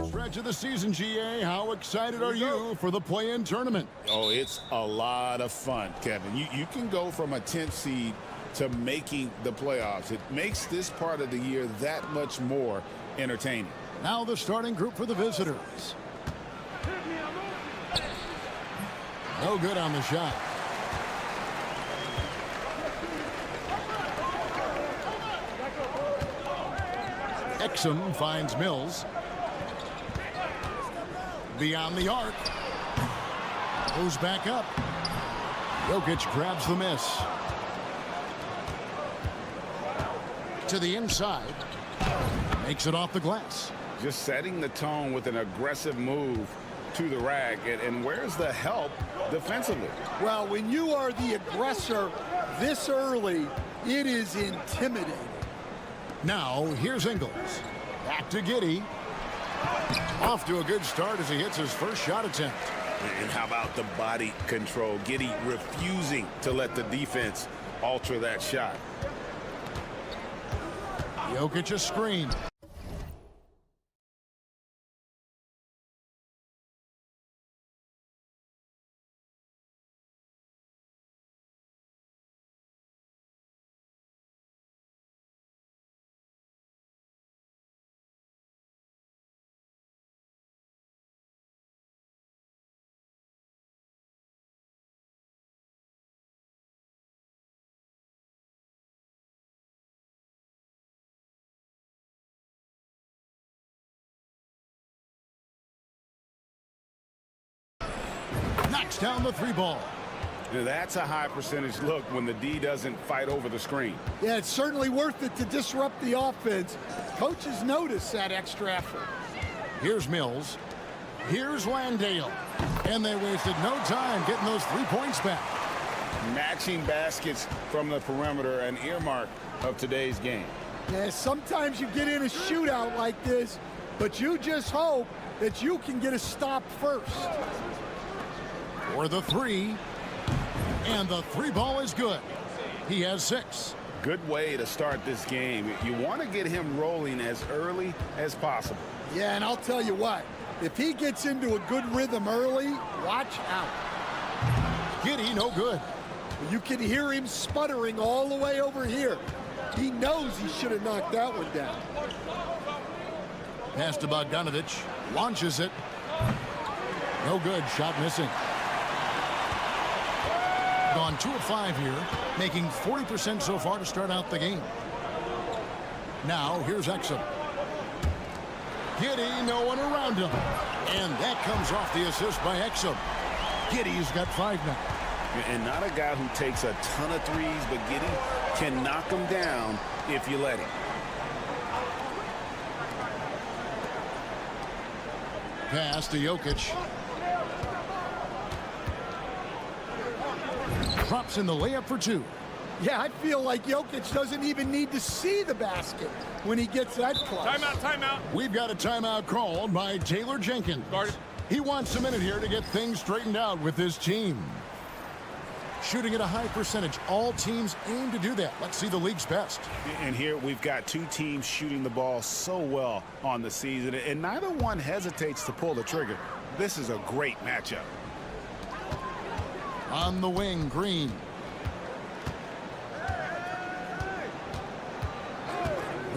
Stretch of the season, GA. How excited are you for the play-in tournament? Oh, it's a lot of fun, Kevin. You can go from a 10th seed to making the playoffs. It makes this part of the year that much more entertaining. Now the starting group for the visitors. No good on the shot. Exum finds Mills. Beyond the arc. Goes back up. Jokic grabs the miss. To the inside. Makes it off the glass. Just setting the tone with an aggressive move to the rack. And where's the help defensively? Well, when you are the aggressor this early, it is intimidating. Now, here's Ingles. Back to Giddey. Off to a good start as he hits his first shot attempt. And how about the body control? Giddey refusing to let the defense alter that shot. Jokic a screen. Knocks down the three ball. That's a high percentage look when the D doesn't fight over the screen. Yeah, it's certainly worth it to disrupt the offense. Coaches notice that extra effort. Here's Mills. Here's Landale. And they wasted no time getting those 3 points back. Matching baskets from the perimeter, an earmark of today's game. Yeah, sometimes you get in a shootout like this, but you just hope that you can get a stop first. For the three. And the three ball is good. He has 6. Good way to start this game. You want to get him rolling as early as possible. Yeah, and I'll tell you what, if he gets into a good rhythm early, watch out. Giddey, no good. You can hear him sputtering all the way over here. He knows he should have knocked that one down. Pass to Bogdanovich. Launches it. No good. Shot missing. Gone 2 of 5 here, making 40% so far to start out the game. Now, here's Exum. Giddey, no one around him. And that comes off the assist by Exum. Giddey's got 5 now. And not a guy who takes a ton of threes, but Giddey can knock them down if you let him. Pass to Jokic. Drops in the layup for 2. Yeah, I feel like Jokic doesn't even need to see the basket when he gets that close. Timeout, timeout. We've got a timeout called by Taylor Jenkins. Started. He wants a minute here to get things straightened out with his team. Shooting at a high percentage. All teams aim to do that. Let's see the league's best. And here we've got 2 teams shooting the ball so well on the season, and neither one hesitates to pull the trigger. This is a great matchup. On the wing, Green.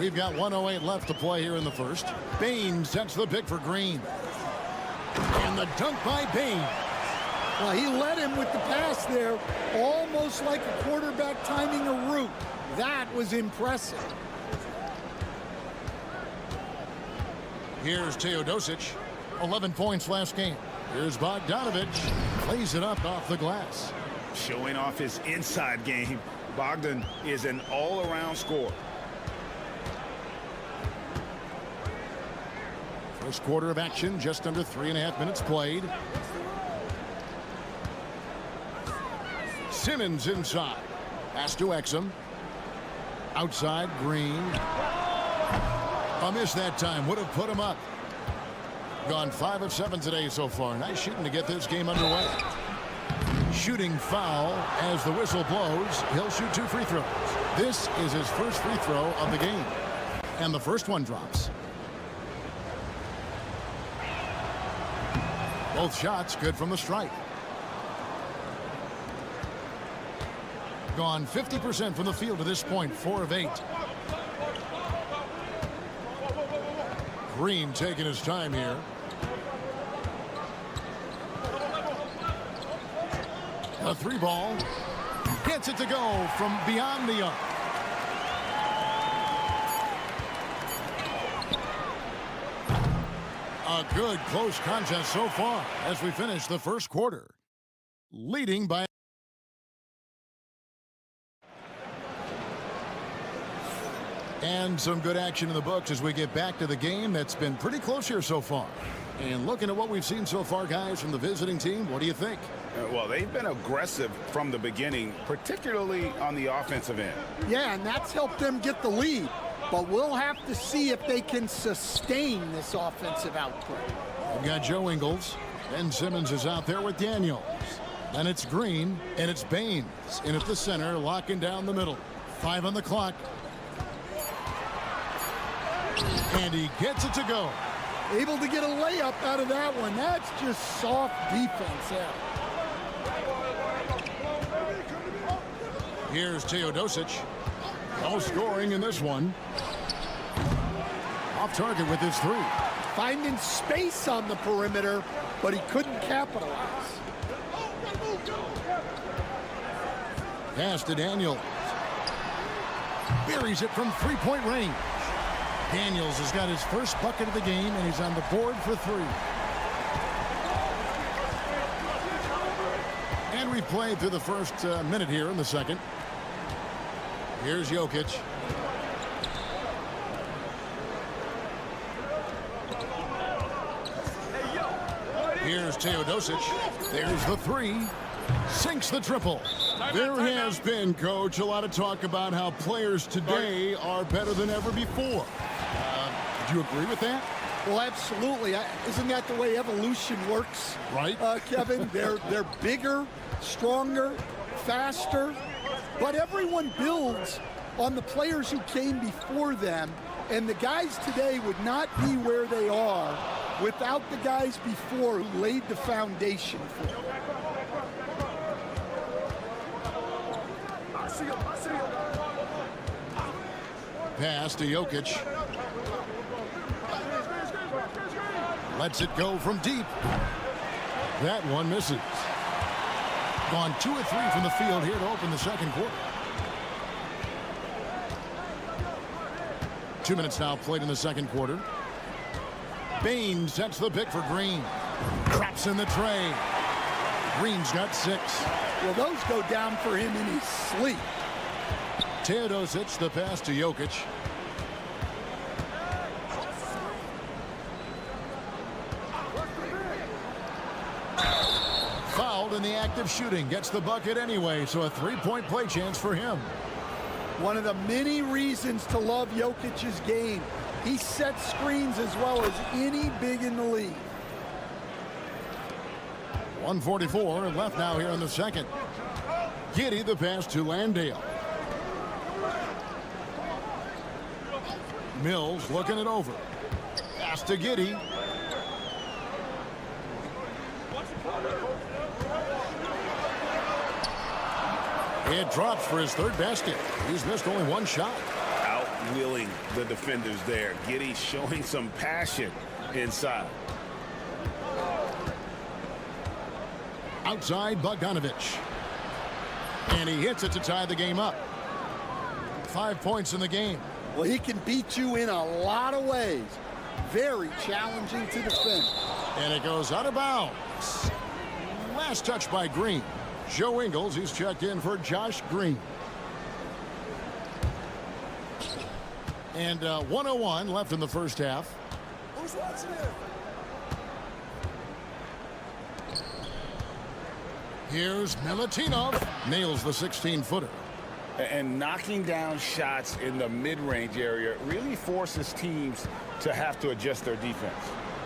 We've got 1:08 left to play here in the first. Bain sets the pick for Green. And the dunk by Bain. Well, he led him with the pass there, almost like a quarterback timing a route. That was impressive. Here's Teodosic, 11 points last game. Here's Bogdanovic, plays it up off the glass. Showing off his inside game. Bogdan is an all-around scorer. First quarter of action, just under 3.5 minutes played. Simmons inside. Pass to Exum. Outside, Green. A miss that time. Would have put him up. Gone 5 of 7 today so far. Nice shooting to get this game underway. Shooting foul as the whistle blows. He'll shoot 2 free throws. This is his first free throw of the game. And the first one drops. Both shots good from the stripe. Gone 50% from the field to this point, 4 of 8. Green taking his time here. A 3 ball. Gets it to go from beyond the arc. A good close contest so far as we finish the first quarter. Leading by and some good action in the books as we get back to the game that's been pretty close here so far. And looking at what we've seen so far, guys, from the visiting team, what do you think? Well, they've been aggressive from the beginning, particularly on the offensive end. Yeah, and that's helped them get the lead. But we'll have to see if they can sustain this offensive output. We've got Joe Ingles. Ben Simmons is out there with Daniels. Then it's Green, and it's Baines in at the center, locking down the middle. 5 on the clock. And he gets it to go. Able to get a layup out of that one. That's just soft defense there. Here's Teodosic. No scoring in this one. Off target with his 3. Finding space on the perimeter, but he couldn't capitalize. Pass to Daniels. Buries it from 3-point range. Daniels has got his first bucket of the game, and he's on the board for 3. And we played through the first minute here in the second. Here's Jokic. Here's Teodosic. There's the 3. Sinks the triple. There has been, Coach, a lot of talk about how players today are better than ever before. Do you agree with that? Well, absolutely. Isn't that the way evolution works? Right. Kevin, they're bigger, stronger, faster, but everyone builds on the players who came before them, and the guys today would not be where they are without the guys before who laid the foundation for them. Pass to Jokic. Lets it go from deep. That one misses. Gone 2 of 3 from the field here to open the second quarter. 2 minutes now played in the second quarter. Bain sets the pick for Green. Traps in the tray. Green's got 6. Well, those go down for him in his sleep. Teodosic, the pass to Jokic. Fouled in the act of shooting. Gets the bucket anyway, so a 3-point play chance for him. One of the many reasons to love Jokic's game. He sets screens as well as any big in the league. 1:44 left now here in the second. Giddey the pass to Landale. Mills looking it over. Pass to Giddey. It drops for his 3rd basket. He's missed only 1 shot. Outwheeling the defenders there. Giddey showing some passion inside. Outside, Bogdanovich. And he hits it to tie the game up. 5 points in the game. Well, he can beat you in a lot of ways. Very challenging to defend. And it goes out of bounds. Last touch by Green. Joe Ingles, he's checked in for Josh Green. And 1:01 left in the first half. Who's watching it? Here's Milutinov. Nails the 16-footer. And knocking down shots in the mid-range area really forces teams to have to adjust their defense.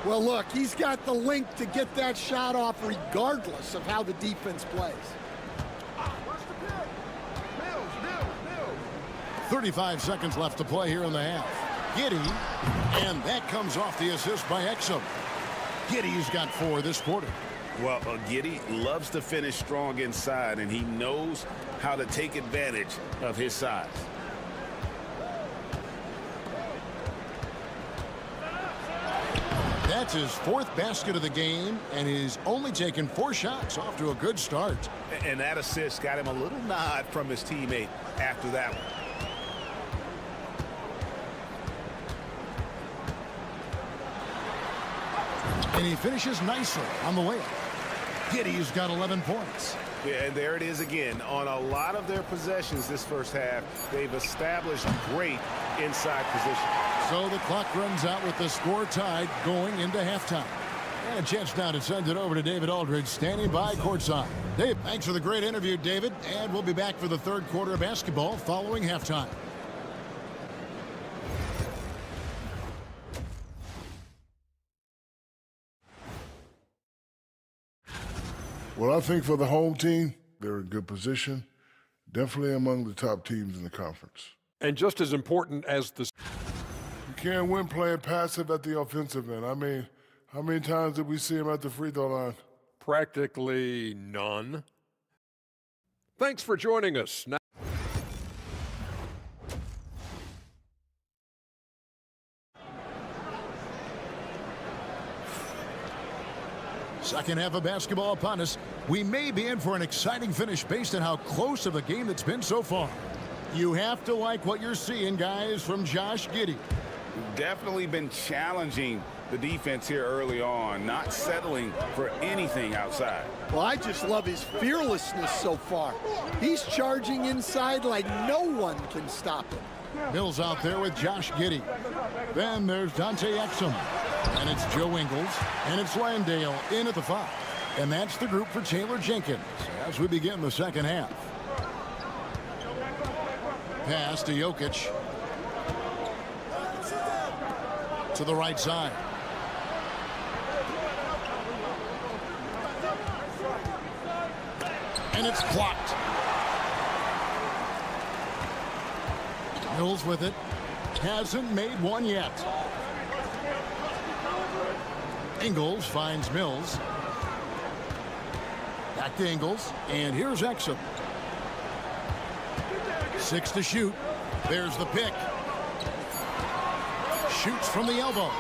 Well, look, he's got the length to get that shot off regardless of how the defense plays. 35 seconds left to play here in the half. Giddey, and that comes off the assist by Exum. Giddey's got 4 this quarter. Well, Giddey loves to finish strong inside, and he knows how to take advantage of his size. That's his 4th basket of the game, and he's only taken 4 shots. Off to a good start. And that assist got him a little nod from his teammate after that one. And he finishes nicely on the layup. Giddey's got 11 points. Yeah, and there it is again. On a lot of their possessions this first half, they've established great inside position. So the clock runs out with the score tied going into halftime. And a chance now to send it over to David Aldridge, standing by courtside. Dave, thanks for the great interview, David. And we'll be back for the third quarter of basketball following halftime. Well, I think for the home team, they're in good position. Definitely among the top teams in the conference. And just as important as the... You can't win playing passive at the offensive end. I mean, how many times did we see him at the free throw line? Practically none. Thanks for joining us. Now Second half of basketball upon us. We may be in for an exciting finish based on how close of a game it's been so far. You have to like what you're seeing, guys, from Josh Giddey. Definitely been challenging the defense here early on, not settling for anything outside. Well, I just love his fearlessness so far. He's charging inside like no one can stop him. Mills out there with Josh Giddey. Then there's Dante Exum. And it's Joe Ingles. And it's Landale in at the 5. And that's the group for Taylor Jenkins as we begin the second half. Pass to Jokic. To the right side. And it's blocked. Mills with it. Hasn't made one yet. Ingles finds Mills. Back to Ingles. And here's Exum. 6 to shoot. There's the pick. Shoots from the elbow.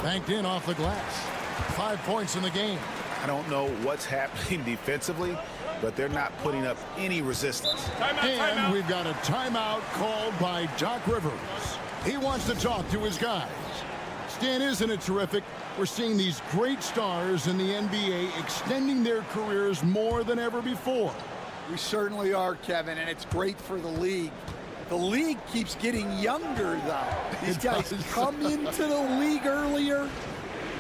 Banked in off the glass. 5 points in the game. I don't know what's happening defensively, but they're not putting up any resistance. And we've got a timeout called by Doc Rivers. He wants to talk to his guys. Stan, isn't it terrific? We're seeing these great stars in the NBA extending their careers more than ever before. We certainly are, Kevin, and it's great for the league. The league keeps getting younger, though. These guys come into the league earlier.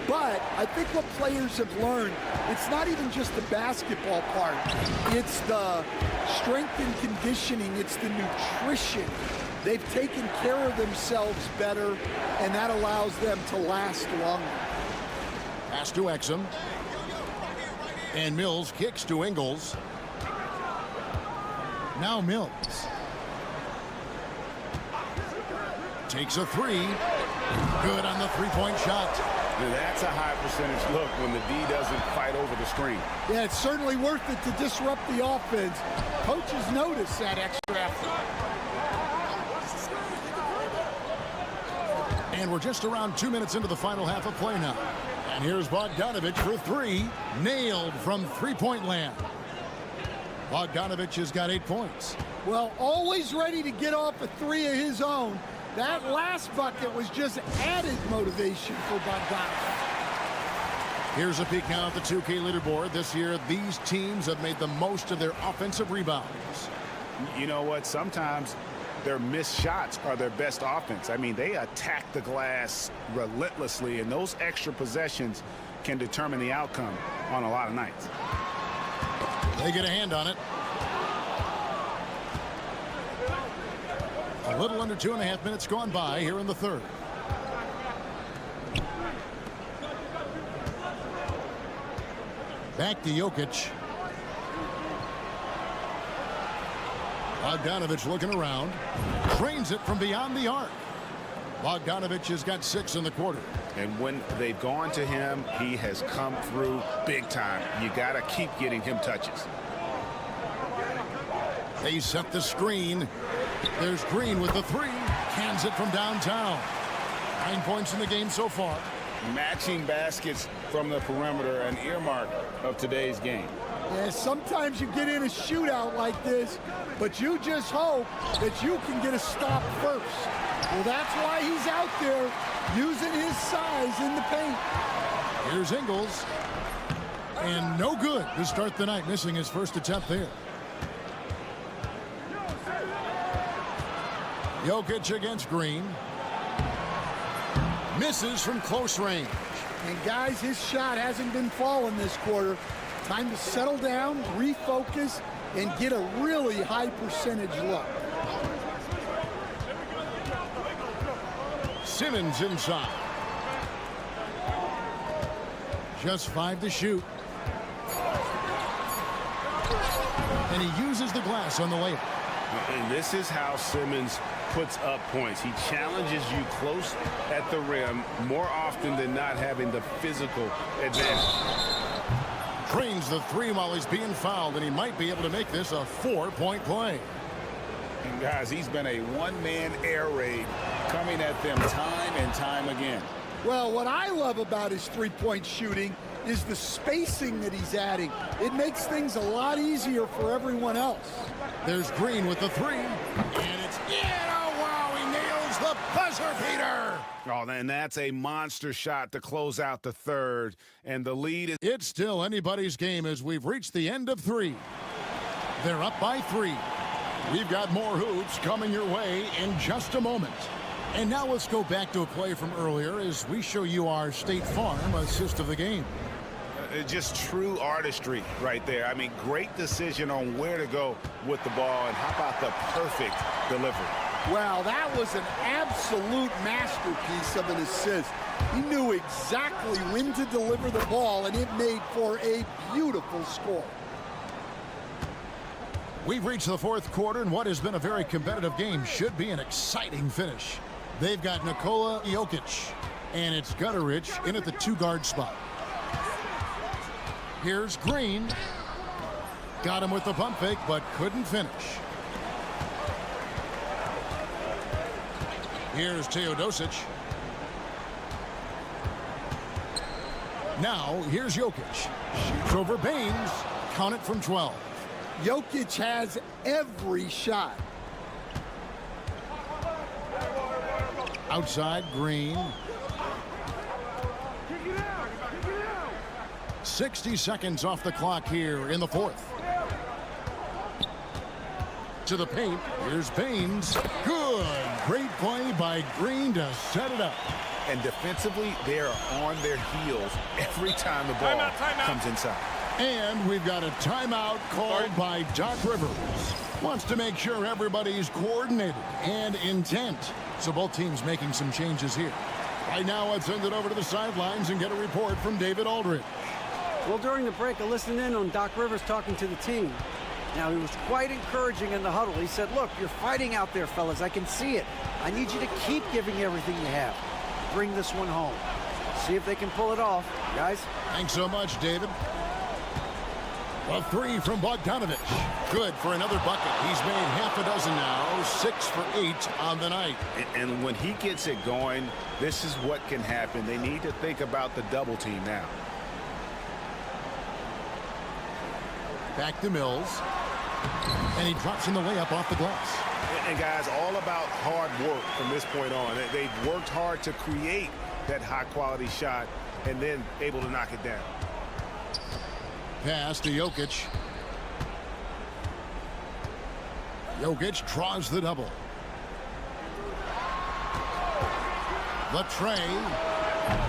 But I think what players have learned, it's not even just the basketball part. It's the strength and conditioning. It's the nutrition. They've taken care of themselves better, and that allows them to last longer. Pass to Exum. And Mills kicks to Ingles. Now Mills. Takes a 3. Good on the three-point shot. That's a high percentage look when the D doesn't fight over the screen. Yeah, it's certainly worth it to disrupt the offense. Coaches notice that extra effort. And we're just around 2 minutes into the final half of play now. And here's Bogdanovich for three. Nailed from three-point land. Bogdanovich has got 8 points. Well, always ready to get off a three of his own. That last bucket was just added motivation for Bogdanovich. Here's a peek now at the 2K leaderboard. This year, these teams have made the most of their offensive rebounds. You know what? Sometimes their missed shots are their best offense. I mean, they attack the glass relentlessly, and those extra possessions can determine the outcome on a lot of nights. They get a hand on it. A little under 2.5 minutes gone by here in the third. Back to Jokic. Bogdanovich looking around. Drains it from beyond the arc. Bogdanovich has got 6 in the quarter. And when they've gone to him, he has come through big time. You got to keep getting him touches. They set the screen. There's Green with the three. Cans it from downtown. 9 points in the game so far. Matching baskets from the perimeter, an earmark of today's game. Yeah, sometimes you get in a shootout like this, but you just hope that you can get a stop first. Well, that's why he's out there using his size in the paint. Here's Ingles. And no good to start the night, missing his first attempt there. Jokic against Green. Misses from close range. And guys, his shot hasn't been falling this quarter. Time to settle down, refocus, and get a really high percentage look. Simmons inside. Just 5 to shoot. And he uses the glass on the layup. And this is how Simmons puts up points. He challenges you close at the rim more often than not, having the physical advantage. Drains the three while he's being fouled, and he might be able to make this a 4-point play. And guys, he's been a one-man air raid coming at them time and time again. Well, what I love about his three-point shooting is the spacing that he's adding. It makes things a lot easier for everyone else. There's Green with the three, and it's in. Oh, wow, he nails the buzzer beater. Oh, and that's a monster shot to close out the third, and the lead is... It's still anybody's game as we've reached the end of 3. They're up by 3. We've got more hoops coming your way in just a moment. And now let's go back to a play from earlier as we show you our State Farm assist of the game. Just true artistry right there. I mean, great decision on where to go with the ball, and how about the perfect delivery? Wow, that was an absolute masterpiece of an assist. He knew exactly when to deliver the ball, and it made for a beautiful score. We've reached the 4th quarter, and what has been a very competitive game should be an exciting finish. They've got Nikola Jokic, and it's Gutterich in at the 2-guard spot. Here's Green. Got him with the pump fake, but couldn't finish. Here's Teodosic. Now, here's Jokic. Shoots over Baines. Count it from 12. Jokic has every shot. Outside, Green. 60 seconds off the clock here in the 4th. To the paint. Here's Baines. Good. Great play by Green to set it up. And defensively, they are on their heels every time the ball comes inside. And we've got a timeout called by Doc Rivers. Wants to make sure everybody's coordinated and intent. So both teams making some changes here. Right now, let's send it over to the sidelines and get a report from David Aldridge. Well, during the break, I listened in on Doc Rivers talking to the team. Now, he was quite encouraging in the huddle. He said, look, you're fighting out there, fellas. I can see it. I need you to keep giving everything you have. Bring this one home. See if they can pull it off. Guys? Thanks so much, David. A three from Bogdanovic. Good for another bucket. He's made half a dozen now, 6 for 8 on the night. And when he gets it going, this is what can happen. They need to think about the double team now. Back to Mills. And he drops in the layup off the glass. And guys, all about hard work from this point on. They've worked hard to create that high-quality shot and then able to knock it down. Pass to Jokic. Jokic draws the double. The tray.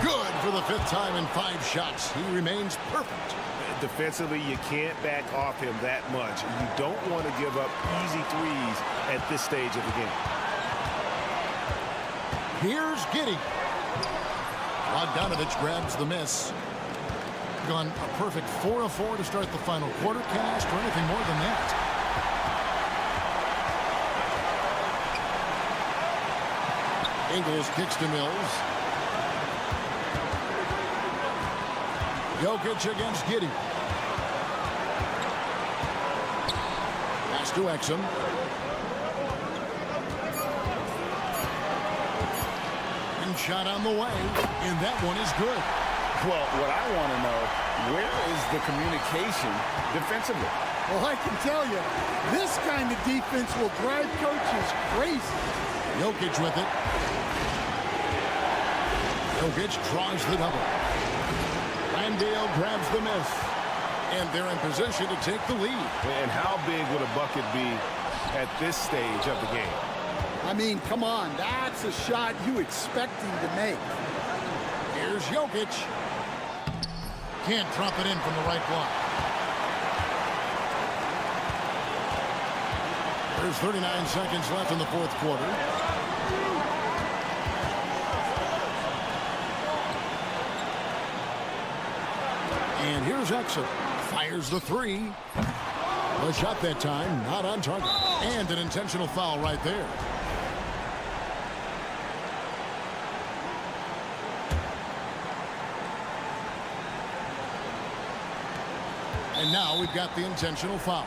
Good for the 5th time in 5 shots. He remains perfect. Defensively, you can't back off him that much. You don't want to give up easy threes at this stage of the game. Here's Giddey. Bogdanovic grabs the miss. Gone a perfect 4 of 4 to start the final quarter. Can't ask for anything more than that. Ingles kicks to Mills. Jokic against Giddey. Pass to Exum. And shot on the way. And that one is good. Well, what I want to know, where is the communication defensively? Well, I can tell you, this kind of defense will drive coaches crazy. Jokic with it. Jokic draws the double. Randale grabs the miss. And they're in position to take the lead. And how big would a bucket be at this stage of the game? I mean, come on, that's a shot you expect him to make. Here's Jokic. Can't drop it in from the right block. There's 39 seconds left in the 4th quarter. And here's Exum. Fires the 3. A shot that time, not on target. And an intentional foul right there. And now we've got the intentional foul.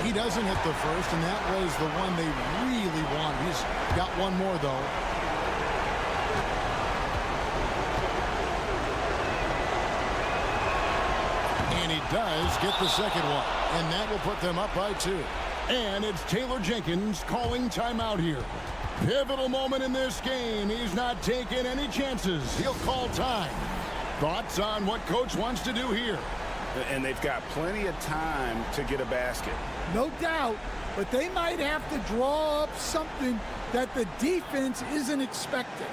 He doesn't hit the first, and that was the one they really want. He's got one more, though. And he does get the second one. And that will put them up by 2. And it's Taylor Jenkins calling timeout here. Pivotal moment in this game. He's not taking any chances. He'll call time. Thoughts on what coach wants to do here? And they've got plenty of time to get a basket. No doubt, but they might have to draw up something that the defense isn't expecting.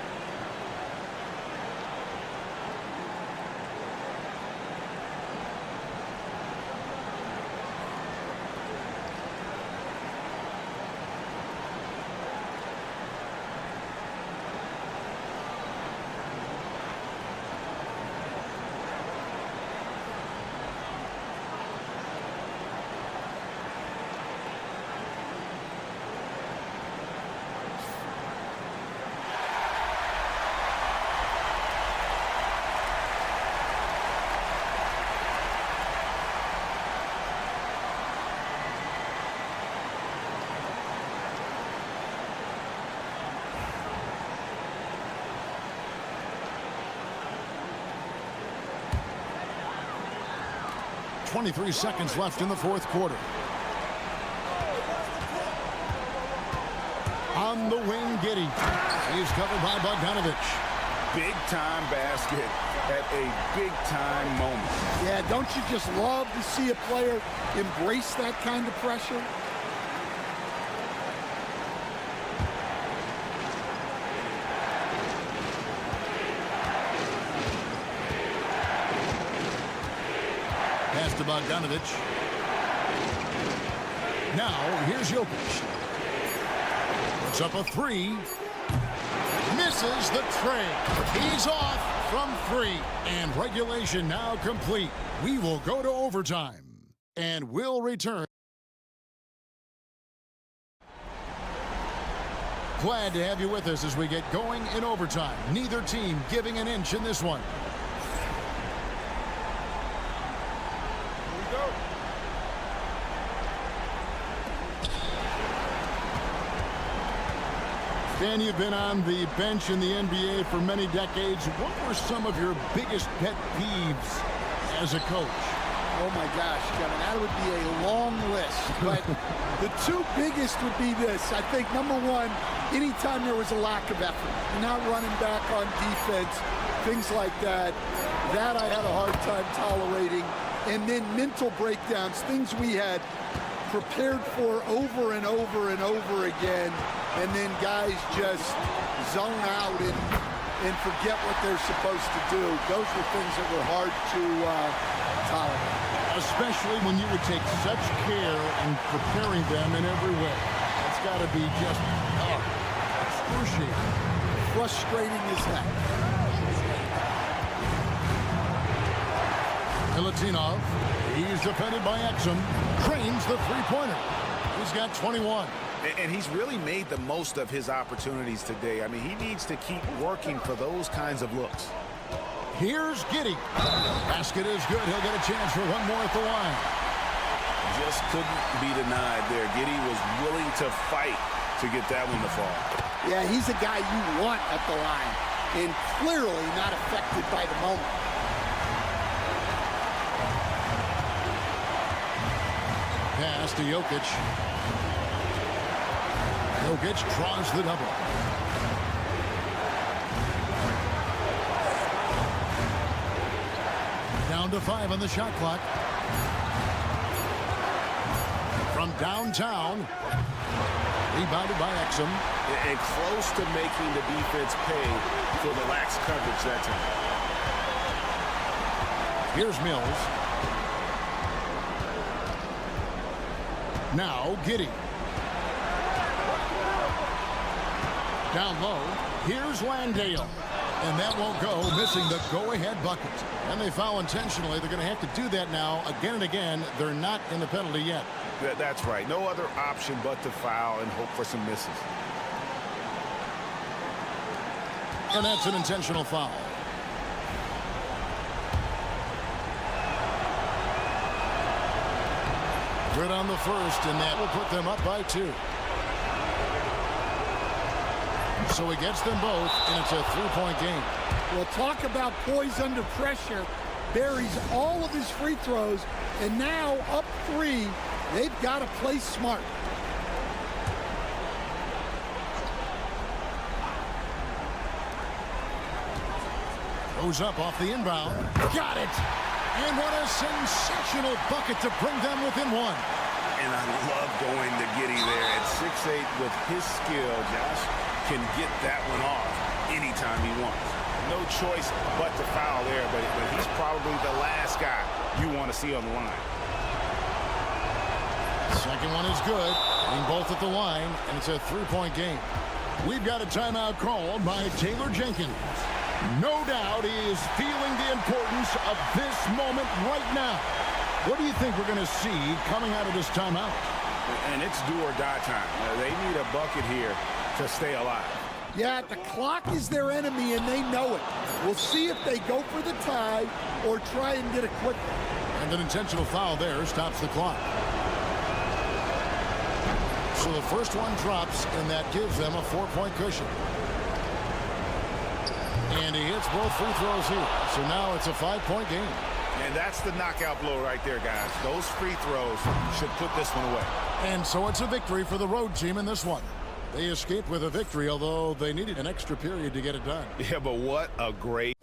.23 seconds left in the 4th quarter. On the wing, Giddey. He's covered by Bogdanovic. Big-time basket at a big-time moment. Yeah, don't you just love to see a player embrace that kind of pressure? Pass to Bogdanovic. Now, here's Jokic. Puts up a 3. Misses the tray. He's off. from 3, and regulation now complete. We will go to overtime, and we'll return. Glad to have you with us as we get going in overtime. Neither team giving an inch in this one. Dan, you've been on the bench in the NBA for many decades. What were some of your biggest pet peeves as a coach? Oh my gosh, Kevin, that would be a long list. But the two biggest would be this. I think number one, anytime there was a lack of effort, you're not running back on defense, things like that, that I had a hard time tolerating. And then mental breakdowns, things we had prepared for over and over and over again, and then guys just zone out and forget what they're supposed to do. Those were things that were hard to tolerate. Especially when you would take such care in preparing them in every way. It's got to be just excruciating. Frustrating as heck. Milutinov, he's defended by Exum, drains the three-pointer. He's got 21. And he's really made the most of his opportunities today. I mean, he needs to keep working for those kinds of looks. Here's Giddey. Basket is good. He'll get a chance for one more at the line. Just couldn't be denied there. Giddey was willing to fight to get that one to fall. Yeah, he's a guy you want at the line, and clearly not affected by the moment. Pass to Jokic. Jokic draws the double. Down to 5 on the shot clock. From downtown. Rebounded by Exum. And close to making the defense pay for the lax coverage that time. Here's Mills. Now Giddey. Down low. Here's Landale. And that won't go, missing the go-ahead bucket. And they foul intentionally. They're going to have to do that now again and again. They're not in the penalty yet. That's right. No other option but to foul and hope for some misses. And that's an intentional foul. Good on the first, and that will put them up by 2. So he gets them both, and it's a 3-point game. Well, talk about poise under pressure. Buries all of his free throws, and now up 3, they've got to play smart. Goes up off the inbound. Got it! And what a sensational bucket to bring them within 1. And I love going to Giddey there at 6'8" with his skill. Josh can get that one off anytime he wants. No choice but to foul there, but he's probably the last guy you want to see on the line. Second one is good. Getting both at the line, and it's a 3-point game. We've got a timeout called by Taylor Jenkins. No doubt he is feeling the importance of this moment right now. What do you think we're going to see coming out of this timeout? And it's do or die time. They need a bucket here to stay alive. Yeah, the clock is their enemy, and they know it. We'll see if they go for the tie or try and get it quick. And an intentional foul there stops the clock. So the first one drops, and that gives them a 4-point cushion. And he hits both free throws here. So now it's a 5-point game. And that's the knockout blow right there, guys. Those free throws should put this one away. And so it's a victory for the road team in this one. They escaped with a victory, although they needed an extra period to get it done. Yeah, but what a great...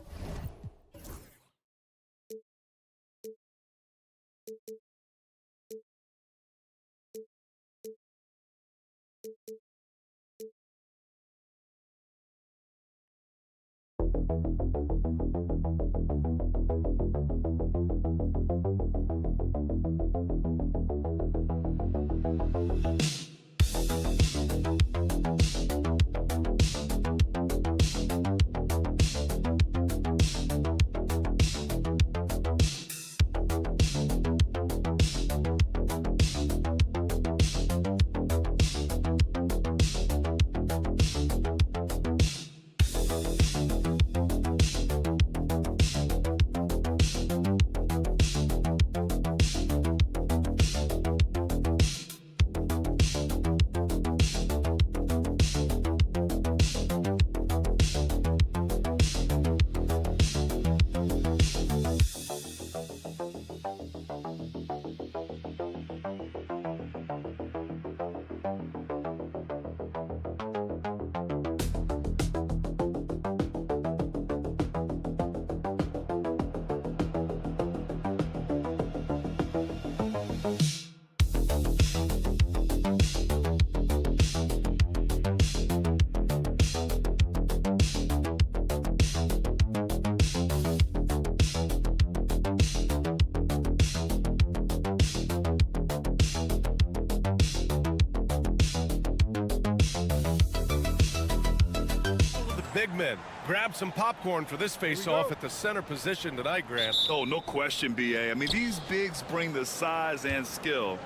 Big men, grab some popcorn for this face-off at the center position tonight, Grant. Oh, no question, B.A. I mean, these bigs bring the size and skill.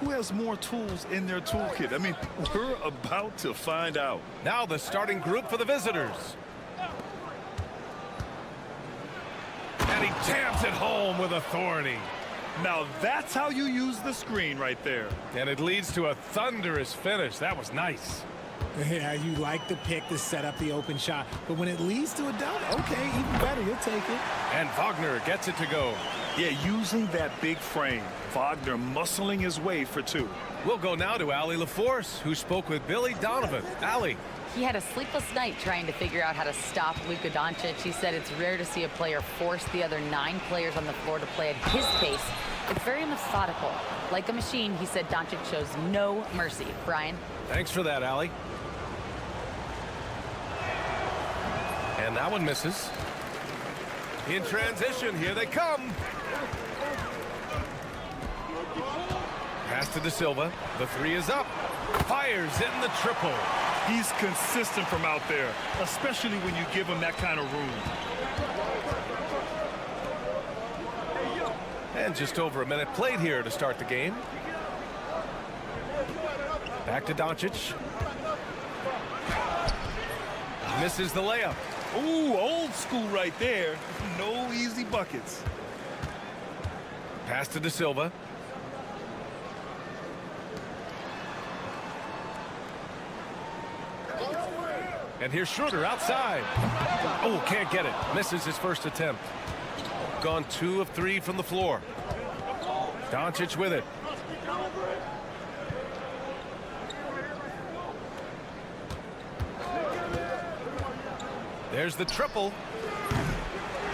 Who has more tools in their toolkit? I mean, we're about to find out. Now the starting group for the visitors. And he jams it home with authority. Now that's how you use the screen right there. And it leads to a thunderous finish. That was nice. Yeah, you like the pick to set up the open shot, but when it leads to a dunk, okay, even better, you'll take it. And Wagner gets it to go. Yeah, using that big frame. Wagner muscling his way for two. We'll go now to Allie LaForce, who spoke with Billy Donovan. Allie. He had a sleepless night trying to figure out how to stop Luka Doncic. He said it's rare to see a player force the other 9 players on the floor to play at his pace. It's very methodical. Like a machine, he said Doncic shows no mercy. Brian? Thanks for that, Allie. And that one misses. In transition, here they come. Pass to De Silva. The 3 is up. Fires in the triple. He's consistent from out there, especially when you give him that kind of room. And just over a minute played here to start the game. Back to Doncic. Misses the layup. Ooh, old school right there. No easy buckets. Pass to De Silva. And here's Schroeder outside. Oh, can't get it. Misses his first attempt. Gone 2 of 3 from the floor. Doncic with it. There's the triple.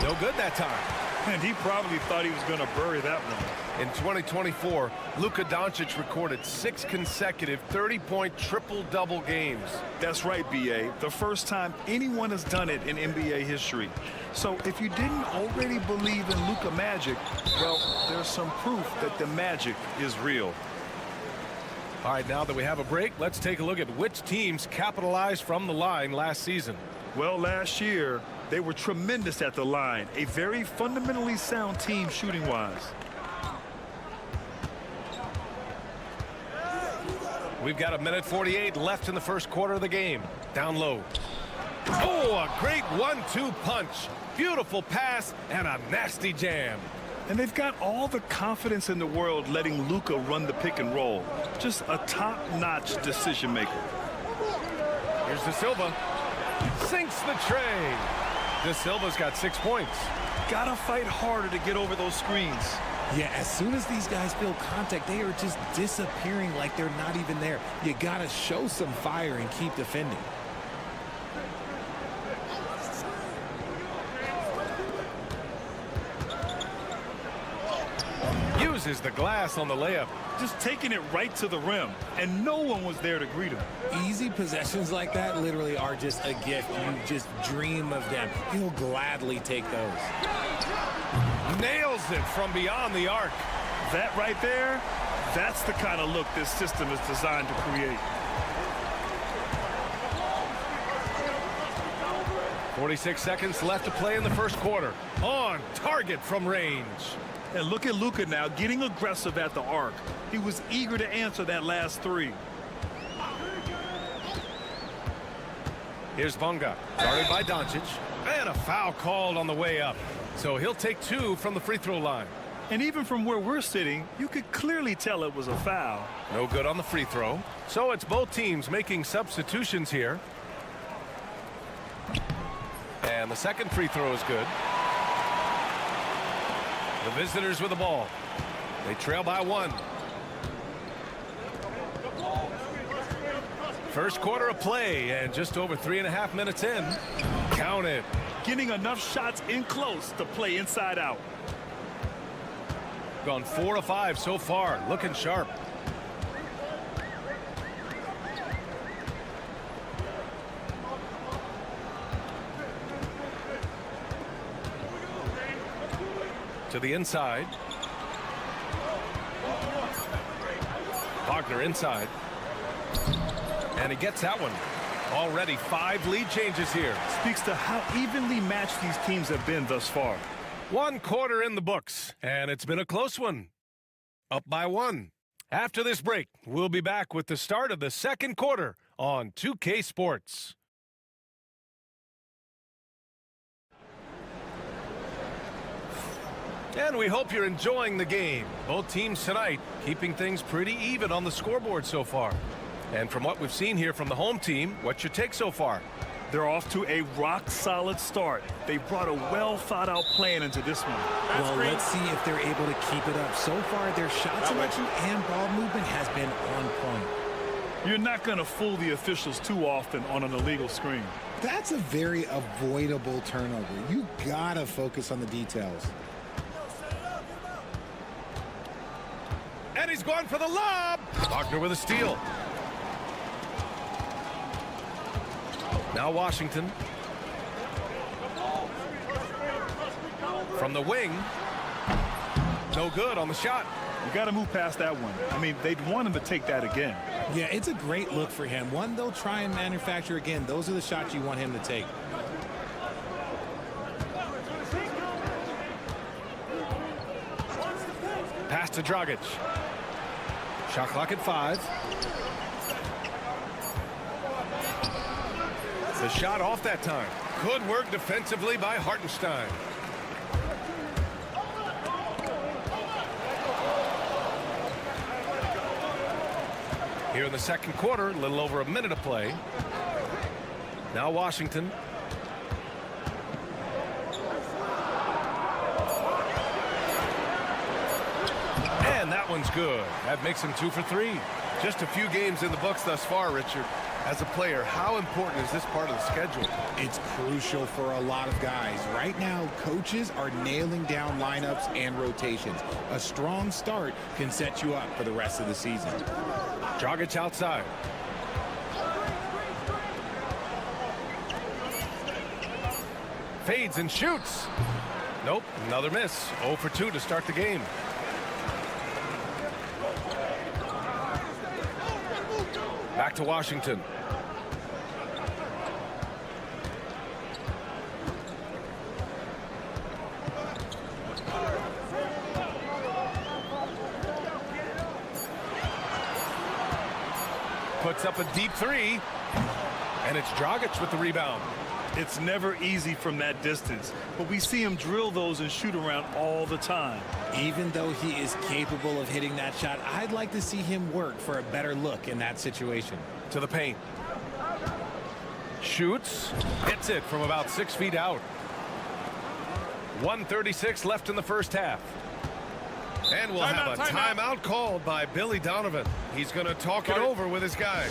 No good that time. And he probably thought he was going to bury that one. In 2024, Luka Doncic recorded 6 consecutive 30-point triple-double games. That's right, B.A. The first time anyone has done it in NBA history. So if you didn't already believe in Luka magic, well, there's some proof that the magic is real. All right, now that we have a break, let's take a look at which teams capitalized from the line last season. Well, last year, they were tremendous at the line. A very fundamentally sound team shooting-wise. We've got 1:48 left in the first quarter of the game. Down low. Oh, a great 1-2 punch. Beautiful pass and a nasty jam. And they've got all the confidence in the world letting Luka run the pick and roll. Just a top-notch decision maker. Here's De Silva. Sinks the tray. De Silva's got 6 points. Gotta fight harder to get over those screens. Yeah, as soon as these guys feel contact, they are just disappearing like they're not even there. You gotta show some fire and keep defending. Uses the glass on the layup. Just taking it right to the rim, and no one was there to greet him. Easy possessions like that literally are just a gift. You just dream of them. You'll gladly take those. Nails it from beyond the arc. That right there, that's the kind of look this system is designed to create. 46 seconds left to play in the first quarter. On target from range. And look at Luka now getting aggressive at the arc. He was eager to answer that last 3. Here's Bunga, guarded by Doncic. And a foul called on the way up. So he'll take 2 from the free throw line. And even from where we're sitting, you could clearly tell it was a foul. No good on the free throw. So it's both teams making substitutions here. And the second free throw is good. The visitors with the ball. They trail by 1. First quarter of play, and just over 3.5 minutes in. Count it. Getting enough shots in close to play inside out. Gone 4 of 5 so far. Looking sharp. To the inside. Wagner inside. And he gets that one. Already 5 lead changes here. Speaks to how evenly matched these teams have been thus far. 1 quarter in the books, and it's been a close one. Up by 1. After this break, we'll be back with the start of the second quarter on 2K Sports. And we hope you're enjoying the game. Both teams tonight keeping things pretty even on the scoreboard so far. And from what we've seen here from the home team, what's your take so far? They're off to a rock-solid start. They brought a well-thought-out plan into this one. Well, let's see if they're able to keep it up. So far, their shot selection and ball movement has been on point. You're not going to fool the officials too often on an illegal screen. That's a very avoidable turnover. You gotta focus on the details. And he's going for the lob. Wagner with a steal. Now Washington. From the wing. No good on the shot. You got to move past that one. I mean, they'd want him to take that again. Yeah, it's a great look for him. One they'll try and manufacture again. Those are the shots you want him to take. Pass to Dragic. Shot clock at 5. The shot off that time. Good work defensively by Hartenstein. Here in the second quarter, a little over a minute of play. Now Washington. And that one's good. That makes him 2 for 3. Just a few games in the books thus far, Richard. As a player, how important is this part of the schedule? It's crucial for a lot of guys. Right now, coaches are nailing down lineups and rotations. A strong start can set you up for the rest of the season. Dragic outside. Fades and shoots. Nope, another miss. 0 for 2 to start the game. Back to Washington. Puts up a deep 3. And it's Dragic with the rebound. It's never easy from that distance, but we see him drill those and shoot around all the time. Even though he is capable of hitting that shot, I'd like to see him work for a better look in that situation. To the paint. Shoots. Hits it from about 6 feet out. 1:36 left in the first half. And we'll have a timeout called by Billy Donovan. He's going to talk it over with his guys.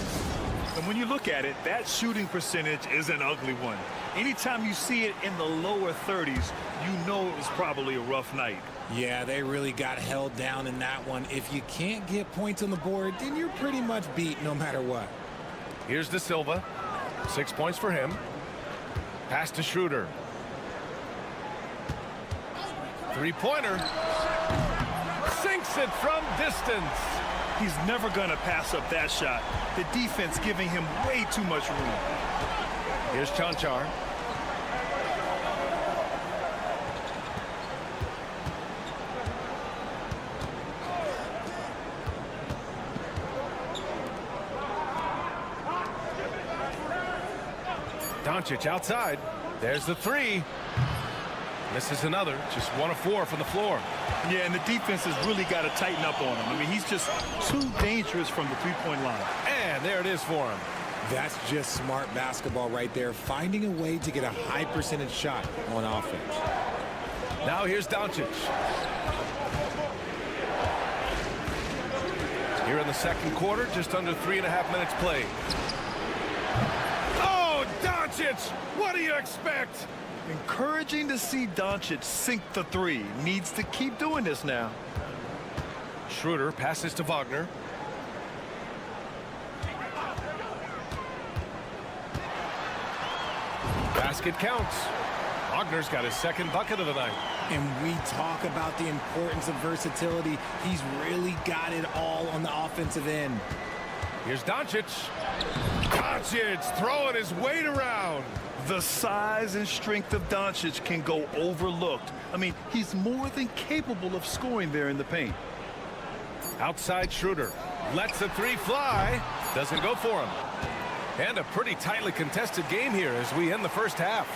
And when you look at it, that shooting percentage is an ugly one. Anytime you see it in the lower 30s, you know it was probably a rough night. Yeah, they really got held down in that one. If you can't get points on the board, then you're pretty much beat no matter what. Here's De Silva. 6 points for him. Pass to Schroeder. Three-pointer. Sinks it from distance. He's never going to pass up that shot. The defense giving him way too much room. Here's Chanchar. Doncic outside. There's the 3. Misses another. Just 1 of 4 from the floor. Yeah, and the defense has really got to tighten up on him. I mean, he's just too dangerous from the three-point line. And there it is for him. That's just smart basketball right there, finding a way to get a high percentage shot on offense. Now here's Doncic. Here in the second quarter, just under 3.5 minutes played. Oh, Doncic! What do you expect? Encouraging to see Doncic sink the 3. Needs to keep doing this now. Schroeder passes to Wagner. Basket counts. Wagner's got his second bucket of the night. And we talk about the importance of versatility. He's really got it all on the offensive end. Here's Doncic. Doncic throwing his weight around. The size and strength of Doncic can go overlooked. I mean, he's more than capable of scoring there in the paint. Outside Schroeder. Lets the three fly. Doesn't go for him. And a pretty tightly contested game here as we end the first half.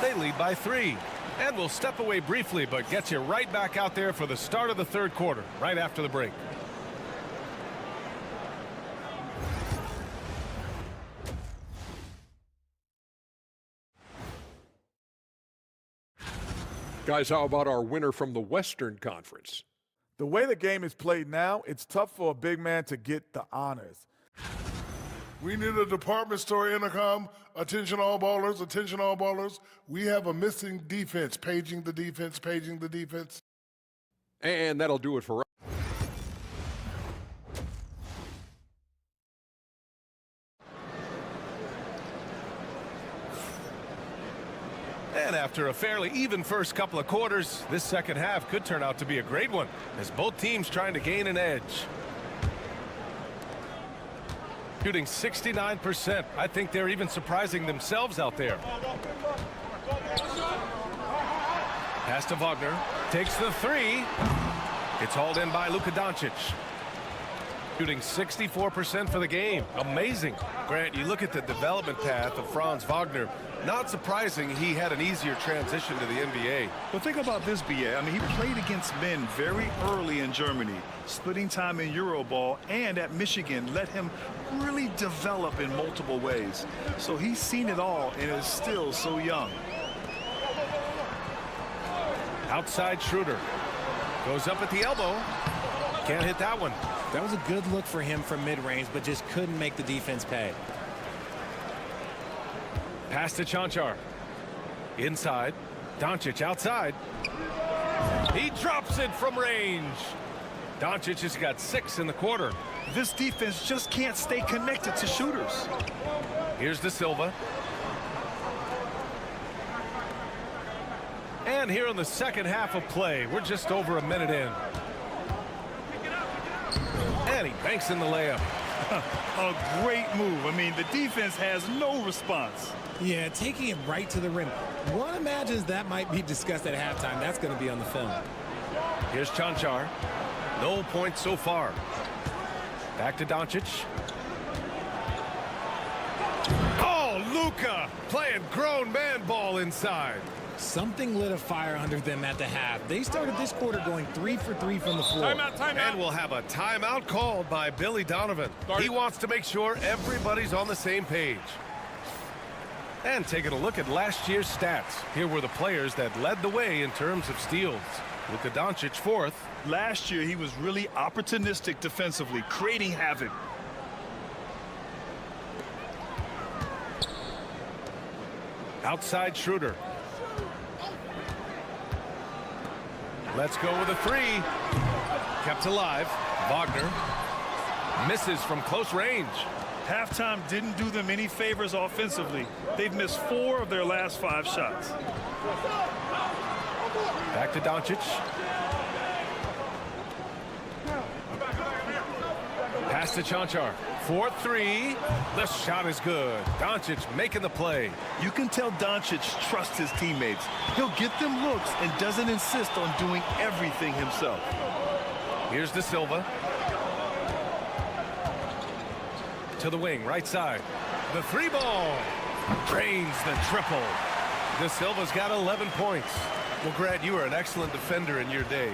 They lead by 3. And we'll step away briefly, but get you right back out there for the start of the third quarter, right after the break. Guys, how about our winner from the Western Conference? The way the game is played now, it's tough for a big man to get the honors. We need a department store intercom. Attention all ballers, attention all ballers. We have a missing defense. Paging the defense, paging the defense. And that'll do it for us. And after a fairly even first couple of quarters, this second half could turn out to be a great one as both teams trying to gain an edge. Shooting 69%. I think they're even surprising themselves out there. Pass to Wagner. Takes the three. It's hauled in by Luka Doncic. Shooting 64% for the game. Amazing. Grant, you look at the development path of Franz Wagner. Not surprising he had an easier transition to the NBA. But think about this, BA. I mean, he played against men very early in Germany, splitting time in Euroball, and at Michigan let him really develop in multiple ways. So he's seen it all and is still so young. Outside Schroeder. Goes up at the elbow. Can't hit that one. That was a good look for him from mid-range, but just couldn't make the defense pay. Pass to Chanchar. Inside. Doncic outside. He drops it from range. Doncic has got 6 in the quarter. This defense just can't stay connected to shooters. Here's De Silva. And here in the second half of play, we're just over a minute in. And he banks in the layup. A great move. I mean, the defense has no response. Yeah, taking it right to the rim. One imagines that might be discussed at halftime. That's going to be on the film. Here's Chanchar. No points so far. Back to Doncic. Oh, Luka playing grown man ball inside. Something lit a fire under them at the half. They started this quarter going 3 for 3 from the floor. Timeout. And we'll have a timeout called by Billy Donovan. He wants to make sure everybody's on the same page. And taking a look at last year's stats. Here were the players that led the way in terms of steals. Luka Doncic 4th. Last year, he was really opportunistic defensively, creating havoc. Outside Schroeder. Let's go with a three. Kept alive. Wagner misses from close range. Halftime didn't do them any favors offensively. They've missed 4 of their last 5 shots. Back to Doncic. Pass to Chanchar. 4-3. The shot is good. Doncic making the play. You can tell Doncic trusts his teammates. He'll get them looks and doesn't insist on doing everything himself. Here's De Silva. To the wing, right side. The 3-ball. Drains the triple. De Silva's got 11 points. Well, Grant, you were an excellent defender in your day.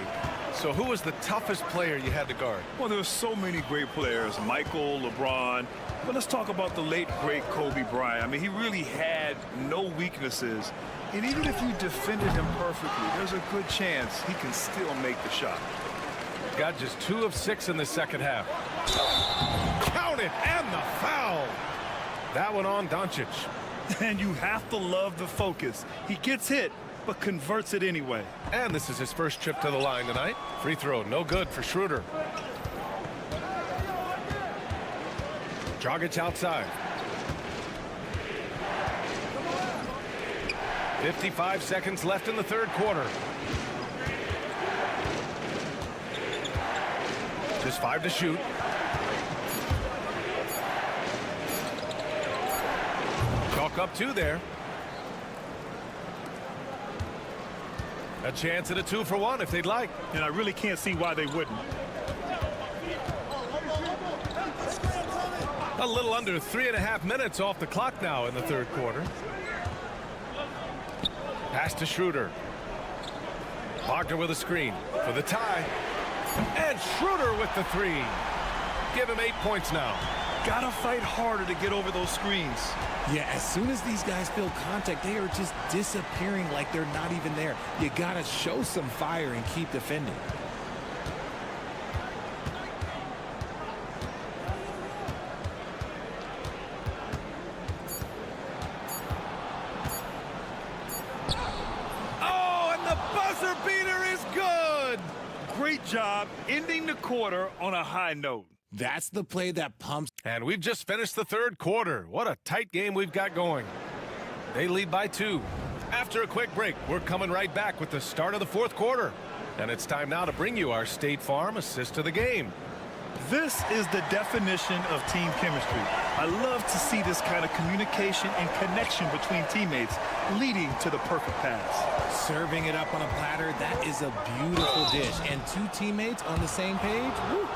So who was the toughest player you had to guard? Well, there's so many great players. Michael, LeBron. But let's talk about the late, great Kobe Bryant. I mean, he really had no weaknesses. And even if you defended him perfectly, there's a good chance he can still make the shot. Got just 2 of 6 in the second half. Count it, and the foul. That one on Doncic. And you have to love the focus. He gets hit, but converts it anyway. And this is his first trip to the line tonight. Free throw, no good for Schroeder. Dragic outside. 55 seconds left in the third quarter. Just 5 to shoot. Chalk up 2 there. A chance at a 2-for-1 if they'd like. And I really can't see why they wouldn't. A little under 3.5 minutes off the clock now in the third quarter. Pass to Schroeder. Wagner with a screen for the tie. And Schroeder with the 3. Give him 8 points now. Gotta fight harder to get over those screens. Yeah, as soon as these guys feel contact, they are just disappearing like they're not even there. You gotta show some fire and keep defending. Oh, and the buzzer beater is good. Great job ending the quarter on a high note. That's the play that pumps. And we've just finished the third quarter. What a tight game we've got going. They lead by 2. After a quick break, we're coming right back with the start of the fourth quarter. And it's time now to bring you our State Farm assist of the game. This is the definition of team chemistry. I love to see this kind of communication and connection between teammates leading to the perfect pass. Serving it up on a platter, that is a beautiful dish. And 2 teammates on the same page. Woo.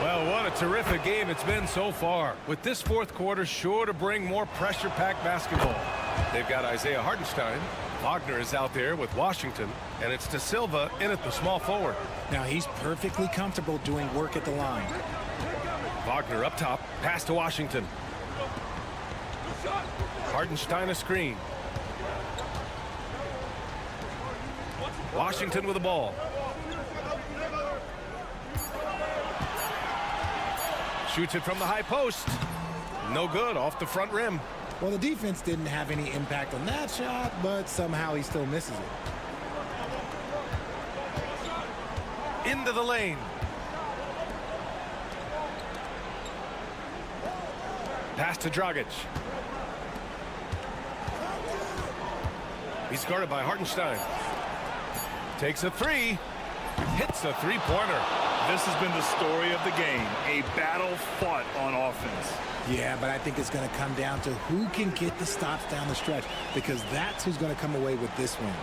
Well, what a terrific game it's been so far. With this fourth quarter sure to bring more pressure-packed basketball. They've got Isaiah Hartenstein. Wagner is out there with Washington. And it's De Silva in at the small forward. Now he's perfectly comfortable doing work at the line. Wagner up top. Pass to Washington. Hartenstein a screen. Washington with the ball. Shoots it from the high post. No good, off the front rim. Well, the defense didn't have any impact on that shot, but somehow he still misses it. Into the lane. Pass to Dragic. He's guarded by Hartenstein. Takes a 3. Hits a 3-pointer. This has been the story of the game, a battle fought on offense. Yeah, but I think it's going to come down to who can get the stops down the stretch, because that's who's going to come away with this win.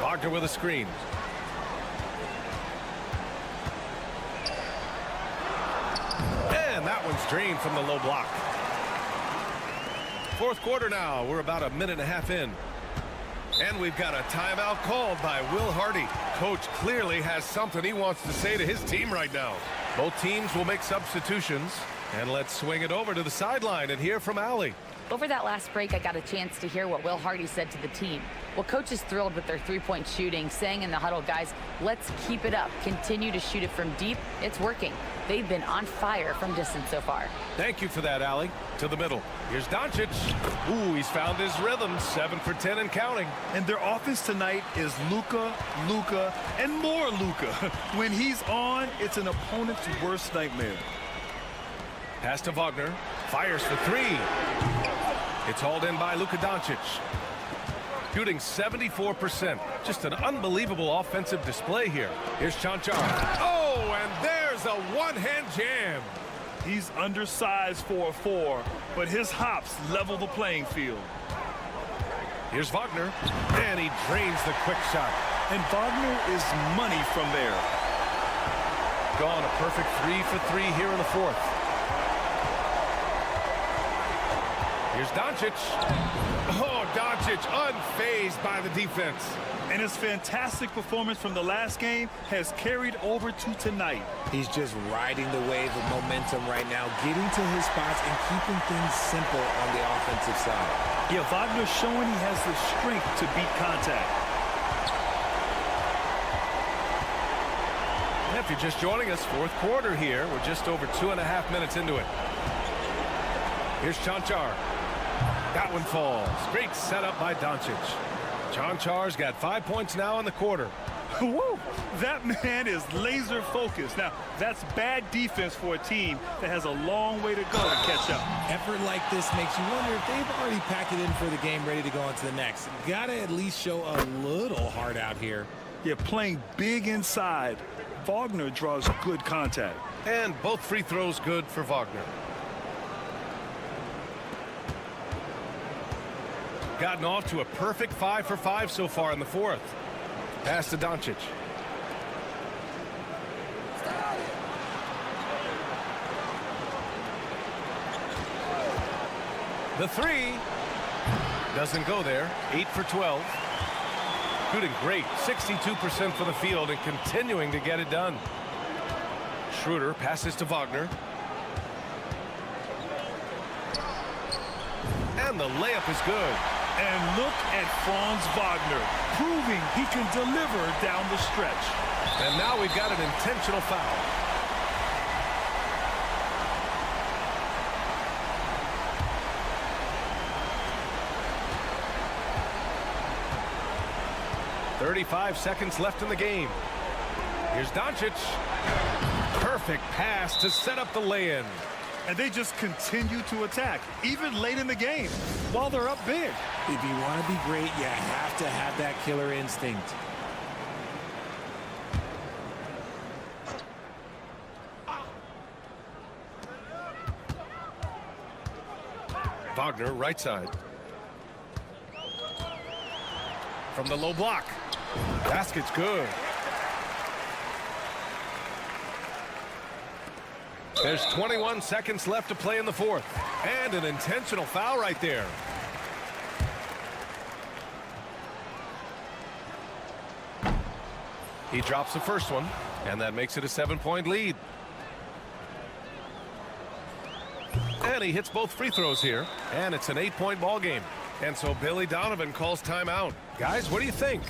Wagner with a screen. And that one's drained from the low block. Fourth quarter now. We're about 1.5 minutes in. And we've got a timeout called by Will Hardy. Coach clearly has something he wants to say to his team right now. Both teams will make substitutions. And let's swing it over to the sideline and hear from Allie. Over that last break, I got a chance to hear what Will Hardy said to the team. Well, coach is thrilled with their three-point shooting, saying in the huddle, guys, let's keep it up. Continue to shoot it from deep. It's working. They've been on fire from distance so far. Thank you for that, Allie. To the middle. Here's Doncic. Ooh, he's found his rhythm. 7 for 10 and counting. And their offense tonight is Luka, and more Luka. When he's on, it's an opponent's worst nightmare. Pass to Wagner. Fires for 3. It's hauled in by Luka Doncic. Shooting 74%. Just an unbelievable offensive display here. Here's Chanchar. Oh, and there's a one-hand jam. He's undersized for a 4, but his hops level the playing field. Here's Wagner, and he drains the quick shot. And Wagner is money from there. Gone a perfect 3 for 3 here in the fourth. Here's Doncic. Oh, Doncic unfazed by the defense. And his fantastic performance from the last game has carried over to tonight. He's just riding the wave of momentum right now, getting to his spots and keeping things simple on the offensive side. Yeah, Wagner's showing he has the strength to beat contact. And if you're just joining us, fourth quarter here. We're just over 2.5 minutes into it. Here's Chanchar. That one falls. Great setup by Doncic. Chanchar's got 5 points now in the quarter. Whoa, that man is laser focused. Now, that's bad defense for a team that has a long way to go to catch up. Effort like this makes you wonder if they've already packed it in for the game, ready to go on to the next. Gotta at least show a little heart out here. Yeah, playing big inside. Wagner draws good contact. And both free throws good for Wagner. Gotten off to a perfect 5 for 5 so far in the fourth. Pass to Doncic. The three doesn't go there. 8 for 12. Shooting great. 62% for the field and continuing to get it done. Schroeder passes to Wagner. And the layup is good. And look at Franz Wagner, proving he can deliver down the stretch. And now we've got an intentional foul. .35 seconds left in the game. Here's Doncic. Perfect pass to set up the lay-in. And they just continue to attack, even late in the game, while they're up big. If you want to be great, you have to have that killer instinct. Wagner, right side. From the low block. Basket's good. There's 21 seconds left to play in the fourth. And an intentional foul right there. He drops the first one, and that makes it a 7-point lead. And he hits both free throws here, and it's an 8-point ball game. And so Billy Donovan calls timeout. Guys, what do you think?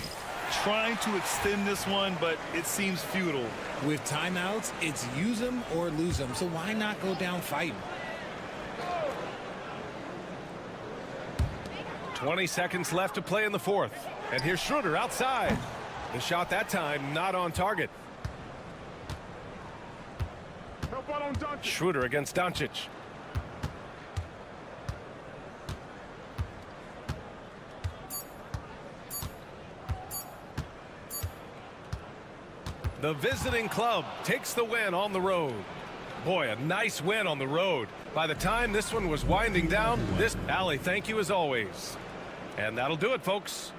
Trying to extend this one, but it seems futile. With timeouts, it's use them or lose them, so why not go down fighting? 20 seconds left to play in the fourth. And here's Schroeder outside. The shot that time not on target. Schroeder against Doncic. The visiting club takes the win on the road. Boy, a nice win on the road. By the time this one was winding down, this Allie, thank you as always. And that'll do it, folks.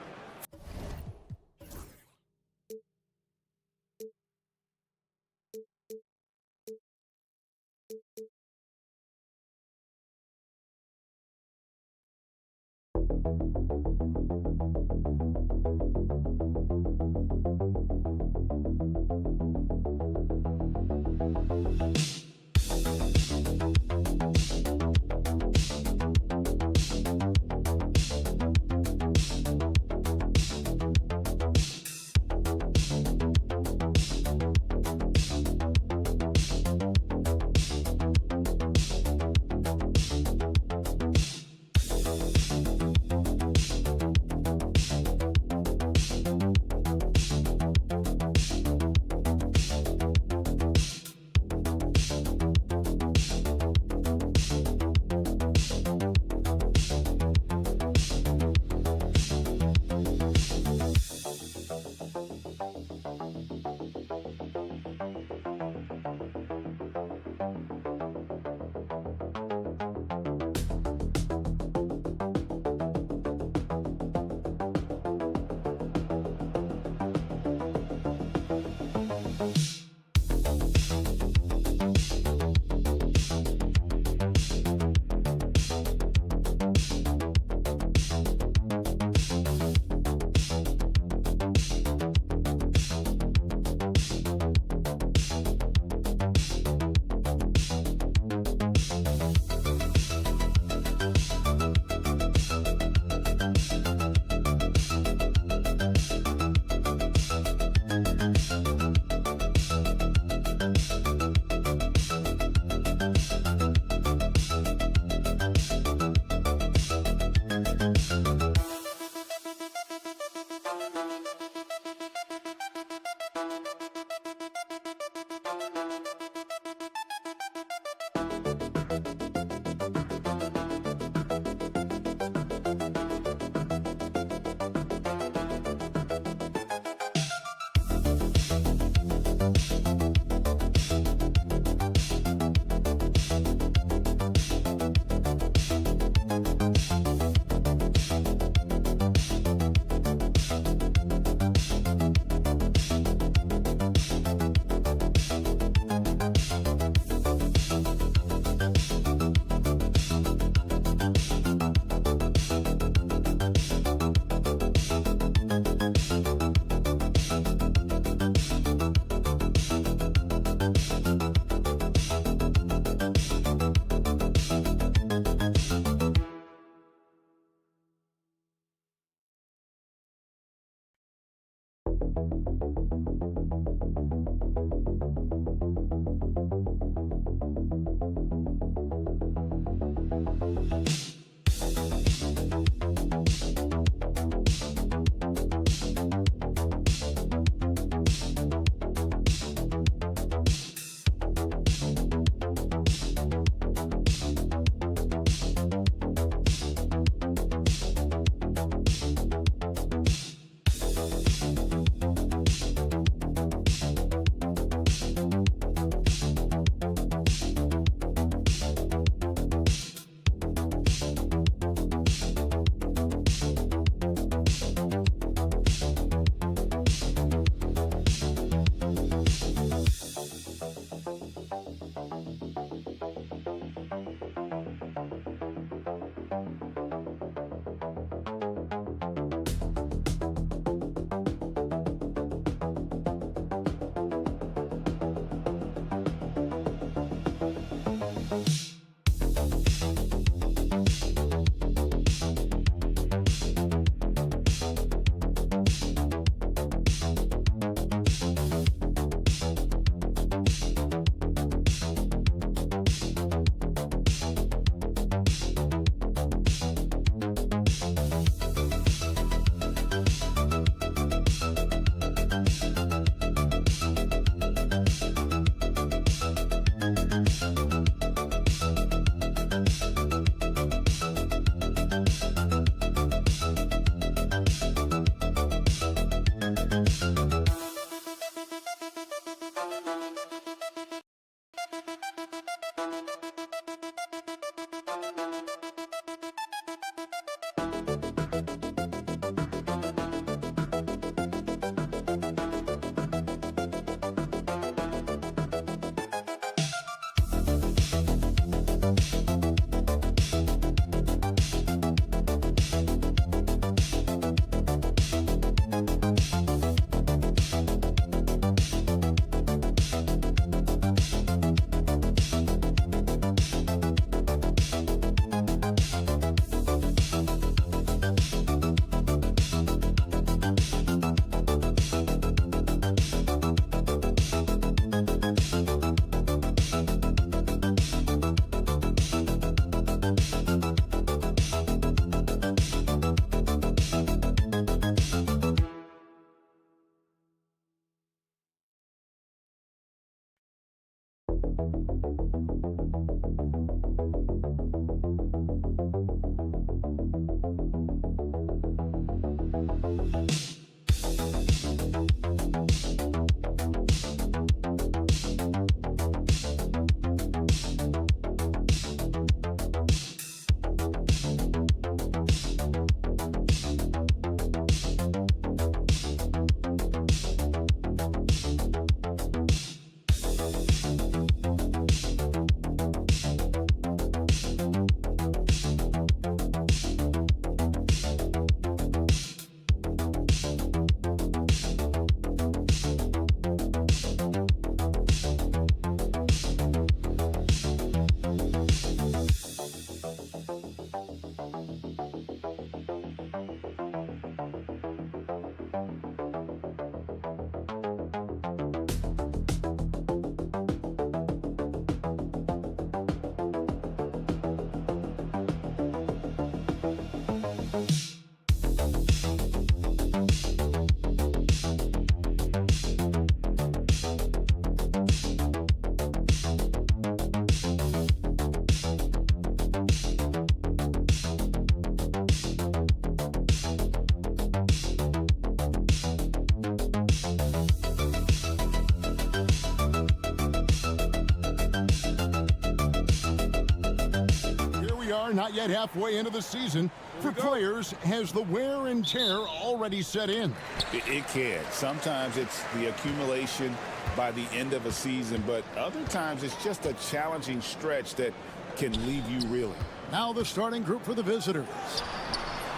not yet halfway into the season. For players, has the wear and tear already set in? It can. Sometimes it's the accumulation by the end of a season, but other times it's just a challenging stretch that can leave you reeling. Now the starting group for the visitors.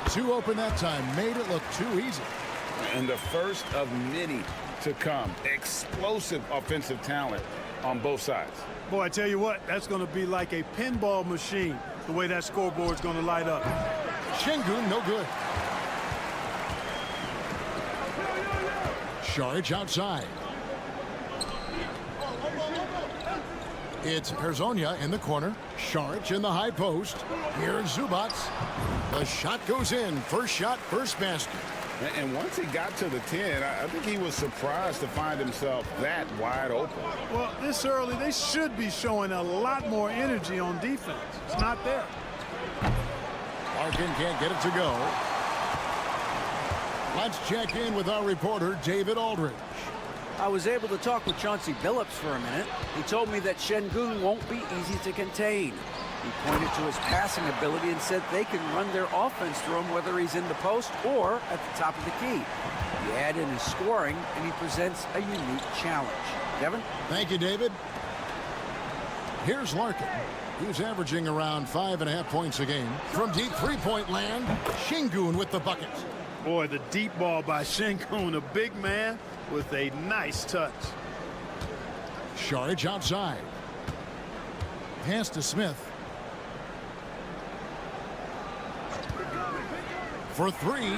Two open that time, made it look too easy. And the first of many to come. Explosive offensive talent on both sides. Boy, I tell you what, that's going to be like a pinball machine, the way that scoreboard's going to light up. Şengün, no good. Šarić outside. It's Herzonia in the corner. Šarić in the high post. Here's Zubac. The shot goes in. First shot, first basket. And once he got to the 10, I think he was surprised to find himself that wide open. Well, this early, they should be showing a lot more energy on defense. It's not there. Larkin can't get it to go. Let's check in with our reporter, David Aldridge. I was able to talk with Chauncey Billups for a minute. He told me that Şengün won't be easy to contain. He pointed to his passing ability and said they can run their offense through him whether he's in the post or at the top of the key. You add in his scoring, and he presents a unique challenge. Kevin? Thank you, David. Here's Larkin. He's averaging around 5.5 points a game. From deep three-point land, Şengün with the bucket. Boy, the deep ball by Şengün, a big man with a nice touch. Šarić outside. Pass to Smith. For three.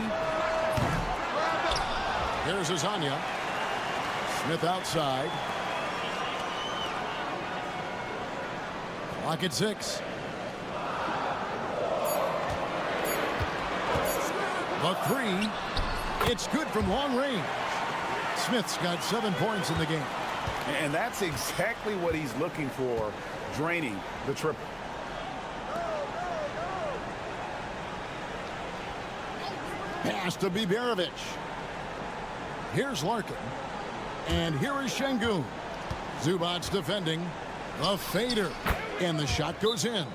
There's Azania. Smith outside. Clock at 6. The three. It's good from long range. Smith's got 7 points in the game. And that's exactly what he's looking for, draining the triple. Pass to Biberovic. Here's Larkin. And here is Şengün. Zubac defending. The fader. And the shot goes in.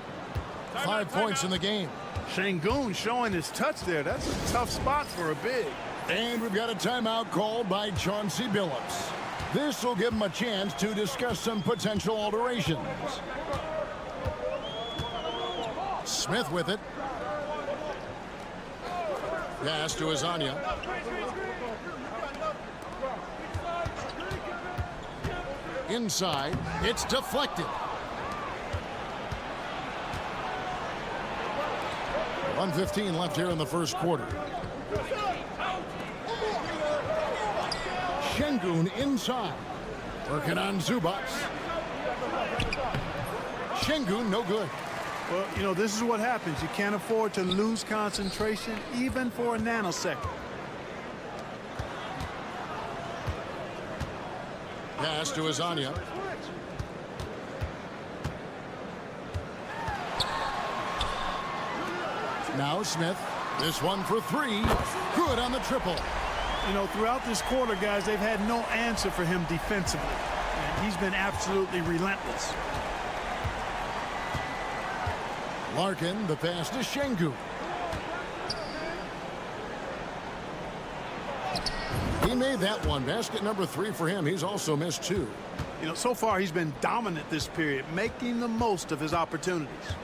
5 points in the game. Şengün showing his touch there. That's a tough spot for a big. And we've got a timeout called by Chauncey Billups. This will give him a chance to discuss some potential alterations. Smith with it. Pass to Azania. Inside. It's deflected. 1:15 left here in the first quarter. Şengün inside. Working on Zubac. Şengün, no good. Well, you know, this is what happens. You can't afford to lose concentration even for a nanosecond. Pass to Azania. Now Smith. This one for three. Good on the triple. You know, throughout this quarter, guys, they've had no answer for him defensively. And he's been absolutely relentless. Larkin, the pass to Şengün. He made that one. Basket number 3 for him. He's also missed 2. You know, so far he's been dominant this period, making the most of his opportunities.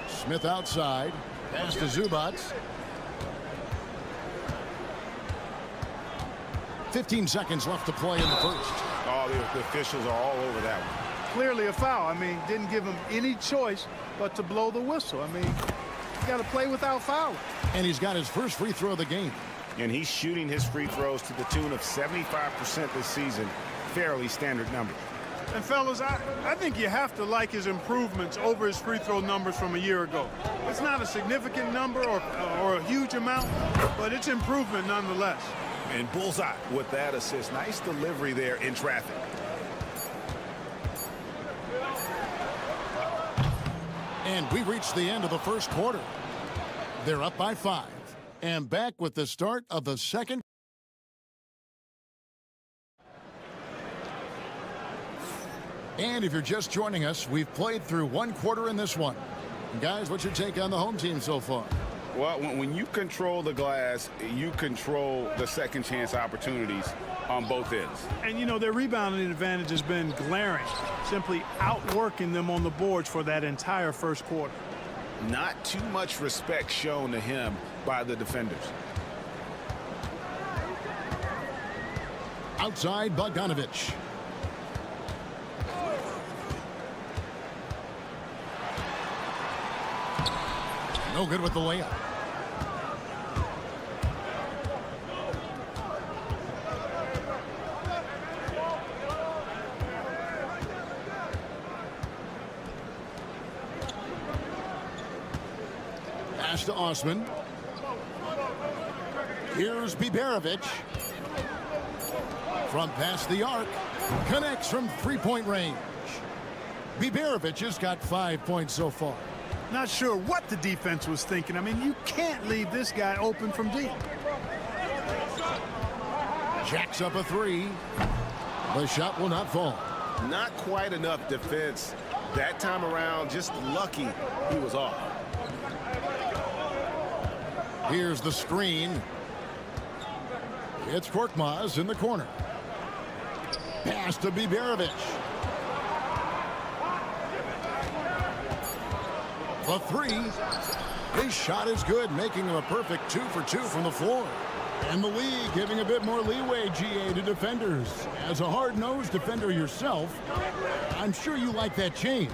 Smith outside. Pass to Zubac. 15 seconds left to play in the first. Oh, the officials are all over that one. Clearly a foul. I mean, didn't give him any choice but to blow the whistle. I mean, you got to play without fouling. And he's got his first free throw of the game. And he's shooting his free throws to the tune of 75% this season. Fairly standard number. And fellas, I think you have to like his improvements over his free throw numbers from a year ago. It's not a significant number or a huge amount, but it's improvement nonetheless. And bullseye with that assist. Nice delivery there in traffic. And we reached the end of the first quarter. They're up by 5. And back with the start of the second. And if you're just joining us, we've played through one quarter in this one. Guys, what's your take on the home team so far? Well, when you control the glass, you control the second chance opportunities on both ends. And, you know, their rebounding advantage has been glaring, simply outworking them on the boards for that entire first quarter. Not too much respect shown to him by the defenders. Outside, Bogdanovich. No good with the layup. Pass to Osman. Here's Biberovic. From past the arc. Connects from three-point range. Biberovic has got 5 points so far. Not sure what the defense was thinking. I mean, you can't leave this guy open from deep. Jacks up a three. The shot will not fall. Not quite enough defense that time around. Just lucky he was off. Here's the screen. It's Korkmaz in the corner. Pass to Biberovic. The three. His shot is good, making him a perfect 2 for 2 from the floor. And the league giving a bit more leeway, GA, to defenders. As a hard-nosed defender yourself, I'm sure you like that change.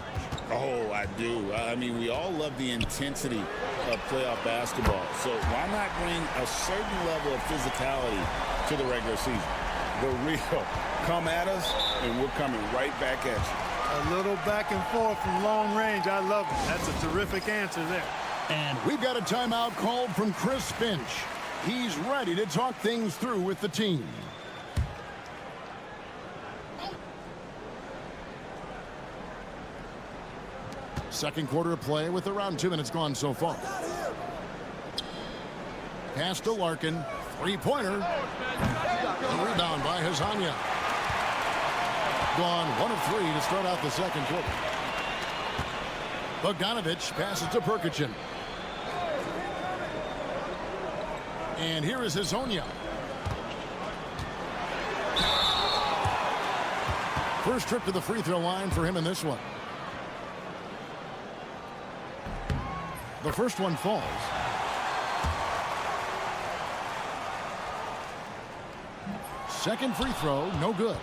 Oh, I do. I mean, we all love the intensity of playoff basketball. So why not bring a certain level of physicality to the regular season? The real. Come at us, and we're coming right back at you. A little back and forth from long range. I love it. That's a terrific answer there. And we've got a timeout called from Chris Finch. He's ready to talk things through with the team. Second quarter of play with around 2 minutes gone so far. Pass to Larkin. Three-pointer. Rebound by Hazanya. Gone 1 of 3 to start out the second quarter. Bogdanovich passes to Perkichin. And here is Hazanya. First trip to the free throw line for him in this one. The first one falls. Second free throw, no good.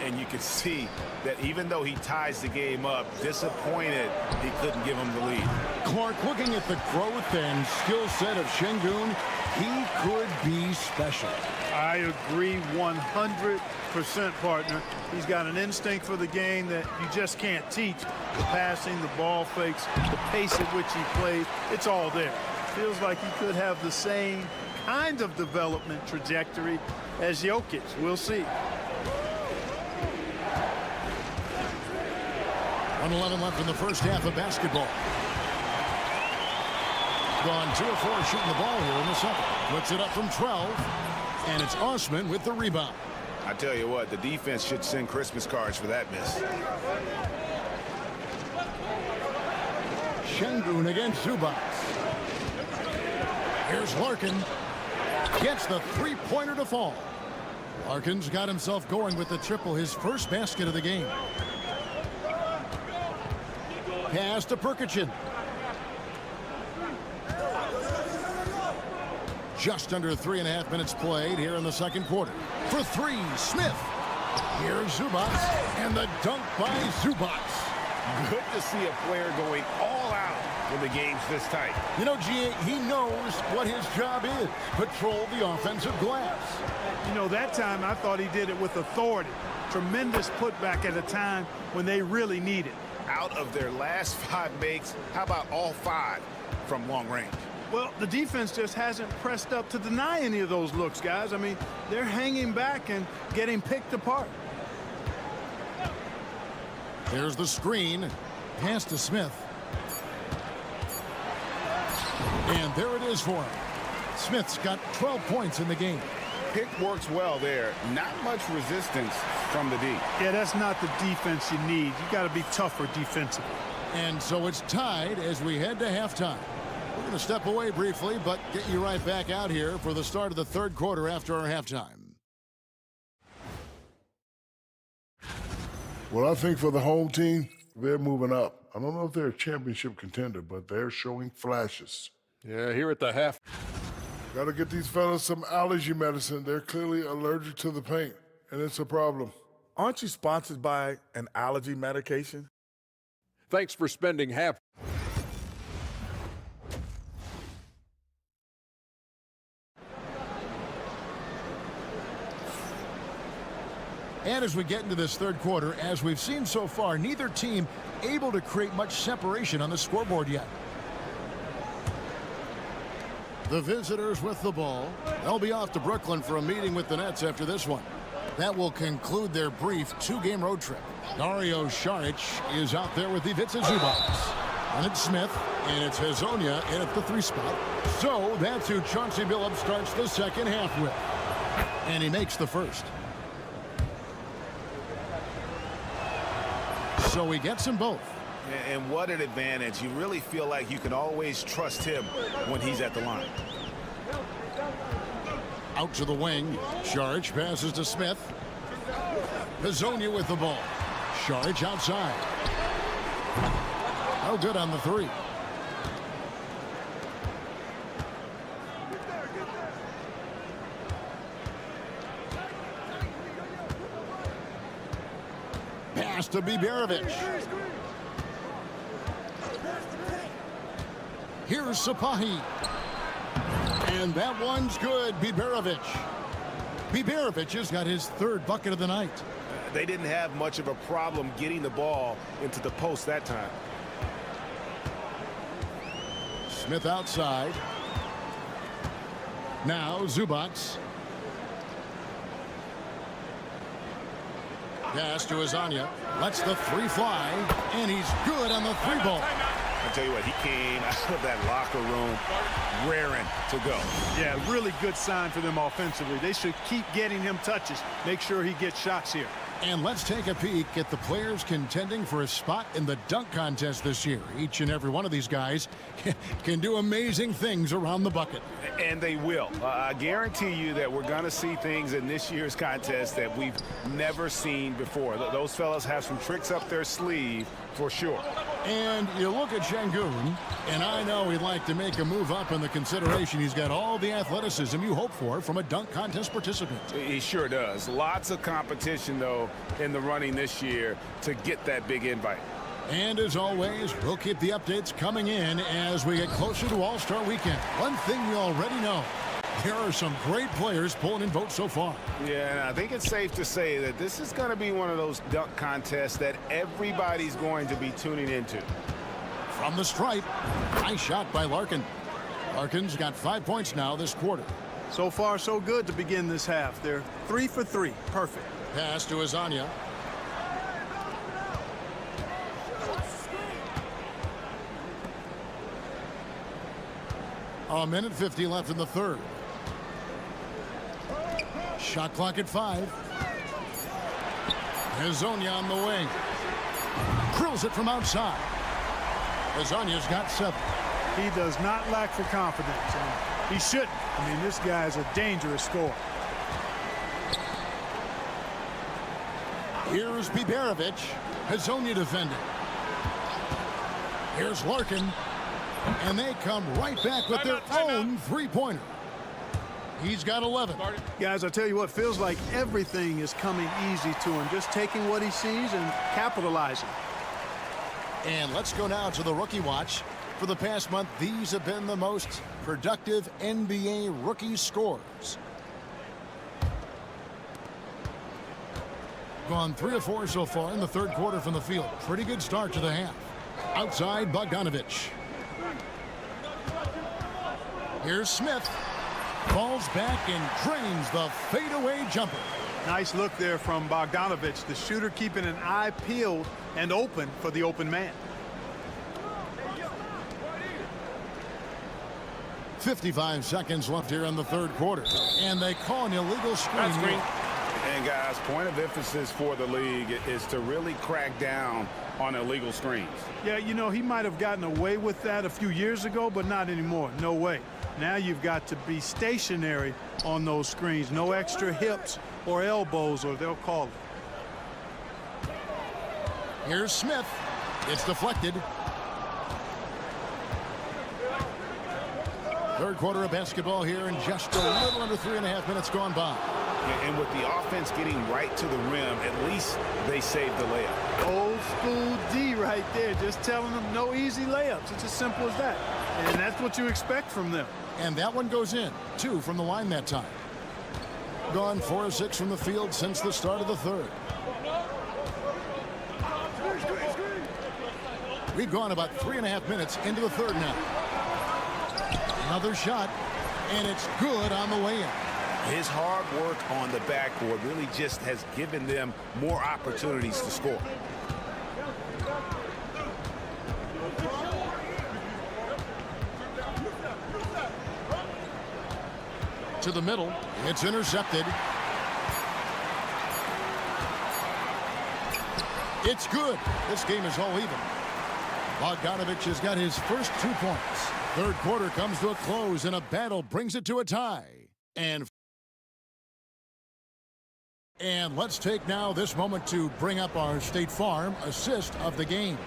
And you can see that even though he ties the game up, disappointed he couldn't give him the lead. Clark, looking at the growth and skill set of Şengün, he could be special. I agree 100%, partner. He's got an instinct for the game that you just can't teach. The passing, the ball fakes, the pace at which he plays, it's all there. Feels like he could have the same kind of development trajectory as Jokic. We'll see. 1:11 left in the first half of basketball. Gone 2 of 4 shooting the ball here in the second. Puts it up from 12. And it's Osman with the rebound. I tell you what, the defense should send Christmas cards for that miss. Şengün against Zubac. Here's Larkin. Gets the three-pointer to fall. Larkin's got himself going with the triple, his first basket of the game. Pass to Perkichin. Just under 3.5 minutes played here in the second quarter. For three, Smith. Here's Zubac, and the dunk by Zubac. Good to see a player going all out when the game's this tight. You know, G.A., he knows what his job is. Patrol the offensive glass. You know, that time I thought he did it with authority. Tremendous putback at a time when they really need it. Out of their last 5 makes, how about all 5 from long range? Well, the defense just hasn't pressed up to deny any of those looks, guys. I mean, they're hanging back and getting picked apart. There's the screen. Pass to Smith. And there it is for him. Smith's got 12 points in the game. Pick works well there. Not much resistance from the D. Yeah, that's not the defense you need. You got to be tougher defensively. And so it's tied as we head to halftime. We're going to step away briefly, but get you right back out here for the start of the third quarter after our halftime. Well, I think for the home team, they're moving up. I don't know if they're a championship contender, but they're showing flashes. Yeah, here at the half. Got to get these fellas some allergy medicine. They're clearly allergic to the paint, and it's a problem. Aren't you sponsored by an allergy medication? Thanks for spending half. And as we get into this third quarter, as we've seen so far, neither team able to create much separation on the scoreboard yet. The visitors with the ball. They'll be off to Brooklyn for a meeting with the Nets after this one. That will conclude their brief two-game road trip. Dario Saric is out there with Ivica Zubac. And it's Smith, and it's Hezonja in at the 3 spot. So that's who Chauncey Billups starts the second half with. And he makes the first. So he gets them both. And what an advantage. You really feel like you can always trust him when he's at the line. Out to the wing. Saric passes to Smith. Hezonja with the ball. Saric outside. Oh, good on the 3. Pass to Biberovic. Here's Sapahi. And that one's good. Biberovic. Biberovic has got his 3rd bucket of the night. They didn't have much of a problem getting the ball into the post that time. Smith outside. Now Zubac. Pass to Hezonja. Lets the 3 fly. And he's good on the 3 ball. I tell you what, he came out of that locker room raring to go. Yeah, really good sign for them offensively. They should keep getting him touches. Make sure he gets shots here. And let's take a peek at the players contending for a spot in the dunk contest this year. Each and every one of these guys can do amazing things around the bucket. And they will. I guarantee you that we're going to see things in this year's contest that we've never seen before. Those fellas have some tricks up their sleeve for sure. And you look at Şengün, and I know he'd like to make a move up in the consideration. He's got all the athleticism you hope for from a dunk contest participant. He sure does. Lots of competition, though, in the running this year to get that big invite. And as always, we'll keep the updates coming in as we get closer to All-Star Weekend. One thing we already know, there are some great players pulling in votes so far. Yeah, and I think it's safe to say that this is going to be one of those dunk contests that everybody's going to be tuning into. From the stripe, nice shot by Larkin. Larkin's got 5 points now this quarter. So far, so good to begin this half. They're 3 for 3. Perfect. Pass to Hezonja. A minute 50 left in the third. Shot clock at 5. Hezonja on the wing. Drills it from outside. Hezonja's got 7. He does not lack for confidence, and he shouldn't. I mean, this guy's a dangerous scorer. Here's Biberovic. Hezonja defending. Here's Larkin. And they come right back with their own 3-pointer. He's got 11. Guys, I tell you what, feels like everything is coming easy to him. Just taking what he sees and capitalizing. And let's go now to the rookie watch. For the past month, these have been the most productive NBA rookie scores. Gone 3 of 4 so far in the third quarter from the field. Pretty good start to the half. Outside, Bogdanovic. Here's Smith. Falls back and drains the fadeaway jumper. Nice look there from Bogdanovic, the shooter keeping an eye peeled and open for the open man. 55 seconds left here in the third quarter. And they call an illegal screen. And guys, point of emphasis for the league is to really crack down on illegal screens. Yeah, you know, he might have gotten away with that a few years ago, but not anymore. No way. Now you've got to be stationary on those screens. No extra hips or elbows, or they'll call it. Here's Smith. It's deflected. Third quarter of basketball here, and just a little under 3.5 minutes gone by. Yeah, and with the offense getting right to the rim, at least they saved the layup. Old school D right there, just telling them no easy layups. It's as simple as that. And that's what you expect from them. And that one goes in. 2 from the line that time. Gone 4 of 6 from the field since the start of the third. We've gone about 3.5 minutes into the third now. Another shot, and it's good on the way in. His hard work on the backboard really just has given them more opportunities to score. To the middle, it's intercepted. It's good. This game is all even. Bogdanovich has got his first 2 points. Third quarter comes to a close, and a battle brings it to a tie. And let's take now this moment to bring up our State Farm assist of the game.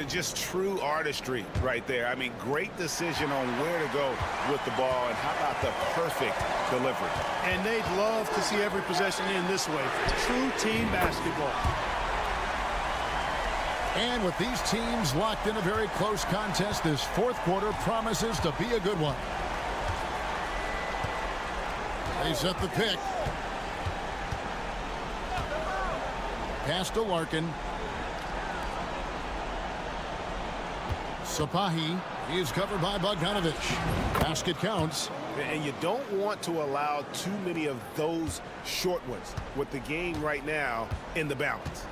Just true artistry right there. I mean, great decision on where to go with the ball, and how about the perfect delivery. And they'd love to see every possession in this way. True team basketball. And with these teams locked in a very close contest, this fourth quarter promises to be a good one. They set the pick. Pass to Larkin. Sapahi is covered by Bogdanovich. Basket counts. And you don't want to allow too many of those short ones with the game right now in the balance.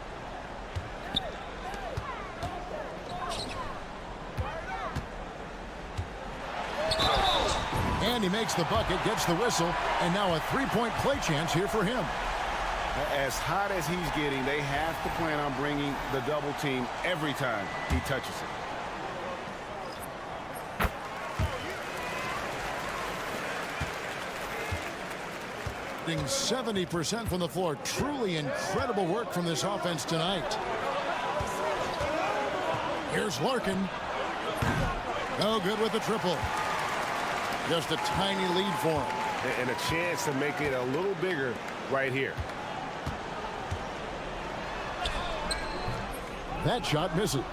And he makes the bucket, gets the whistle, and now a three-point play chance here for him. As hot as he's getting, they have to plan on bringing the double team every time he touches it. 70% from the floor. Truly incredible work from this offense tonight. Here's Larkin. No good with the triple. Just a tiny lead for him. And a chance to make it a little bigger right here. That shot misses.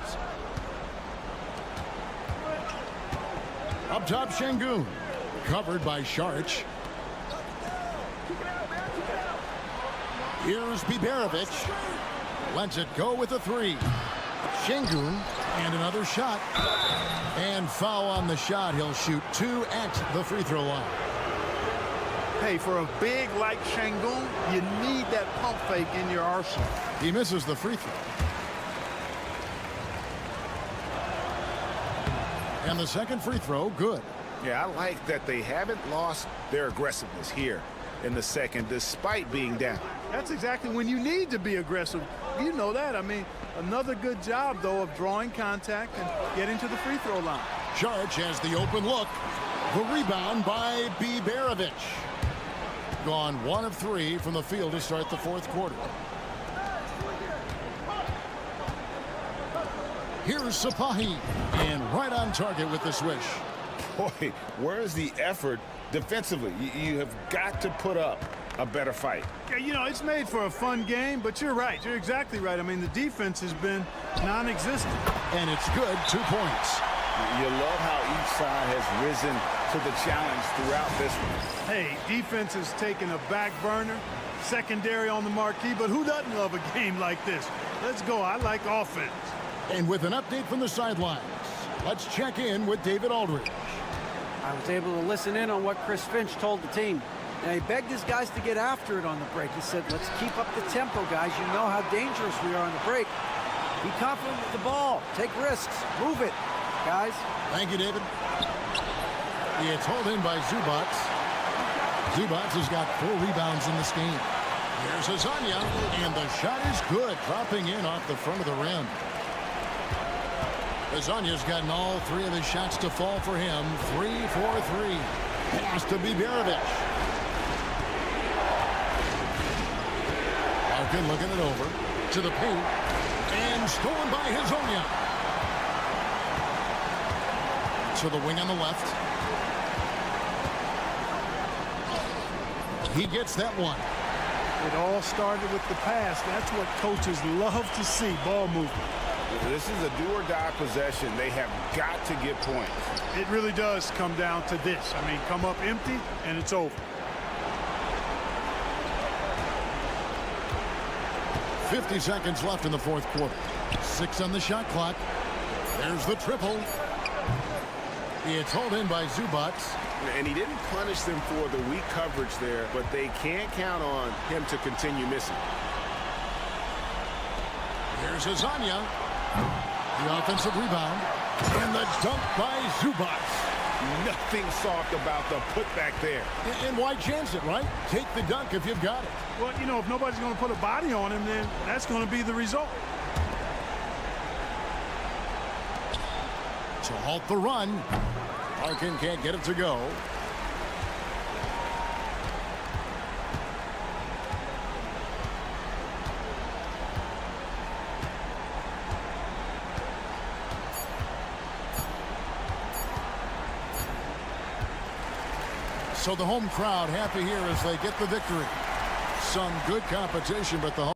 Up top, Şengün. Covered by Saric. Here's Biberovic. Lets it go with a three. Şengün, and another shot. And foul on the shot. He'll shoot 2 at the free throw line. Hey, for a big like Şengün, you need that pump fake in your arsenal. He misses the free throw. And the second free throw, good. Yeah, I like that they haven't lost their aggressiveness here in the second, despite being down. That's exactly when you need to be aggressive. You know that. I mean, another good job, though, of drawing contact and getting to the free throw line. Saric has the open look. The rebound by Biberovic. Gone 1 of 3 from the field to start the fourth quarter. Here's Sapahi, and right on target with the swish. Boy, where's the effort defensively? You have got to put up a better fight. Yeah, you know, it's made for a fun game, but you're right. You're exactly right. I mean, the defense has been non-existent. And it's good, 2 points. You love how each side has risen to the challenge throughout this one. Hey, defense has taken a back burner, secondary on the marquee, but who doesn't love a game like this? Let's go. I like offense. And with an update from the sidelines, let's check in with David Aldridge. I was able to listen in on what Chris Finch told the team. And he begged his guys to get after it on the break. He said, let's keep up the tempo, guys. You know how dangerous we are on the break. Be confident with the ball. Take risks. Move it, guys. Thank you, David. It's hauled in by Zubac. Zubac has got 4 rebounds in this game. Here's Azania, and the shot is good, dropping in off the front of the rim. Azania's gotten all three of his shots to fall for him. 3 for 3. Pass to Biberovic. Larkin looking it over to the paint, and stolen by Hazonia. To the wing on the left. He gets that one. It all started with the pass. That's what coaches love to see, ball movement. This is a do-or-die possession. They have got to get points. It really does come down to this. I mean, come up empty, and it's over. 50 seconds left in the fourth quarter. 6 on the shot clock. There's the triple. It's hauled in by Zubac. And he didn't punish them for the weak coverage there, but they can't count on him to continue missing. Here's Azania. The offensive rebound. And the dunk by Zubac. Nothing soft about the putback there. And why chance it, right? Take the dunk if you've got it. Well, you know, if nobody's going to put a body on him, then that's going to be the result. To halt the run. Larkin can't get it to go. So the home crowd happy here as they get the victory. Some good competition, but the home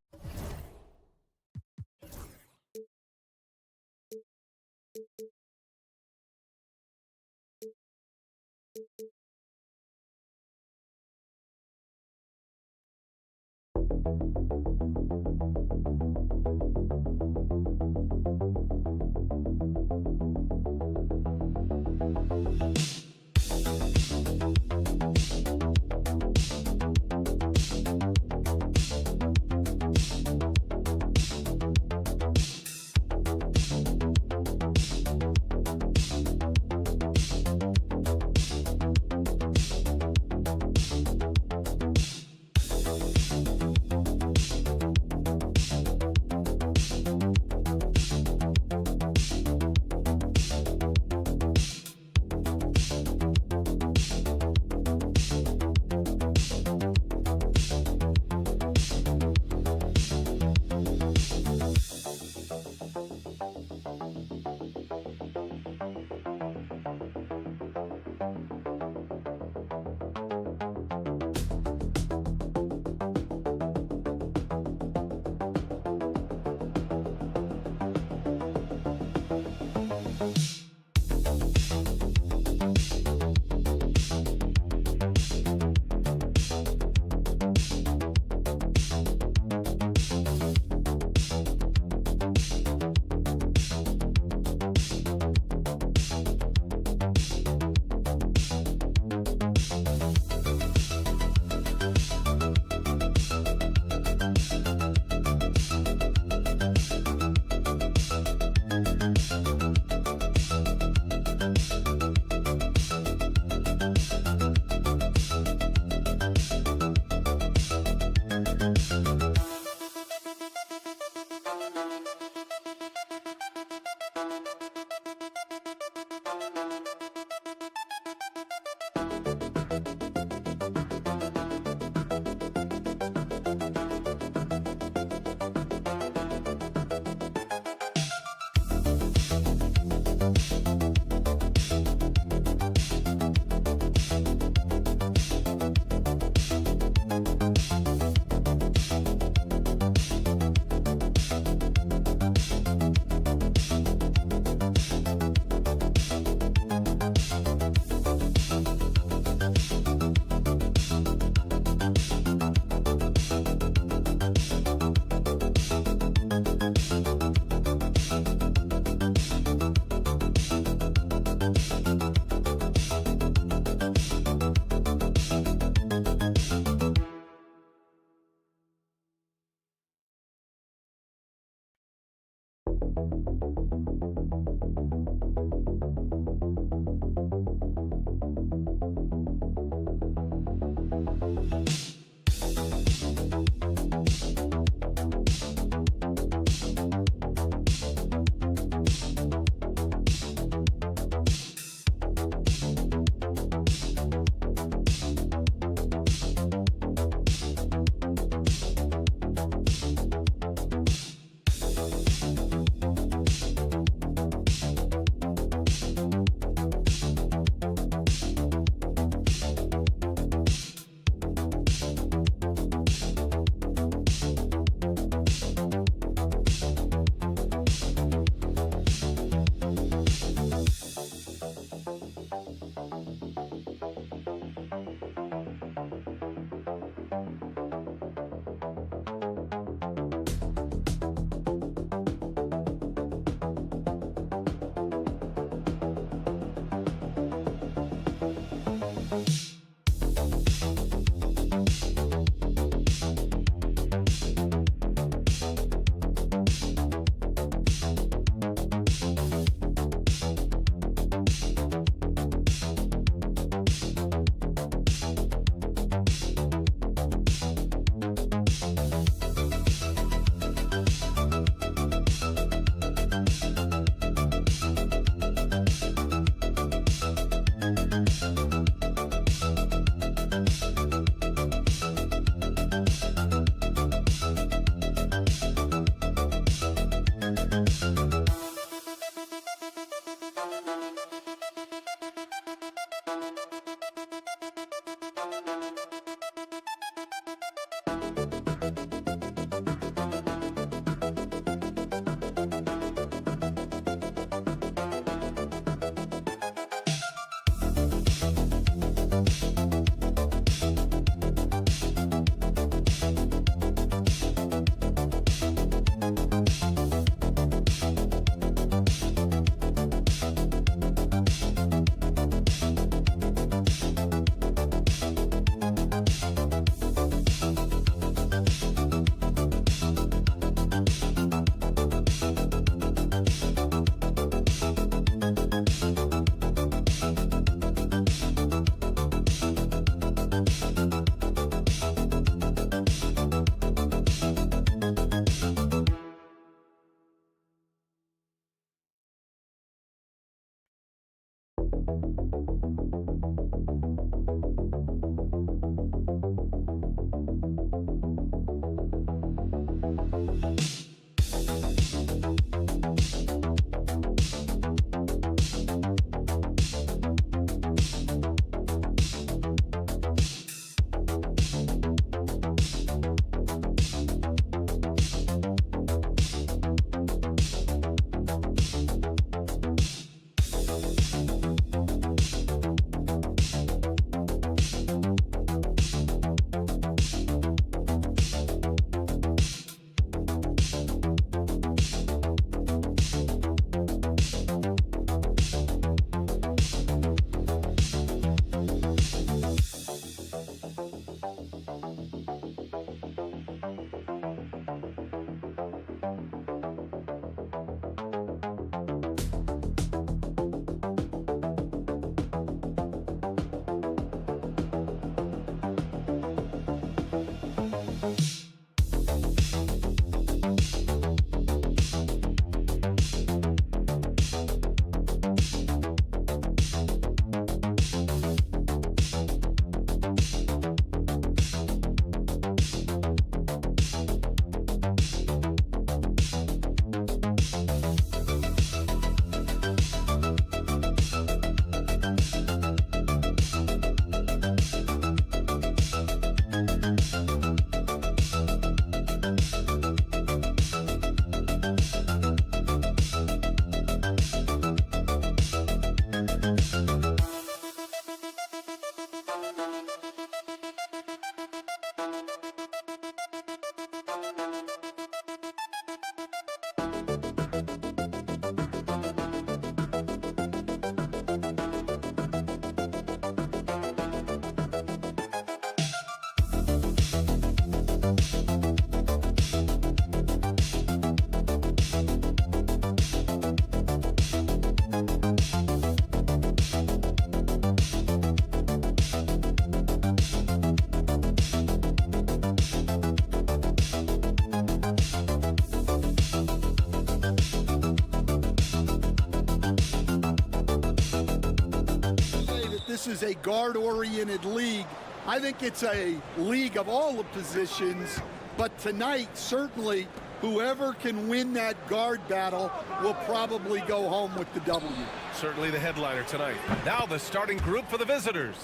This is a guard-oriented league. I think it's a league of all the positions, but tonight, certainly, whoever can win that guard battle will probably go home with the W. Certainly the headliner tonight. Now the starting group for the visitors.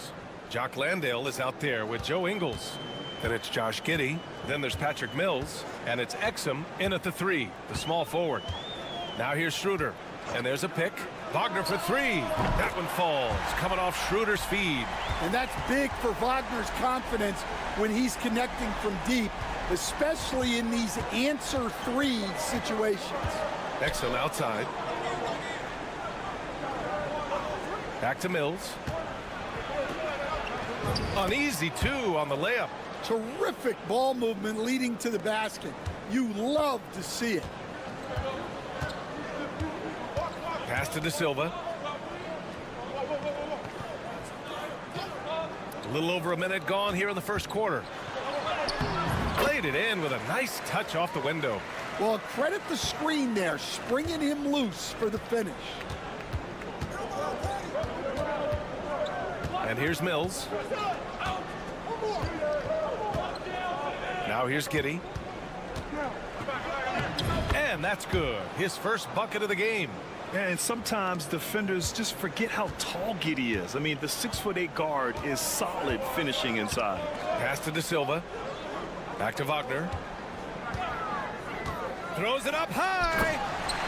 Jock Landale is out there with Joe Ingles. Then it's Josh Giddey. Then there's Patrick Mills. And it's Exum in at the 3, the small forward. Now here's Schroeder. And there's a pick. Wagner for 3. That one falls, coming off Schroeder's feed. And that's big for Wagner's confidence when he's connecting from deep, especially in these answer 3 situations. Exum outside. Back to Mills. Uneasy, too, on the layup. Terrific ball movement leading to the basket. You love to see it. Pass to De Silva. A little over a minute gone here in the first quarter. Played it in with a nice touch off the window. Well, credit the screen there, springing him loose for the finish. And here's Mills. Now here's Giddey. And that's good. His first bucket of the game. And sometimes defenders just forget how tall Giddey is. I mean, the 6'8" guard is solid finishing inside. Pass to De Silva. Back to Wagner. Throws it up high.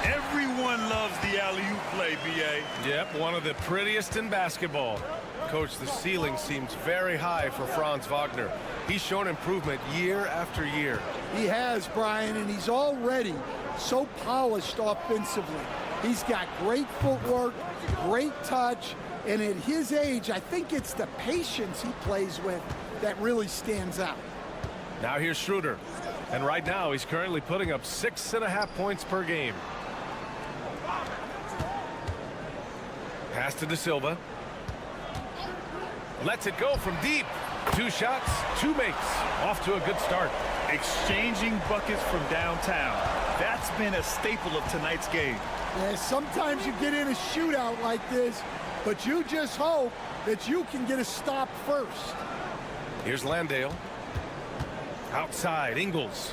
Everyone loves the alley-oop play, B.A. Yep, one of the prettiest in basketball. Coach, the ceiling seems very high for Franz Wagner. He's shown improvement year after year. He has, Brian, and he's already so polished offensively. He's got great footwork, great touch, and at his age, I think it's the patience he plays with that really stands out. Now here's Schroeder. And right now, he's currently putting up 6.5 points per game. Pass to De Silva. Lets it go from deep. 2 shots, 2 makes. Off to a good start. Exchanging buckets from downtown. That's been a staple of tonight's game. Yeah, sometimes you get in a shootout like this, but you just hope that you can get a stop first. Here's Landale. Outside, Ingles.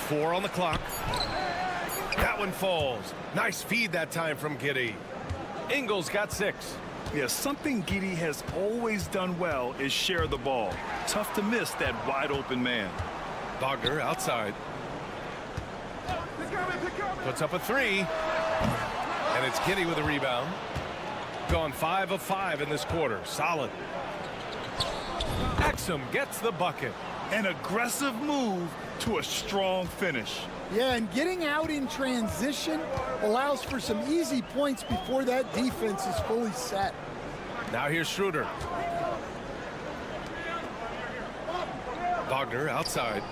4 on the clock. That one falls. Nice feed that time from Giddey. Ingles got 6. Yeah, something Giddey has always done well is share the ball. Tough to miss that wide open man. Wagner outside. Puts up a 3. And it's Giddey with a rebound. Gone 5 of 5 in this quarter. Solid. Exum gets the bucket. An aggressive move to a strong finish. Yeah, and getting out in transition allows for some easy points before that defense is fully set. Now here's Schroeder. Wagner outside.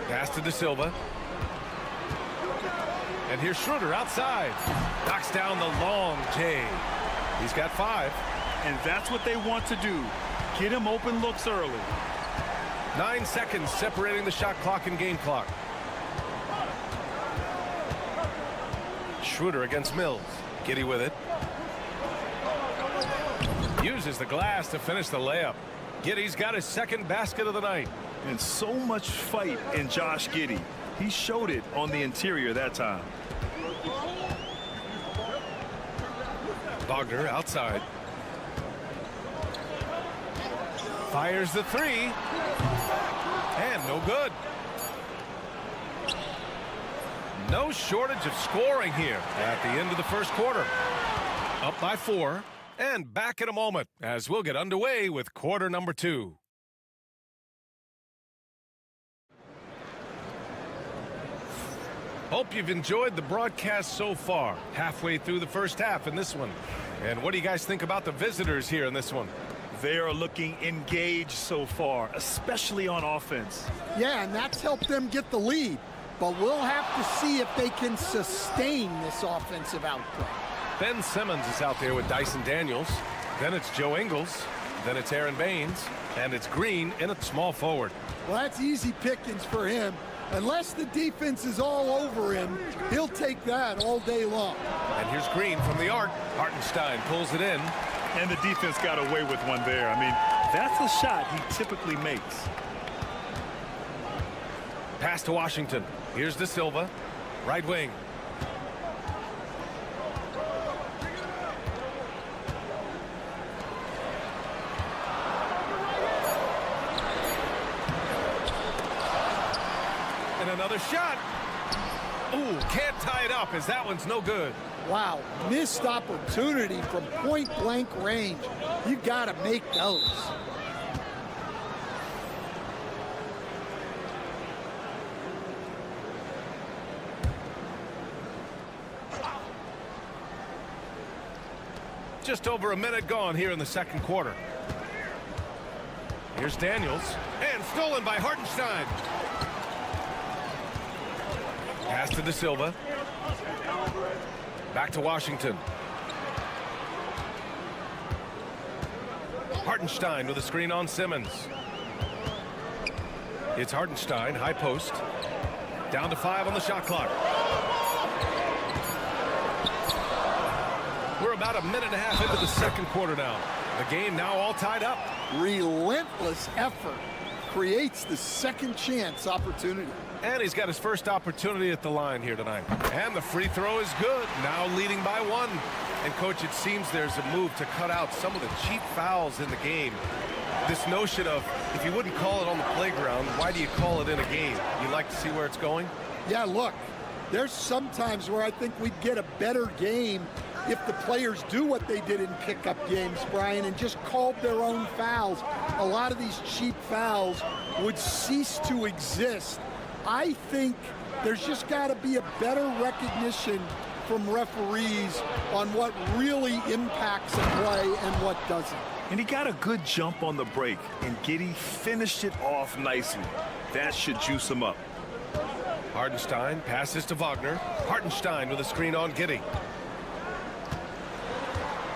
Pass to De Silva. And here's Schroeder outside. Knocks down the long J. He's got 5. And that's what they want to do. Get him open looks early. 9 seconds separating the shot clock and game clock. Schroeder against Mills. Giddey with it. Uses the glass to finish the layup. Giddey's got his second basket of the night. And so much fight in Josh Giddey. He showed it on the interior that time. Wagner outside. Fires the 3. And no good. No shortage of scoring here at the end of the first quarter. Up by 4. And back in a moment as we'll get underway with quarter number 2. Hope you've enjoyed the broadcast so far. Halfway through the first half in this one. And what do you guys think about the visitors here in this one? They are looking engaged so far, especially on offense. Yeah, and that's helped them get the lead. But we'll have to see if they can sustain this offensive output. Ben Simmons is out there with Dyson Daniels. Then it's Joe Ingles. Then it's Aaron Baines. And it's Green in at small forward. Well, that's easy pickings for him. Unless the defense is all over him, he'll take that all day long. And here's Green from the arc. Hartenstein pulls it in. And the defense got away with one there. I mean, that's a shot he typically makes. Pass to Washington. Here's De Silva. Right wing. And another shot. Ooh, can't tie it up as that one's no good. Wow, missed opportunity from point-blank range. You got to make those. Just over a minute gone here in the second quarter. Here's Daniels. And stolen by Hartenstein. Pass to De Silva. Back to Washington. Hartenstein with a screen on Simmons. It's Hartenstein, high post. Down to 5 on the shot clock. We're about a minute and a half into the second quarter now. The game now all tied up. Relentless effort creates the second chance opportunity. And he's got his first opportunity at the line here tonight. And the free throw is good. Now leading by 1. And, Coach, it seems there's a move to cut out some of the cheap fouls in the game. This notion of, if you wouldn't call it on the playground, why do you call it in a game? You like to see where it's going? Yeah, look, there's some times where I think we'd get a better game if the players do what they did in pickup games, Brian, and just called their own fouls. A lot of these cheap fouls would cease to exist. I think there's just got to be a better recognition from referees on what really impacts a play and what doesn't. And he got a good jump on the break, and Giddey finished it off nicely. That should juice him up. Hartenstein passes to Wagner. Hartenstein with a screen on Giddey.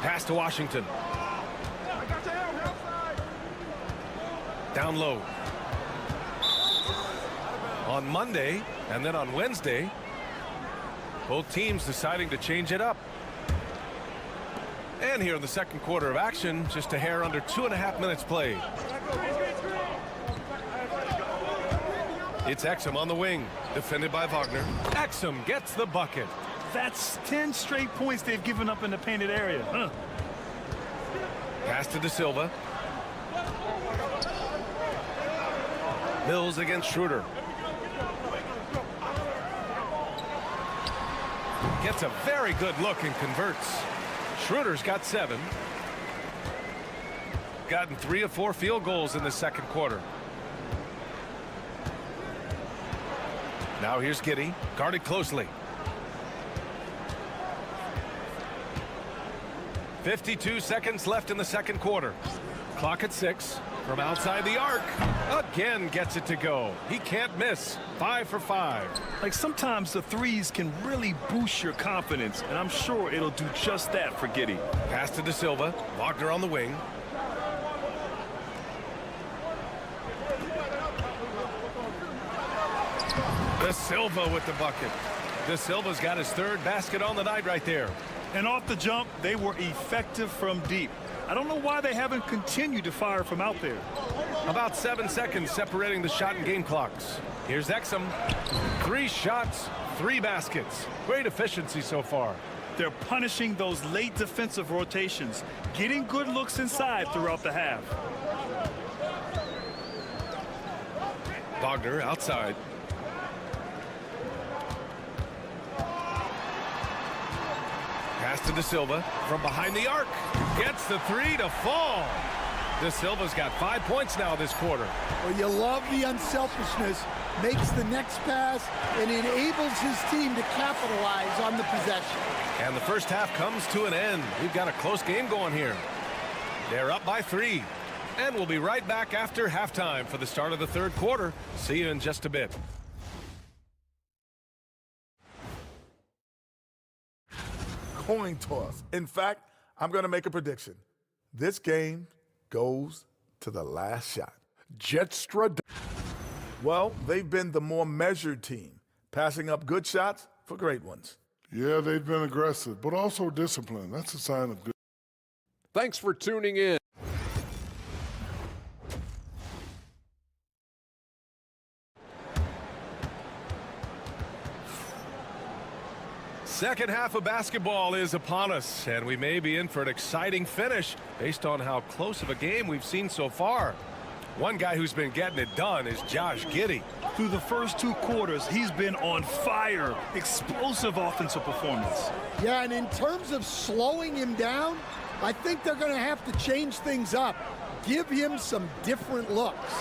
Pass to Washington. Down low. On Monday and then on Wednesday, Both teams deciding to change it up. And here in the second quarter of action, just a hair under 2.5 minutes played. It's Exum on the wing, defended by Wagner. Exum gets the bucket. That's 10 straight points they've given up in the painted area. Pass to De Silva. Mills against Schroeder. Gets a very good look and converts. Schroeder's got 7. Gotten 3 of 4 field goals in the second quarter. Now here's Giddey, guarded closely. 52 seconds left in the second quarter. Clock at 6. From outside the arc, again gets it to go. He can't miss. 5 for 5. Like, sometimes the threes can really boost your confidence, and I'm sure it'll do just that for Giddey. Pass to De Silva. Wagner on the wing. De Silva with the bucket. De Silva's got his 3rd basket on the night right there. And off the jump, they were effective from deep. I don't know why they haven't continued to fire from out there. About 7 seconds separating the shot and game clocks. Here's Exum. 3 shots, 3 baskets. Great efficiency so far. They're punishing those late defensive rotations, getting good looks inside throughout the half. Wagner outside. Pass to De Silva from behind the arc. Gets the 3 to fall. De Silva's got 5 points now this quarter. Well, you love the unselfishness. Makes the next pass and enables his team to capitalize on the possession. And the first half comes to an end. We've got a close game going here. They're up by 3. And we'll be right back after halftime for the start of the third quarter. See you in just a bit. Coin toss. In fact, I'm going to make a prediction. This game goes to the last shot. Jetstra. Well, they've been the more measured team, passing up good shots for great ones. Yeah, they've been aggressive, but also disciplined. That's a sign of good. Thanks for tuning in. Second half of basketball is upon us, and we may be in for an exciting finish based on how close of a game we've seen so far. One guy who's been getting it done is Josh Giddey. Through the first 2 quarters, he's been on fire. Explosive offensive performance. Yeah, and in terms of slowing him down, I think they're going to have to change things up. Give him some different looks.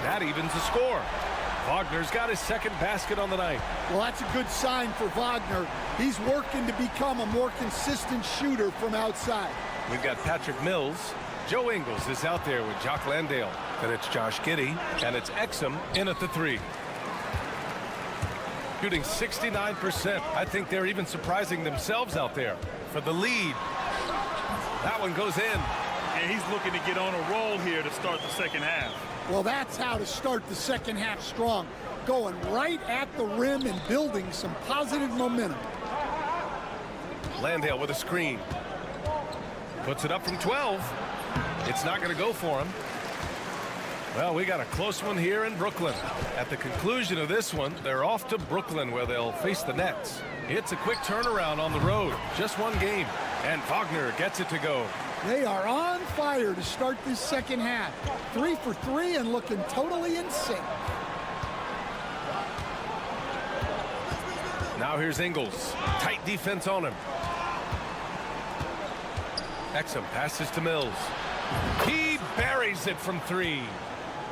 That evens the score. Wagner's got his 2nd basket on the night. Well, that's a good sign for Wagner. He's working to become a more consistent shooter from outside. We've got Patrick Mills. Joe Ingles is out there with Jock Landale. Then it's Josh Giddey, and it's Exum in at the 3. Shooting 69%. I think they're even surprising themselves out there for the lead. That one goes in. And he's looking to get on a roll here to start the second half. Well, that's how to start the second half strong. Going right at the rim and building some positive momentum. Landale with a screen. Puts it up from 12. It's not going to go for him. Well, we got a close one here in Brooklyn. At the conclusion of this one, they're off to Brooklyn where they'll face the Nets. It's a quick turnaround on the road. Just one game. And Wagner gets it to go. They are on fire to start this second half. 3 for 3 and looking totally in sync. Now here's Ingles. Tight defense on him. Exum passes to Mills. He buries it from 3.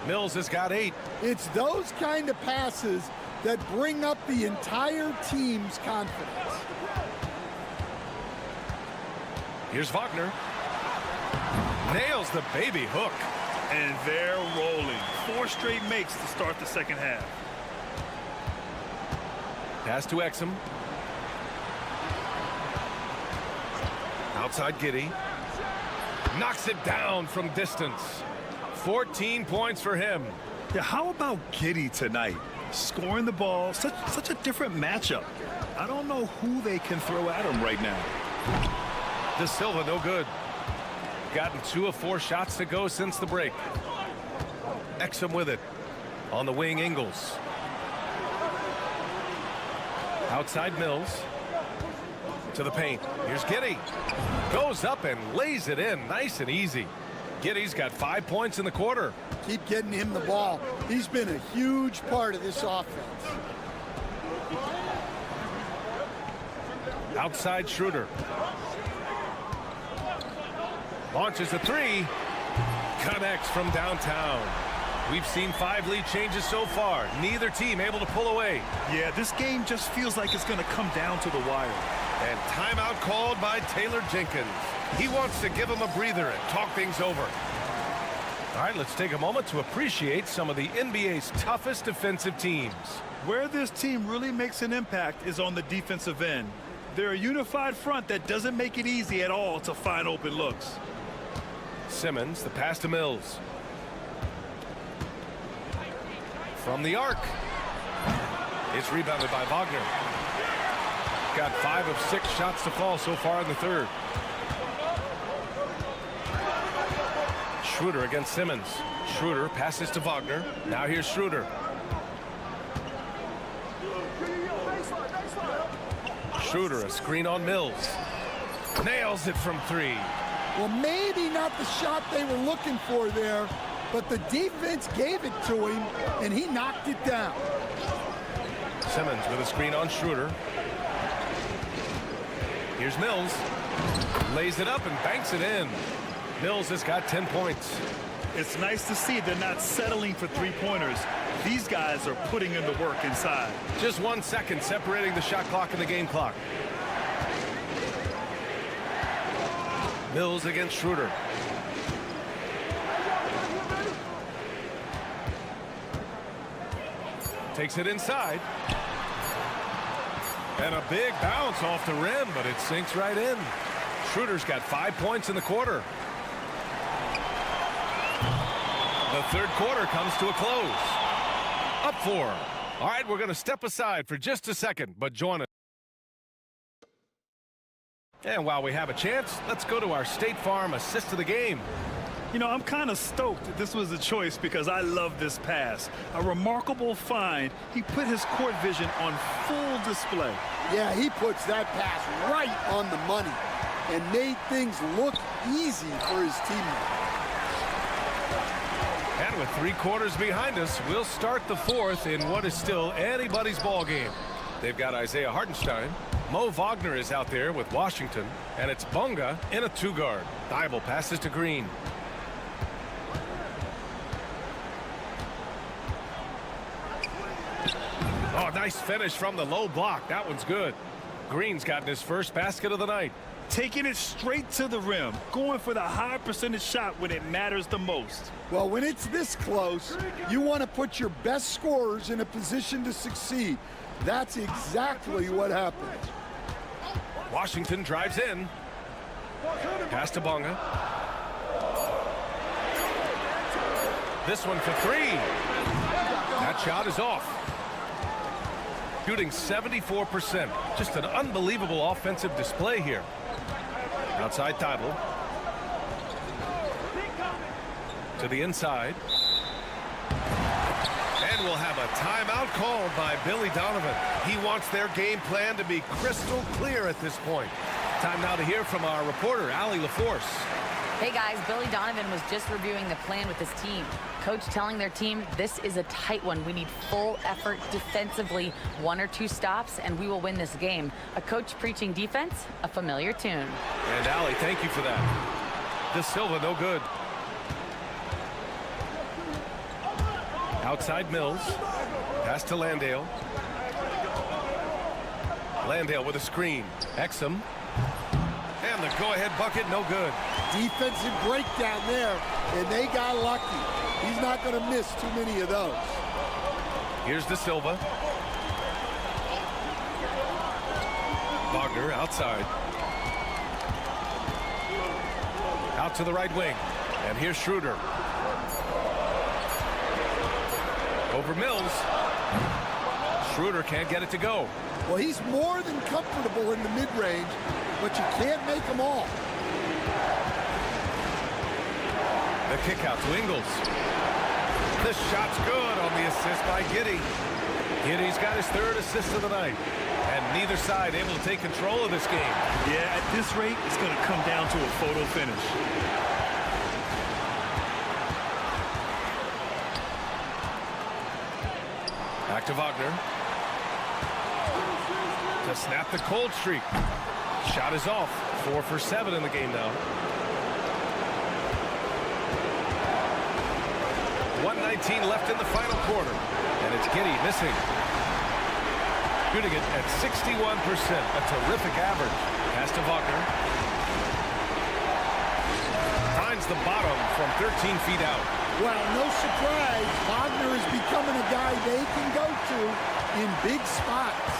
Mills has got 8. It's those kind of passes that bring up the entire team's confidence. Here's Wagner. Nails the baby hook. And they're rolling. 4 straight makes to start the second half. Pass to Exum. Outside Giddey. Knocks it down from distance. 14 points for him. Yeah, how about Giddey tonight? Scoring the ball, such a different matchup. I don't know who they can throw at him right now. De Silva, no good. Gotten 2 of 4 shots to go since the break. Exum with it. On the wing, Ingles. Outside Mills. To the paint. Here's Giddey. Goes up and lays it in. Nice and easy. Giddey's got 5 points in the quarter. Keep getting him the ball. He's been a huge part of this offense. Outside Schroeder. Launches a 3. Connects from downtown. We've seen 5 lead changes so far. Neither team able to pull away. Yeah, this game just feels like it's going to come down to the wire. And timeout called by Taylor Jenkins. He wants to give him a breather and talk things over. All right, let's take a moment to appreciate some of the NBA's toughest defensive teams. Where this team really makes an impact is on the defensive end. They're a unified front that doesn't make it easy at all to find open looks. Simmons, the pass to Mills. From the arc. It's rebounded by Wagner. Got 5 of 6 shots to fall so far in the third. Schroeder against Simmons. Schroeder passes to Wagner. Now here's Schroeder. Schroeder, a screen on Mills. Nails it from 3. Well, maybe not the shot they were looking for there, but the defense gave it to him, and he knocked it down. Simmons with a screen on Schroeder. Here's Mills. Lays it up and banks it in. Mills has got 10 points. It's nice to see they're not settling for three-pointers. These guys are putting in the work inside. Just 1 second separating the shot clock and the game clock. Mills against Schroeder. Takes it inside. And a big bounce off the rim, but it sinks right in. Schroeder's got 5 points in the quarter. The third quarter comes to a close. Up 4. All right, we're going to step aside for just a second, but join us. And while we have a chance, let's go to our State Farm assist of the game. You know, I'm kind of stoked that this was a choice because I love this pass. A remarkable find. He put his court vision on full display. Yeah, he puts that pass right on the money and made things look easy for his teammates. And with 3 quarters behind us, we'll start the fourth in what is still anybody's ball game. They've got Isaiah Hartenstein. Mo Wagner is out there with Washington, and it's Bunga in a 2-guard. Thibault passes to Green. Oh, nice finish from the low block. That one's good. Green's gotten his first basket of the night. Taking it straight to the rim, going for the high percentage shot when it matters the most. Well, when it's this close, you want to put your best scorers in a position to succeed. That's exactly what happened. Washington drives in. Pass to Bunga. This one for 3. That shot is off. Shooting 74%. Just an unbelievable offensive display here. Outside Thibault. To the inside. And we'll have a timeout called by Billy Donovan. He wants their game plan to be crystal clear at this point. Time now to hear from our reporter, Allie LaForce. Hey guys, Billy Donovan was just reviewing the plan with his team. Coach telling their team this is a tight one. We need full effort defensively, 1 or 2 stops, and we will win this game. A coach preaching defense, a familiar tune. And Allie, thank you for that. De Silva, no good. Outside Mills. Pass to Landale. Landale with a screen. Exum. And the go-ahead bucket, no good. Defensive breakdown there, and they got lucky. He's not going to miss too many of those. Here's De Silva. Wagner outside. Out to the right wing. And here's Schroeder. Over Mills. Schroeder can't get it to go. Well, he's more than comfortable in the mid-range, but you can't make them all. The kick out to Ingles. The shot's good on the assist by Giddey. Giddey's got his 3rd assist of the night. And neither side able to take control of this game. Yeah, at this rate, it's going to come down to a photo finish. Back to Wagner. To snap the cold streak. Shot is off. 4 for 7 in the game now. 1:19 left in the final quarter. And it's Giddey missing. Shooting it at 61%. A terrific average. Pass to Wagner. Finds the bottom from 13 feet out. Well, no surprise, Wagner is becoming a guy they can go to in big spots.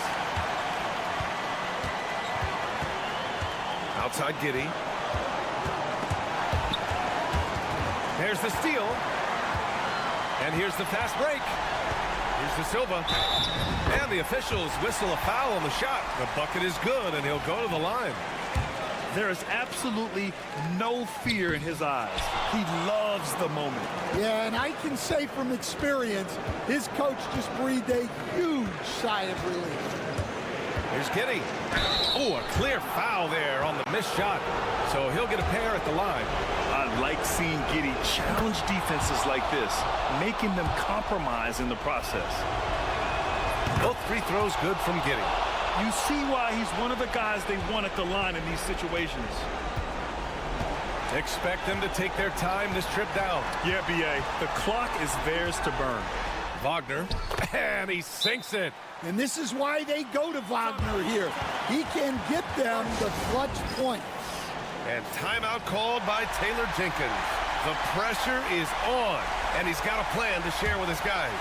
Outside Giddey. There's the steal. And here's the fast break. Here's the Silva. And the officials whistle a foul on the shot. The bucket is good, and he'll go to the line. There is absolutely no fear in his eyes. He loves the moment. Yeah, and I can say from experience, his coach just breathed a huge sigh of relief. Here's Giddey. Oh, a clear foul there on the missed shot. So he'll get a pair at the line. I like seeing Giddey challenge defenses like this, making them compromise in the process. Both free throws good from Giddey. You see why he's one of the guys they want at the line in these situations. Expect them to take their time this trip down. Yeah, B.A. The clock is theirs to burn. Wagner, and he sinks it. And this is why they go to Wagner here. He can get them the clutch points. And timeout called by Taylor Jenkins. The pressure is on, and he's got a plan to share with his guys.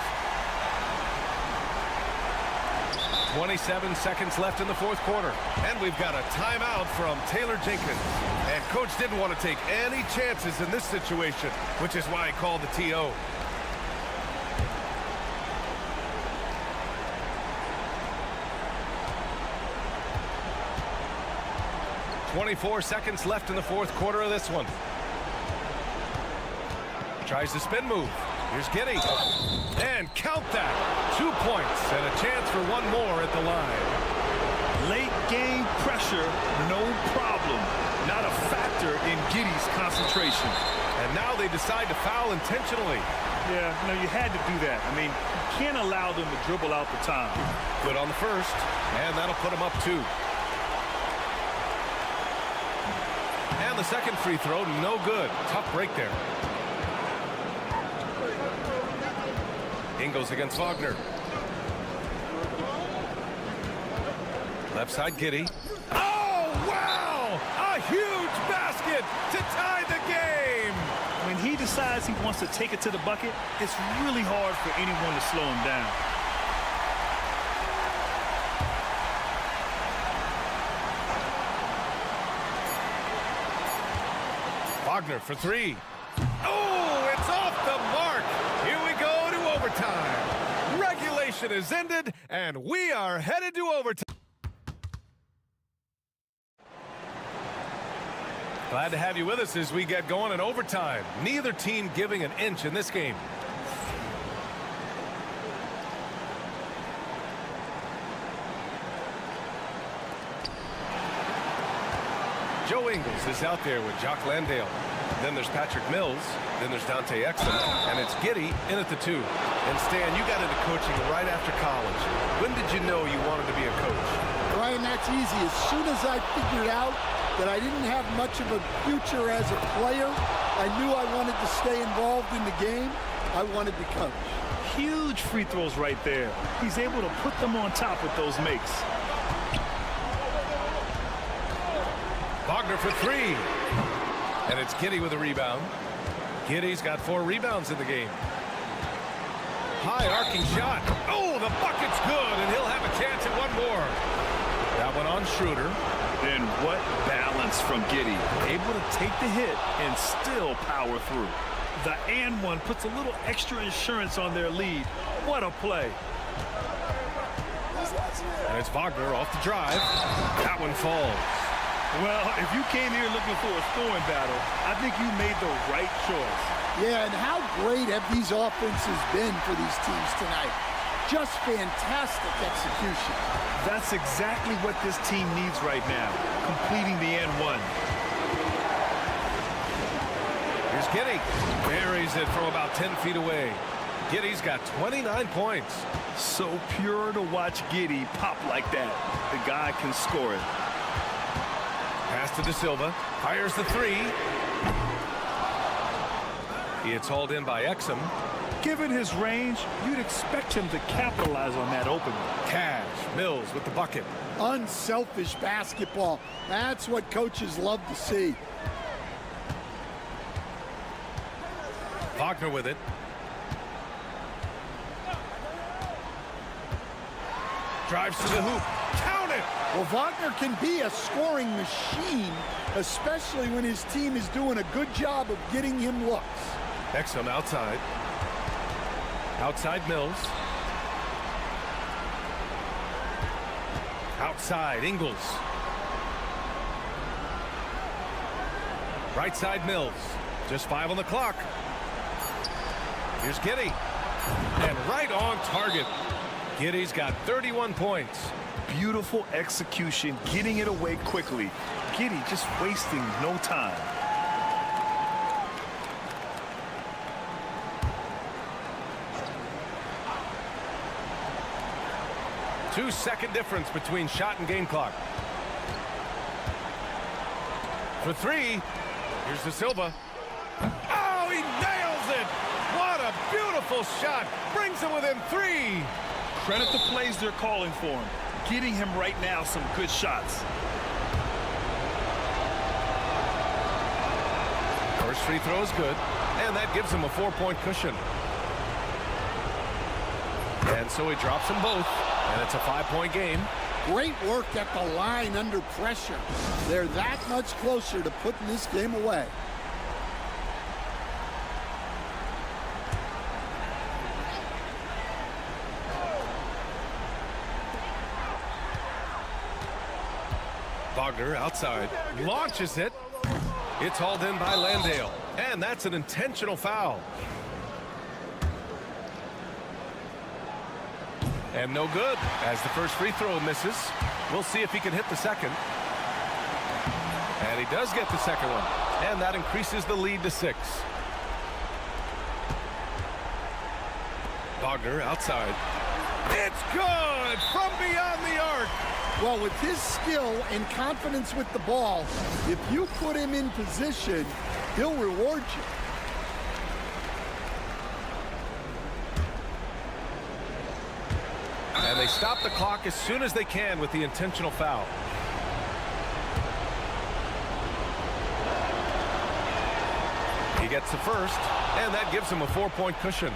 27 seconds left in the 4th quarter. And we've got a timeout from Taylor Jenkins. And coach didn't want to take any chances in this situation, which is why he called the TO. .24 seconds left in the 4th quarter of this one. Tries the spin move. Here's Giddey. And count that. 2 points and a chance for one more at the line. Late game pressure, no problem. Not a factor in Giddey's concentration. And now they decide to foul intentionally. Yeah, no, you had to do that. I mean, you can't allow them to dribble out the time. Good on the first, and that'll put them up 2. And the second free throw, no good. Tough break there. Ingles against Wagner. Left side, Giddey. Oh, wow! A huge basket to tie the game! When he decides he wants to take it to the bucket, it's really hard for anyone to slow him down. Wagner for 3. Oh, it's off the mark. Here we go to overtime. Regulation is ended, and we are headed to overtime. Glad to have you with us as we get going in overtime. Neither team giving an inch in this game. Joe Ingles is out there with Jock Landale. Then there's Patrick Mills. Then there's Dante Exum. And it's Giddey in at the 2. And Stan, you got into coaching right after college. When did you know you wanted to be a coach? Ryan, that's easy. As soon as I figured out that I didn't have much of a future as a player, I knew I wanted to stay involved in the game. I wanted to coach. Huge free throws right there. He's able to put them on top with those makes. Wagner for 3. And it's Giddey with a rebound. Giddey's got 4 rebounds in the game. High arcing shot. Oh, the bucket's good, and he'll have a chance at one more. That one on Schroeder. And what balance from Giddey. Able to take the hit and still power through. The and one puts a little extra insurance on their lead. What a play. And it's Wagner off the drive. That one falls. Well, if you came here looking for a scoring battle, I think you made the right choice. Yeah, and how great have these offenses been for these teams tonight? Just fantastic execution. That's exactly what this team needs right now, completing the end one. Here's Giddey. Buries it from about 10 feet away. Giddey's got 29 points. So pure to watch Giddey pop like that. The guy can score it. Pass to De Silva. Fires the three. It's hauled in by Exum. Given his range, you'd expect him to capitalize on that opening. Cash. Mills with the bucket. Unselfish basketball. That's what coaches love to see. Wagner with it. Drives to the hoop. Count it! Well, Wagner can be a scoring machine, especially when his team is doing a good job of getting him looks. Exum outside. Outside Mills. Outside Ingles. Right side Mills. Just 5 on the clock. Here's Giddey. And right on target. Giddey's got 31 points. Beautiful execution, getting it away quickly. Giddey just wasting no time. Two-second difference between shot and game clock. For three, here's De Silva. Oh, he nails it! What a beautiful shot! Brings him within 3. Credit the plays they're calling for him. Getting him right now some good shots. First free throw is good, and that gives him a 4-point cushion. And so he drops them both, and it's a 5-point game. Great work at the line under pressure. They're that much closer to putting this game away. Wagner outside, launches it. It's hauled in by Landale, and that's an intentional foul. And no good, as the first free throw misses. We'll see if he can hit the second. And he does get the second one, and that increases the lead to 6. Wagner outside. It's good from beyond the arc. Well, with his skill and confidence with the ball, if you put him in position, he'll reward you. And they stop the clock as soon as they can with the intentional foul. He gets the first, and that gives him a 4-point cushion.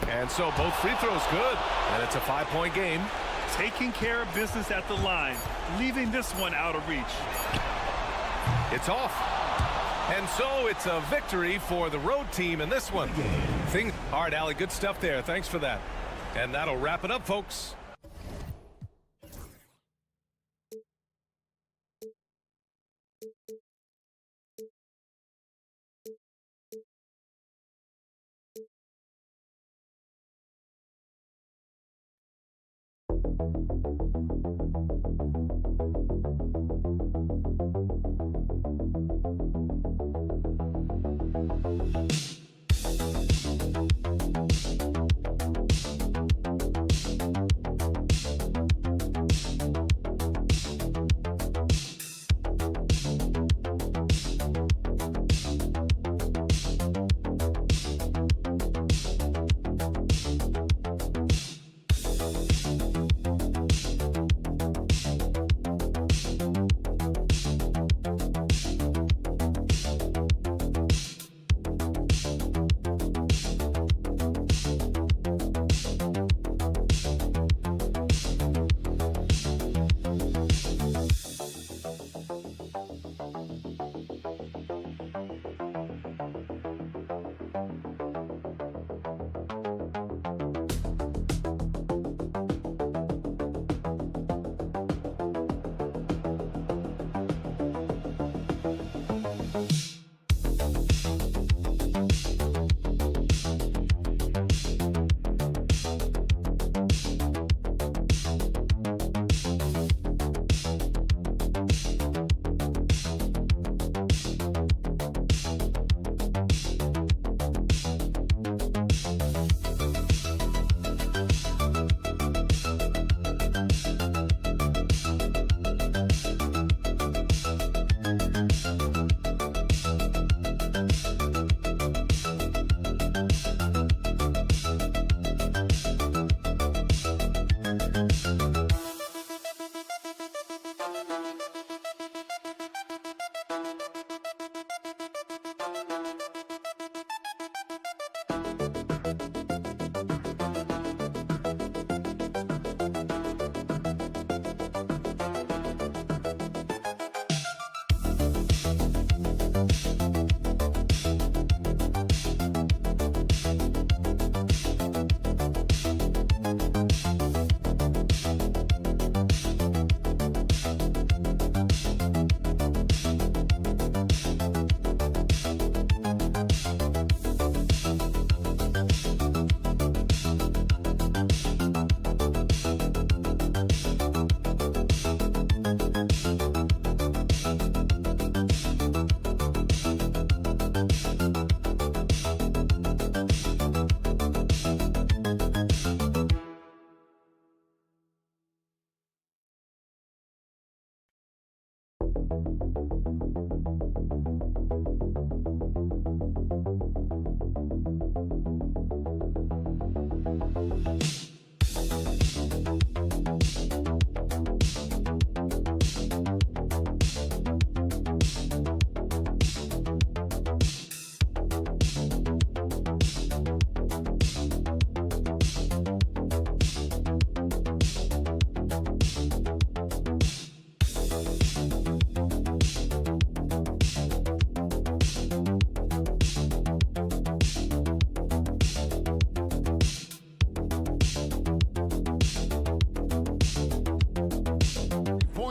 And so both free throws good, and it's a 5-point game. Taking care of business at the line, leaving this one out of reach. It's off. And so it's a victory for the road team in this one. All right, Allie, good stuff there. Thanks for that. And that'll wrap it up, folks.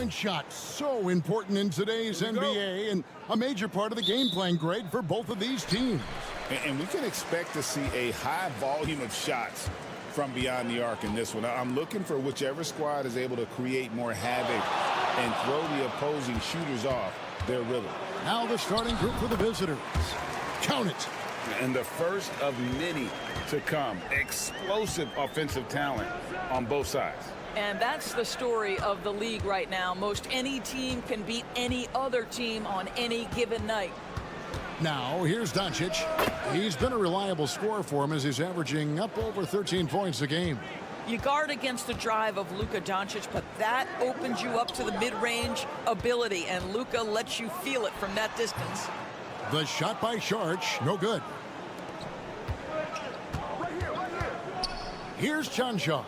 three-point shot, so important in today's NBA and a major part of the game plan grade for both of these teams. And we can expect to see a high volume of shots from beyond the arc in this one. I'm looking for whichever squad is able to create more havoc and throw the opposing shooters off their rhythm. Now the starting group for the visitors. Count it. And the first of many to come. Explosive offensive talent on both sides. And that's the story of the league right now. Most any team can beat any other team on any given night. Now, here's Doncic. He's been a reliable scorer for him as he's averaging up over 13 points a game. You guard against the drive of Luka Doncic, but that opens you up to the mid-range ability, and Luka lets you feel it from that distance. The shot by Sharch, no good. Here's Chanshaw.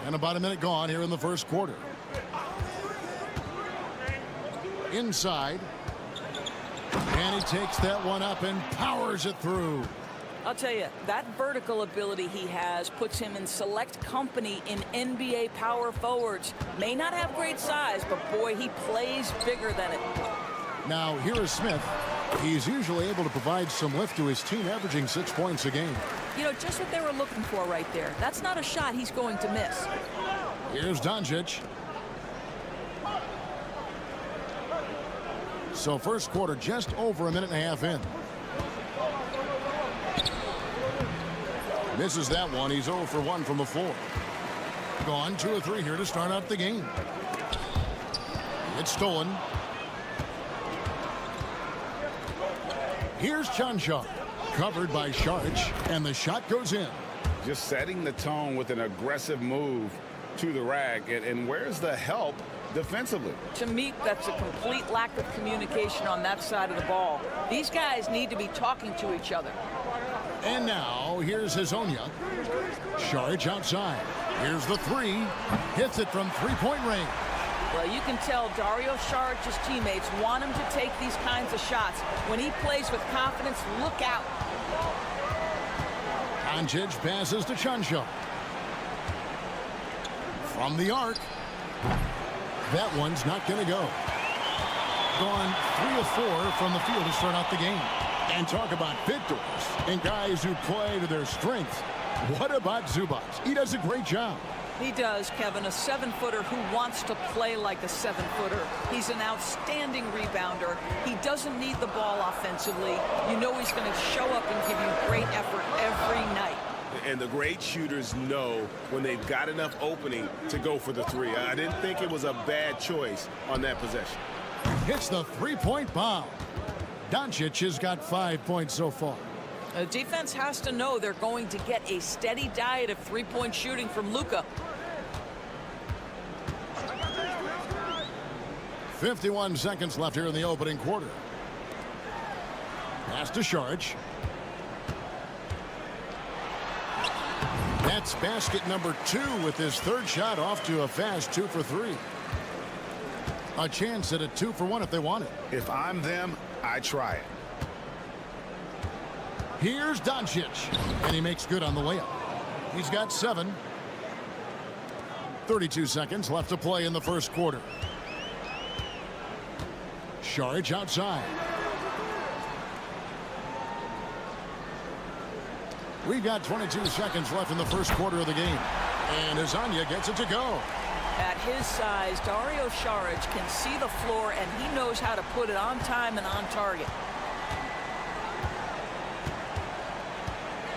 And about a minute gone here in the first quarter. Inside. And he takes that one up and powers it through. I'll tell you, that vertical ability he has puts him in select company in NBA power forwards. May not have great size, but boy, he plays bigger than it. Now, here is Smith. He's usually able to provide some lift to his team, averaging 6 points a game. You know, just what they were looking for right there. That's not a shot he's going to miss. Here's Doncic. So first quarter just over a minute and a half in. Misses that one. He's 0 for 1 from the floor. Gone 2 of 3 here to start out the game. It's stolen. Here's Chanshaw. Covered by Sharch, and the shot goes in. Just setting the tone with an aggressive move to the rack. And where's the help defensively? To me, that's a complete lack of communication on that side of the ball. These guys need to be talking to each other. And now, here's Hazonia. Sharch outside. Here's the three. Hits it from three-point range. Well, you can tell Dario Saric's teammates want him to take these kinds of shots. When he plays with confidence, look out. Doncic passes to Chanshaw. From the arc. That one's not going to go. Gone 3 of 4 from the field to start out the game. And talk about victors and guys who play to their strengths. What about Zubac? He does a great job. He does, Kevin, a 7-footer who wants to play like a 7-footer. He's an outstanding rebounder. He doesn't need the ball offensively. You know he's going to show up and give you great effort every night. And the great shooters know when they've got enough opening to go for the three. I didn't think it was a bad choice on that possession. Hits the three-point bomb. Doncic has got 5 points so far. The defense has to know they're going to get a steady diet of three-point shooting from Luka. 51 seconds left here in the opening quarter. Pass to Sharch. That's basket number 2 with his third shot off to a fast 2 for 3. A chance at a 2 for 1 if they want it. If I'm them, I try it. Here's Doncic, and he makes good on the layup. He's got 7. 32 seconds left to play in the first quarter. Sharch outside. We've got 22 seconds left in the first quarter of the game. And Hazonia gets it to go. At his size, Dario Saric can see the floor, and he knows how to put it on time and on target.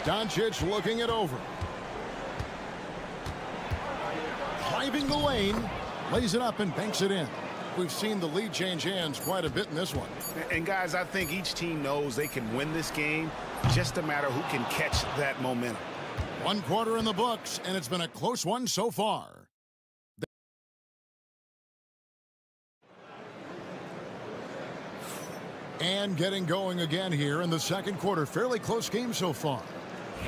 Doncic looking it over. Driving the lane. Lays it up and banks it in. We've seen the lead change hands quite a bit in this one. And guys, I think each team knows they can win this game. Just a matter who can catch that momentum. 1 quarter in the books, and it's been a close one so far. And getting going again here in the second quarter. Fairly close game so far.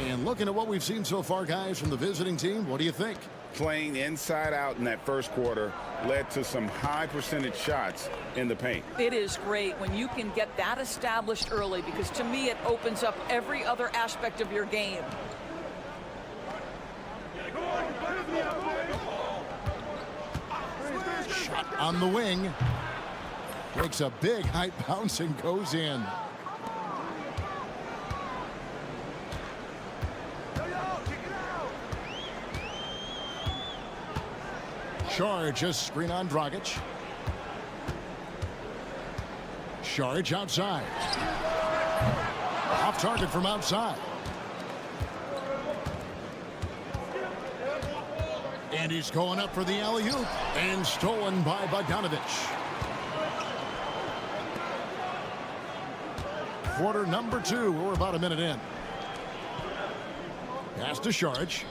And looking at what we've seen so far, guys, from the visiting team, what do you think? Playing inside out in that first quarter led to some high percentage shots in the paint. It is great when you can get that established early, because to me it opens up every other aspect of your game. Shot on the wing. Makes a big high bounce and goes in. Charge, a screen on Dragic. Charge outside. Off target from outside. And he's going up for the alley-oop. And stolen by Bogdanovic. Quarter number 2. We're about a minute in. Pass to Charge.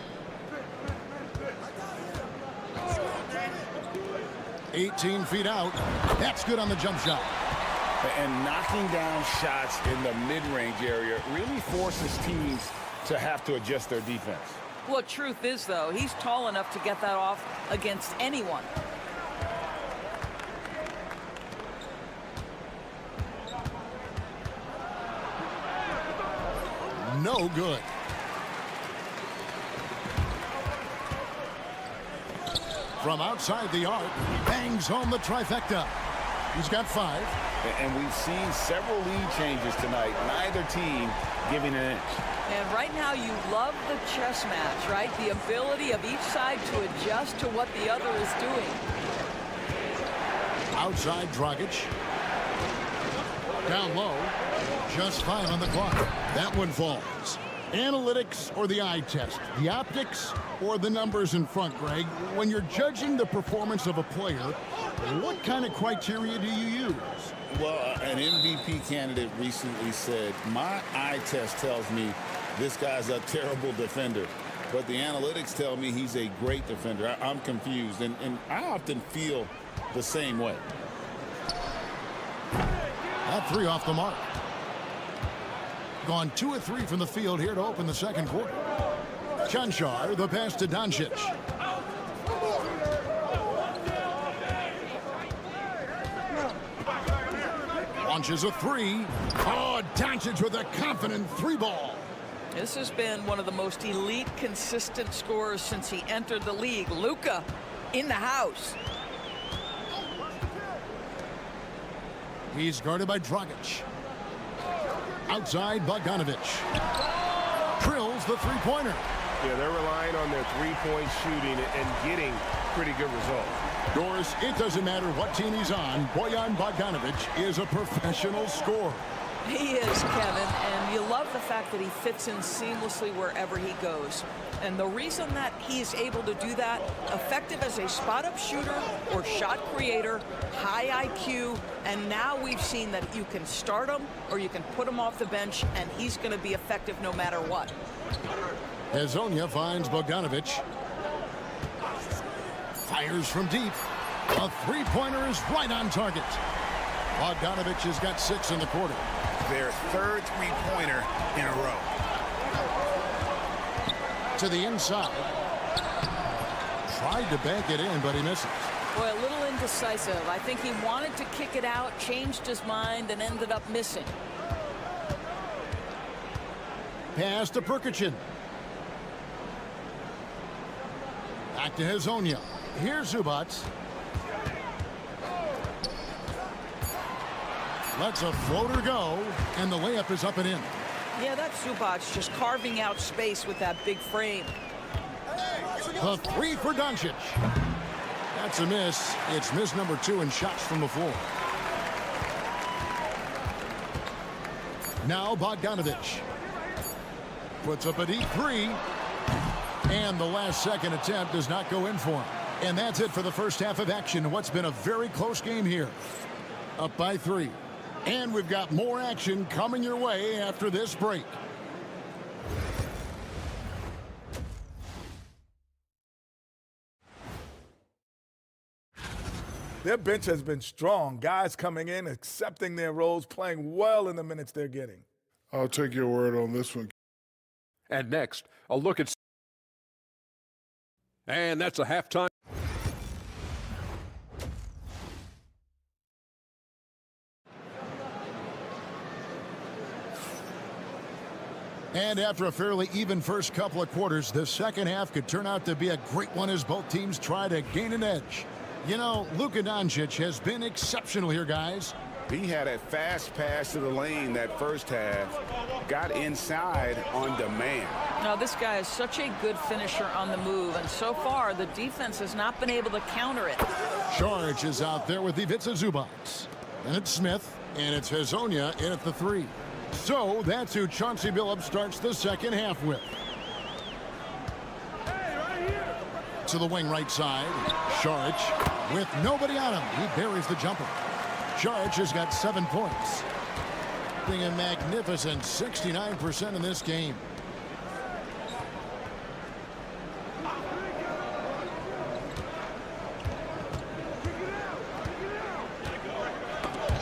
18 feet out. That's good on the jump shot. And knocking down shots in the mid-range area really forces teams to have to adjust their defense. Well, truth is, though, he's tall enough to get that off against anyone. No good. From outside the arc, bangs home the trifecta. He's got 5. And we've seen several lead changes tonight. Neither team giving an inch. And right now you love the chess match, right? The ability of each side to adjust to what the other is doing. Outside Dragic. Down low. Just 5 on the clock. That one falls. Analytics or the eye test? The optics or the numbers in front, Greg? When you're judging the performance of a player, what kind of criteria do you use? Well, an MVP candidate recently said, my eye test tells me this guy's a terrible defender, but the analytics tell me he's a great defender. I'm confused, and I often feel the same way. That 3 off the mark. Gone 2 of 3 from the field here to open the second quarter. Chanchar, the pass to Doncic. Launches a 3. Oh, Doncic with a confident 3-ball. This has been one of the most elite, consistent scorers since he entered the league. Luka in the house. He's guarded by Dragic. Outside, Bogdanovic. Drills the 3-pointer. Yeah, they're relying on their 3-point shooting and getting pretty good results. Doris, it doesn't matter what team he's on. Bojan Bogdanovic is a professional scorer. He is, Kevin, and you love the fact that he fits in seamlessly wherever he goes. And the reason that he's able to do that, effective as a spot-up shooter or shot creator, high IQ, and now we've seen that you can start him or you can put him off the bench, and he's going to be effective no matter what. Hazonia finds Bogdanovic. Fires from deep. A 3-pointer is right on target. Bogdanovic has got 6 in the quarter. Their 3rd 3-pointer in a row. To the inside. Tried to bank it in, but he misses. Boy, a little indecisive. I think he wanted to kick it out, changed his mind, and ended up missing. Pass to Perkichin. Back to Hazonia. Here's Zubac. Lets a floater go, and the layup is up and in. Yeah, that's Zubac just carving out space with that big frame. The 3 for Doncic. That's a miss. It's miss number 2 in shots from the floor. Now Bogdanovic. Puts up a deep 3. And the last second attempt does not go in for him. And that's it for the first half of action. What's been a very close game here. Up by 3. And we've got more action coming your way after this break. Their bench has been strong. Guys coming in, accepting their roles, playing well in the minutes they're getting. I'll take your word on this one. And next, a look at... And that's a halftime. And after a fairly even first couple of quarters, the second half could turn out to be a great one as both teams try to gain an edge. You know, Luka Doncic has been exceptional here, guys. He had a fast pass to the lane that first half, got inside on demand. Now, this guy is such a good finisher on the move, and so far the defense has not been able to counter it. Saric is out there with Ivica Zubac. And it's Smith, and it's Hazonia in at the 3. So that's who Chauncey Billups starts the second half with. To the wing right side, Saric with nobody on him. He buries the jumper. Saric has got 7 points. Being a magnificent 69% in this game.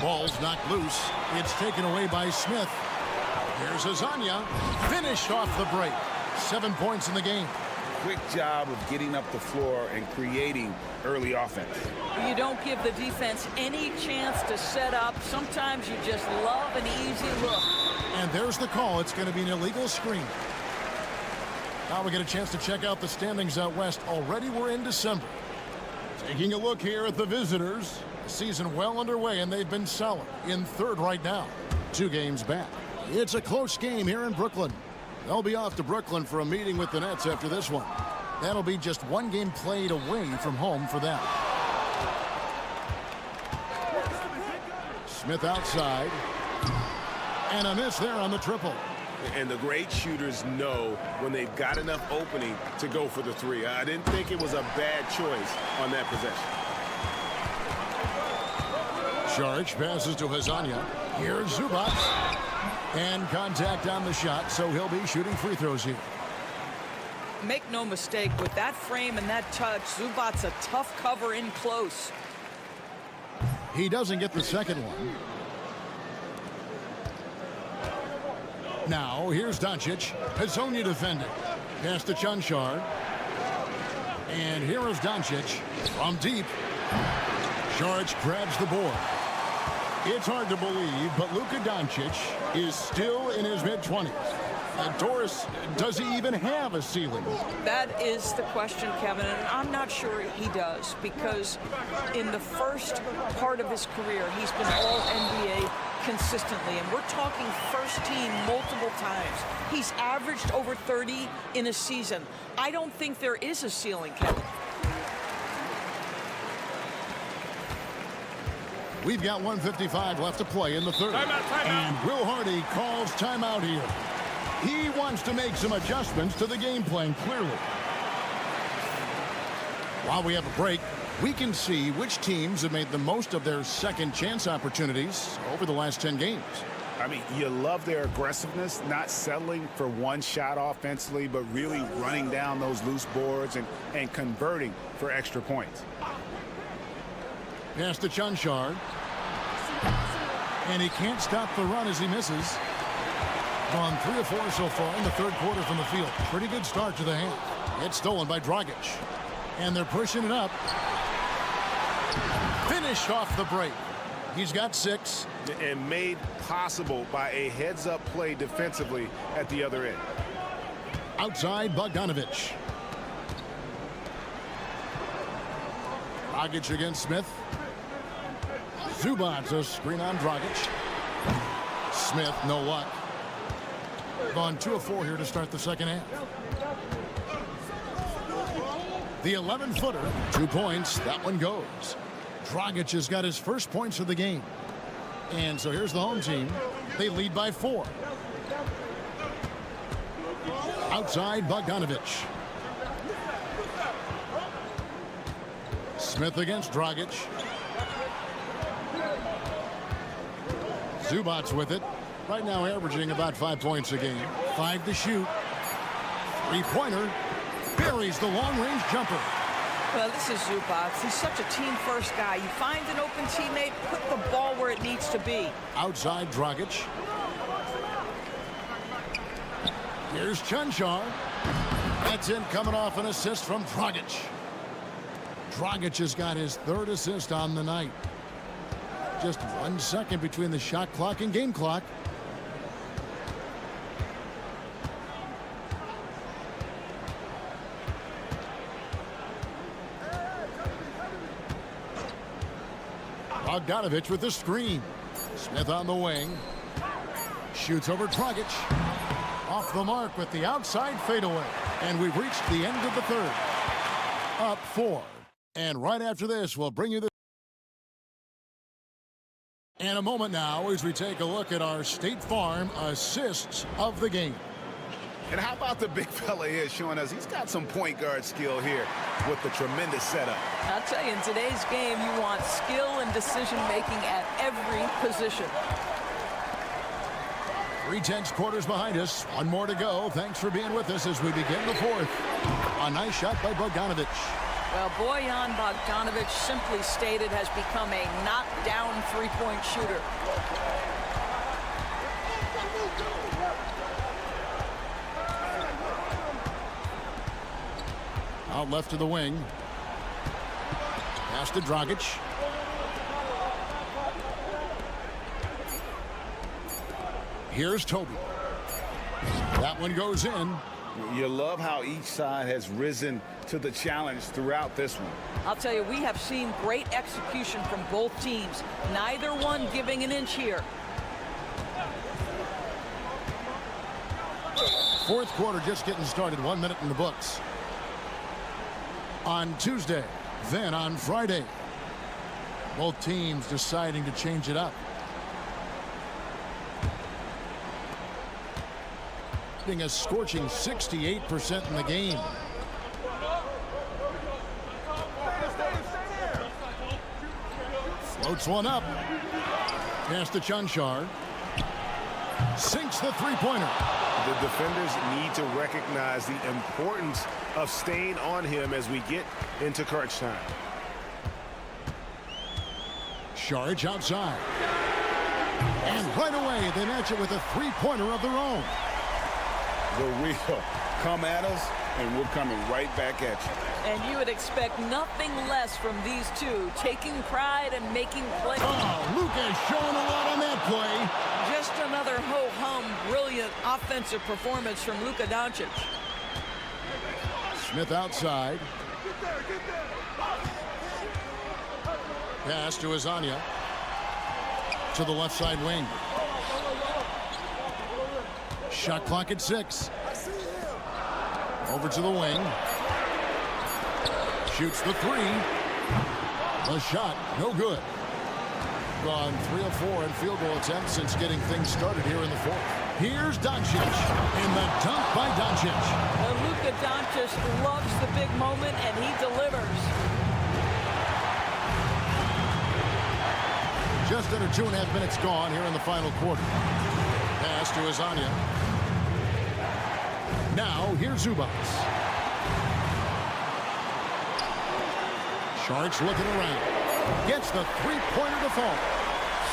Ball's knocked loose. It's taken away by Smith. Here's Hazonia. Finished off the break. 7 points in the game. Quick job of getting up the floor and creating early offense. You don't give the defense any chance to set up. Sometimes you just love an easy look. And there's the call. It's going to be an illegal screen. Now we get a chance to check out the standings out west. Already we're in December. Taking a look here at the visitors. The season well underway, and they've been solid in third right now. 2 games back. It's a close game here in Brooklyn. They'll be off to Brooklyn for a meeting with the Nets after this one. That'll be just 1 game played away from home for them. Smith outside. And a miss there on the triple. And the great shooters know when they've got enough opening to go for the 3. I didn't think it was a bad choice on that possession. Saric passes to Hazonia. Here's Zubac. And contact on the shot, so he'll be shooting free throws here. Make no mistake, with that frame and that touch, Zubac's a tough cover in close. He doesn't get the second one. Now, here's Doncic. Hazonia defending. Pass to Chanchar. And here is Doncic from deep. Saric grabs the board. It's hard to believe, but Luka Doncic is still in his mid-20s. And Doris, does he even have a ceiling? That is the question, Kevin, and I'm not sure he does, because in the first part of his career, he's been All-NBA consistently, and we're talking first team multiple times. He's averaged over 30 in a season. I don't think there is a ceiling, Kevin. We've got 1:55 left to play in the third. Timeout. And Will Hardy calls timeout here. He wants to make some adjustments to the game plan, clearly. While we have a break, we can see which teams have made the most of their second chance opportunities over the last 10 games. I mean, you love their aggressiveness, not settling for one shot offensively, but really running down those loose boards and converting for extra points. Pass to Chanchar. And he can't stop the run as he misses. Gone 3 of 4 so far in the third quarter from the field. Pretty good start to the half. It's stolen by Dragic. And they're pushing it up. Finished off the break. He's got 6. And made possible by a heads-up play defensively at the other end. Outside, Bogdanovic. Dragic against Smith. Zubac, a screen on Dragic. Smith, no luck. Gone 2 of 4 here to start the second half. The 11-footer, 2 points. That one goes. Dragic has got his first points of the game. And so here's the home team. They lead by 4. Outside, Bogdanovic. Smith against Dragic. Zubac with it. Right now averaging about 5 points a game. 5 to shoot. 3-pointer. Buries the long-range jumper. Well, this is Zubac. He's such a team-first guy. You find an open teammate, put the ball where it needs to be. Outside, Dragic. Here's Chanchar. That's in, coming off an assist from Dragic. Dragic has got his 3rd assist on the night. Just 1 second between the shot clock and game clock. Bogdanovich with the screen. Smith on the wing. Shoots over Dragic. Off the mark with the outside fadeaway. And we've reached the end of the third. Up 4. And right after this, we'll bring you the... In a moment now, as we take a look at our State Farm assists of the game. And how about the big fella here showing us he's got some point guard skill here with the tremendous setup. I'll tell you, in today's game, you want skill and decision-making at every position. 3/10 quarters behind us. One more to go. Thanks for being with us as we begin the fourth. A nice shot by Bogdanovich. Well, Bojan Bogdanovic, simply stated, has become a knockdown three-point shooter. Out left to the wing. Pass to Dragic. Here's Toby. That one goes in. You love how each side has risen to the challenge throughout this one. I'll tell you, we have seen great execution from both teams. Neither one giving an inch here. Fourth quarter just getting started. 1 minute in the books. On Tuesday, then on Friday. Both teams deciding to change it up. A scorching 68% in the game. Floats one up. Pass to Chanchar. Sinks the three-pointer. The defenders need to recognize the importance of staying on him as we get into crunch time. Saric outside. And right away, they match it with a three-pointer of their own. The real come at us, and we're coming right back at you. And you would expect nothing less from these two, taking pride and making plays. Oh, Luka's showing a lot on that play. Just another ho-hum, brilliant offensive performance from Luka Doncic. Smith outside. Pass to Azania. To the left side wing. Shot clock at 6. Over to the wing. Shoots the three. The shot, no good. Gone 3 of 4 in field goal attempts since getting things started here in the fourth. Here's Doncic. And the dunk by Doncic. Well, Luka Doncic loves the big moment, and he delivers. Just under 2.5 minutes gone here in the final quarter. Pass to Azania. Now, here's Zubac. Saric looking around. Gets the three-pointer to fall.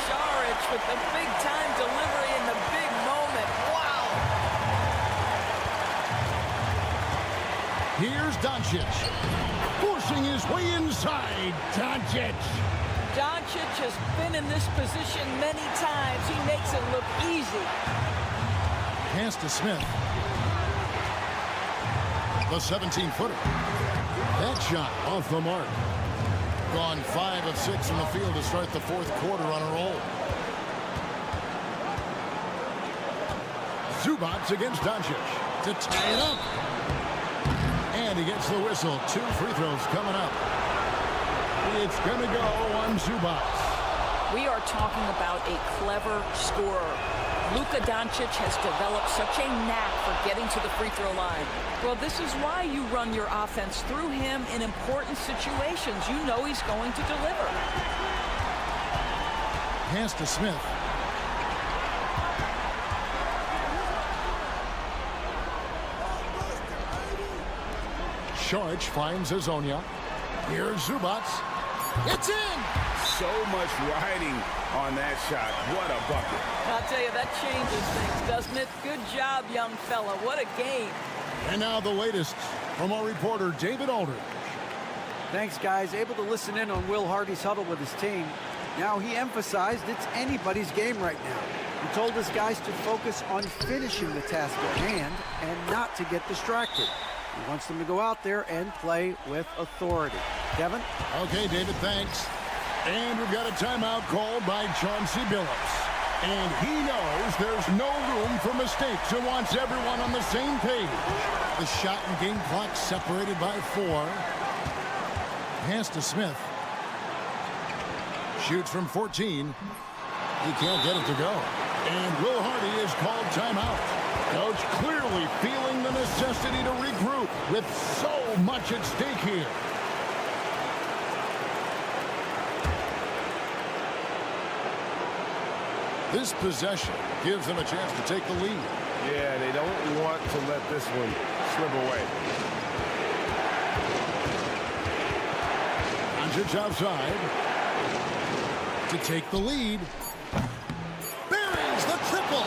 Saric with the big-time delivery in the big moment. Wow! Here's Doncic. Forcing his way inside. Doncic. Doncic has been in this position many times. He makes it look easy. Pass to Smith. The 17-footer. That shot off the mark. Gone 5 of 6 from the field to start the fourth quarter on a roll. Zubac against Doncic to tie it up. And he gets the whistle. 2 free throws coming up. It's going to go on Zubac. We are talking about a clever scorer. Luka Doncic has developed such a knack for getting to the free throw line. Well, this is why you run your offense through him in important situations. You know he's going to deliver. Pass to Smith. Saric finds Azania. Here's Zubac. It's in! So much riding on that shot. What a bucket. I'll tell you, that changes things, doesn't it? Good job, young fella. What a game. And now the latest from our reporter, David Aldridge. Thanks, guys. Able to listen in on Will Hardy's huddle with his team. Now, he emphasized it's anybody's game right now. He told his guys to focus on finishing the task at hand and not to get distracted. He wants them to go out there and play with authority. Kevin? Okay, David, thanks. And we've got a timeout called by Chauncey Billups. And he knows there's no room for mistakes and wants everyone on the same page. The shot and game clock separated by 4. Pass to Smith. Shoots from 14. He can't get it to go. And Will Hardy is called timeout. Coach clearly feeling the necessity to regroup with so much at stake here. This possession gives them a chance to take the lead. Yeah, they don't want to let this one slip away. Doncic outside to take the lead. Buries the triple.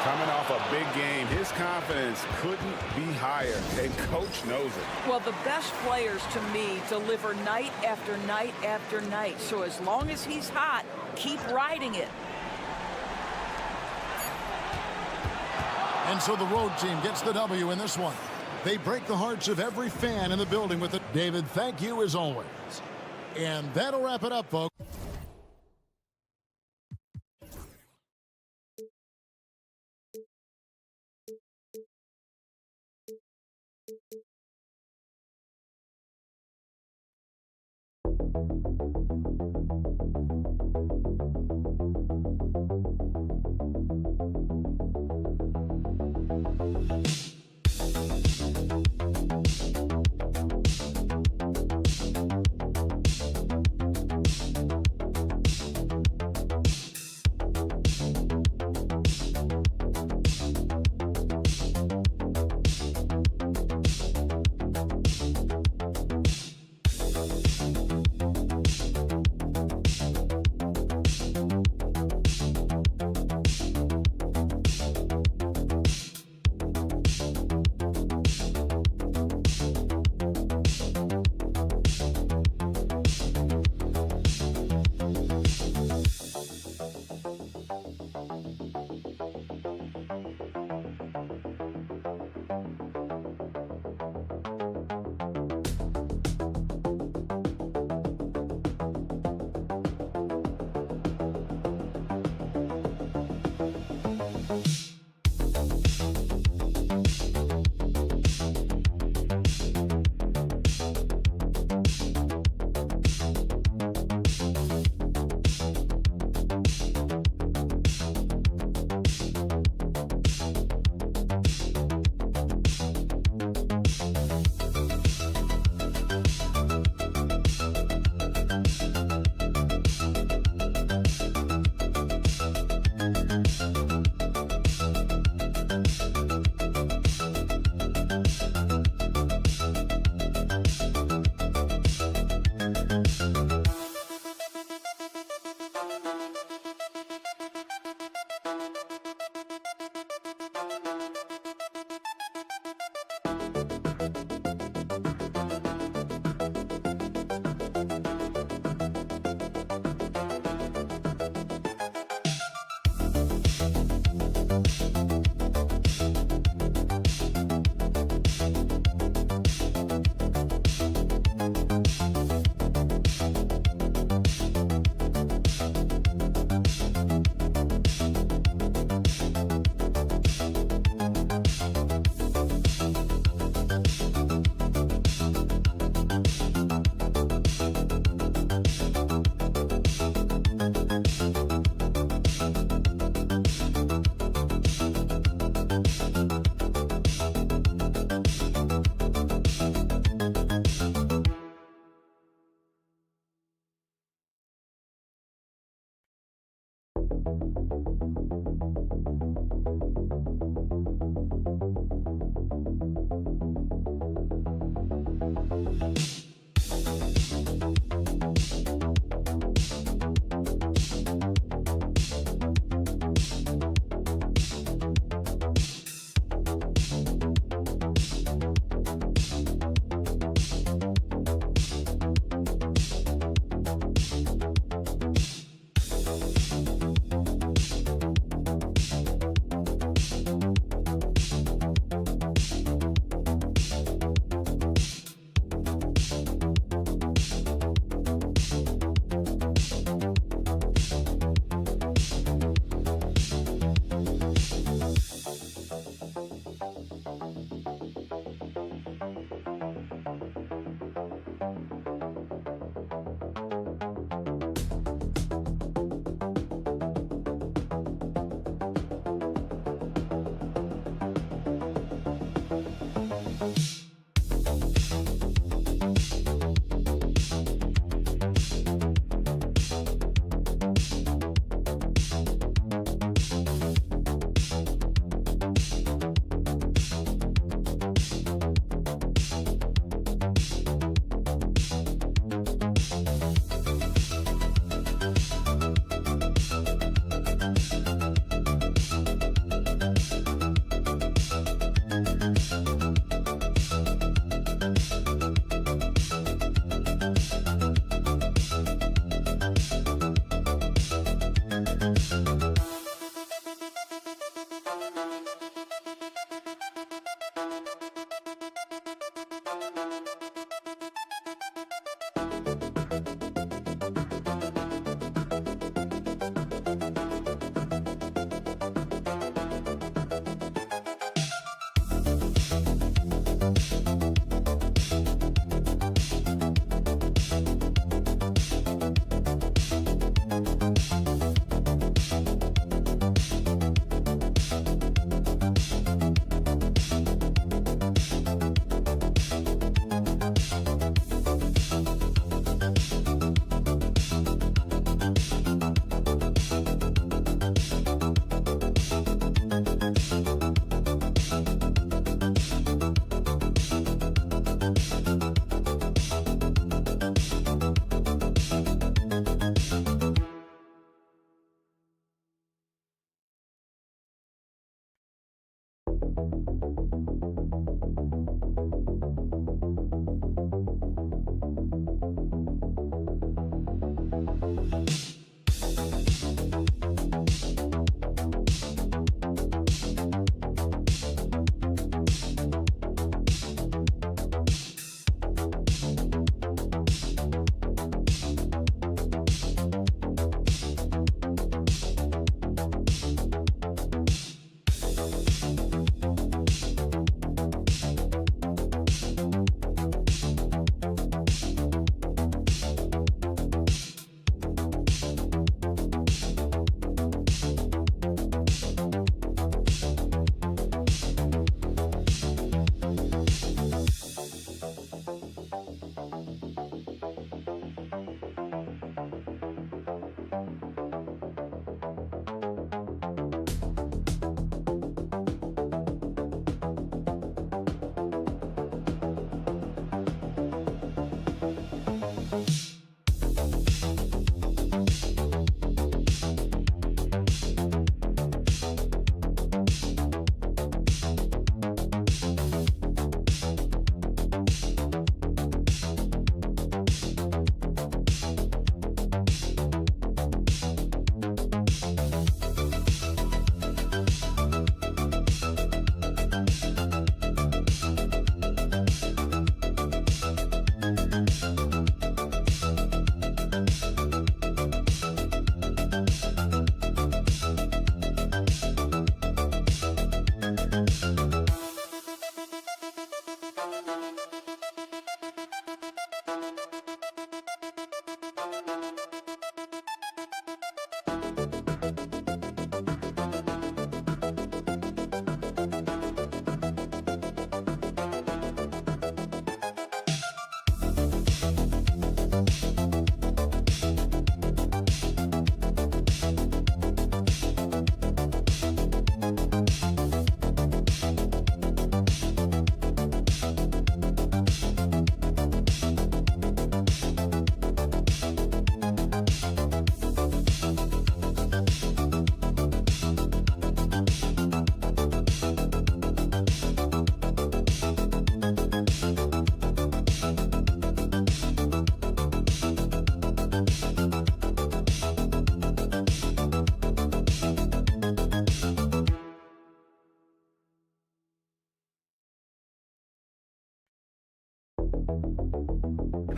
Coming off a big game, his confidence couldn't be higher, and coach knows it. Well, the best players to me deliver night after night after night. So as long as he's hot, keep riding it. And so the road team gets the W in this one. They break the hearts of every fan in the building with it. David, thank you as always. And that'll wrap it up, folks.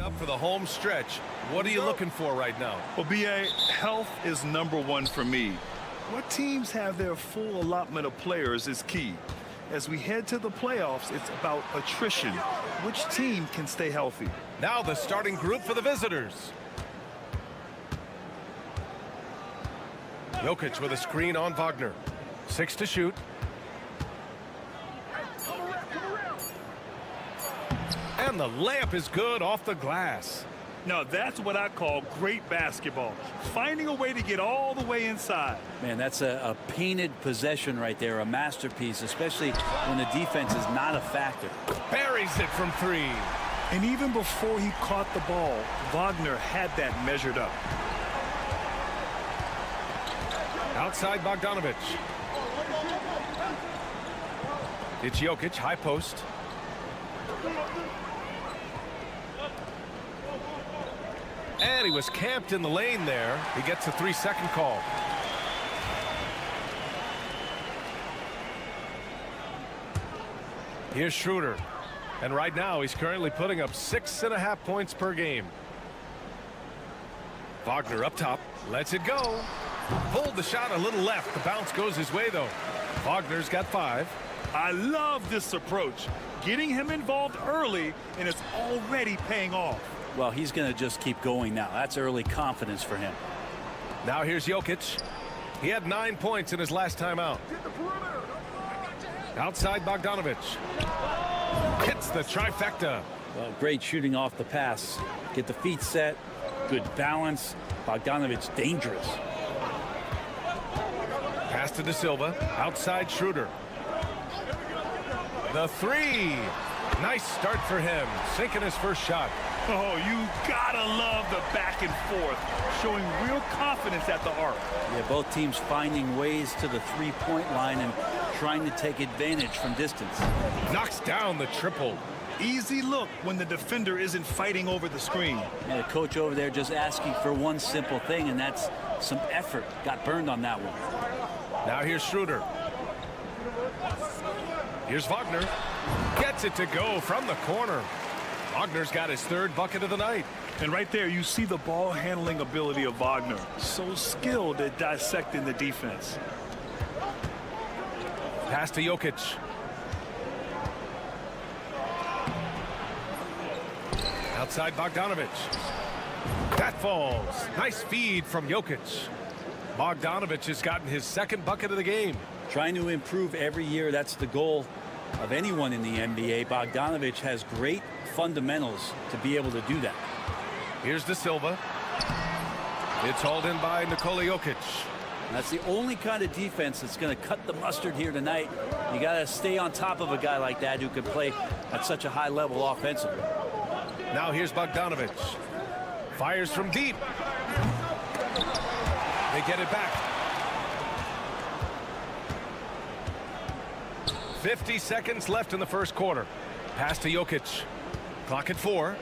Up for the home stretch. What are you looking for right now? Well, BA, health is #1 for me. What teams have their full allotment of players is key. As we head to the playoffs, it's about attrition. Which team can stay healthy? Now the starting group for the visitors. Jokic with a screen on Wagner. 6 to shoot. And the layup is good off the glass. Now that's what I call great basketball. Finding a way to get all the way inside. Man, that's a painted possession right there, a masterpiece, especially when the defense is not a factor. Buries it from 3. And even before he caught the ball, Wagner had that measured up. Outside Bogdanovic. It's Jokic, high post. And he was camped in the lane there. He gets a 3-second call. Here's Schroeder. And right now he's currently putting up 6.5 points per game. Wagner up top. Lets it go. Pulled the shot a little left. The bounce goes his way, though. Wagner's got 5. I love this approach. Getting him involved early, and it's already paying off. Well, he's going to just keep going now. That's early confidence for him. Now here's Jokic. He had 9 points in his last time out. Outside Bogdanovic. Hits the trifecta. Well, great shooting off the pass. Get the feet set. Good balance. Bogdanovic dangerous. Pass to De Silva. Outside Schroeder. The 3. Nice start for him. Sinking his first shot. Oh, you gotta love the back and forth. Showing real confidence at the arc. Yeah, both teams finding ways to the three-point line and trying to take advantage from distance. Knocks down the triple. Easy look when the defender isn't fighting over the screen. Yeah, the coach over there just asking for one simple thing, and that's some effort. Got burned on that one. Now here's Schroeder. Here's Wagner. Gets it to go from the corner. Wagner's got his 3rd bucket of the night. And right there, you see the ball handling ability of Wagner. So skilled at dissecting the defense. Pass to Jokic. Outside Bogdanovic. That falls. Nice feed from Jokic. Bogdanovic has gotten his 2nd bucket of the game. Trying to improve every year. That's the goal of anyone in the NBA. Bogdanovic has great fundamentals to be able to do that. Here's De Silva. It's hauled in by Nikola Jokic. That's the only kind of defense that's going to cut the mustard here tonight. You got to stay on top of a guy like that who can play at such a high level offensively. Now here's Bogdanovic. Fires from deep. They get it back. 50 seconds left in the first quarter. Pass to Jokic. Clock at 4.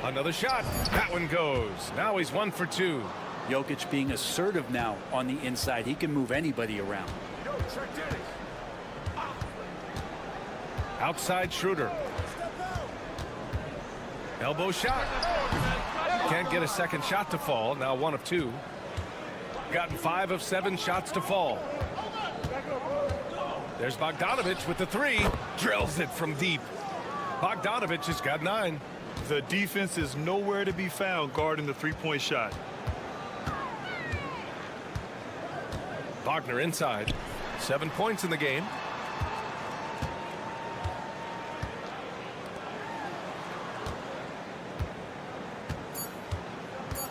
Another shot. That one goes. Now he's 1 for 2. Jokic being assertive now on the inside. He can move anybody around. Outside Schroeder. Elbow shot. Can't get a second shot to fall. Now 1 of 2. Gotten 5 of 7 shots to fall. There's Bogdanovic with the 3. Drills it from deep. Bogdanovic has got 9. The defense is nowhere to be found guarding the three-point shot. Wagner inside. 7 points in the game.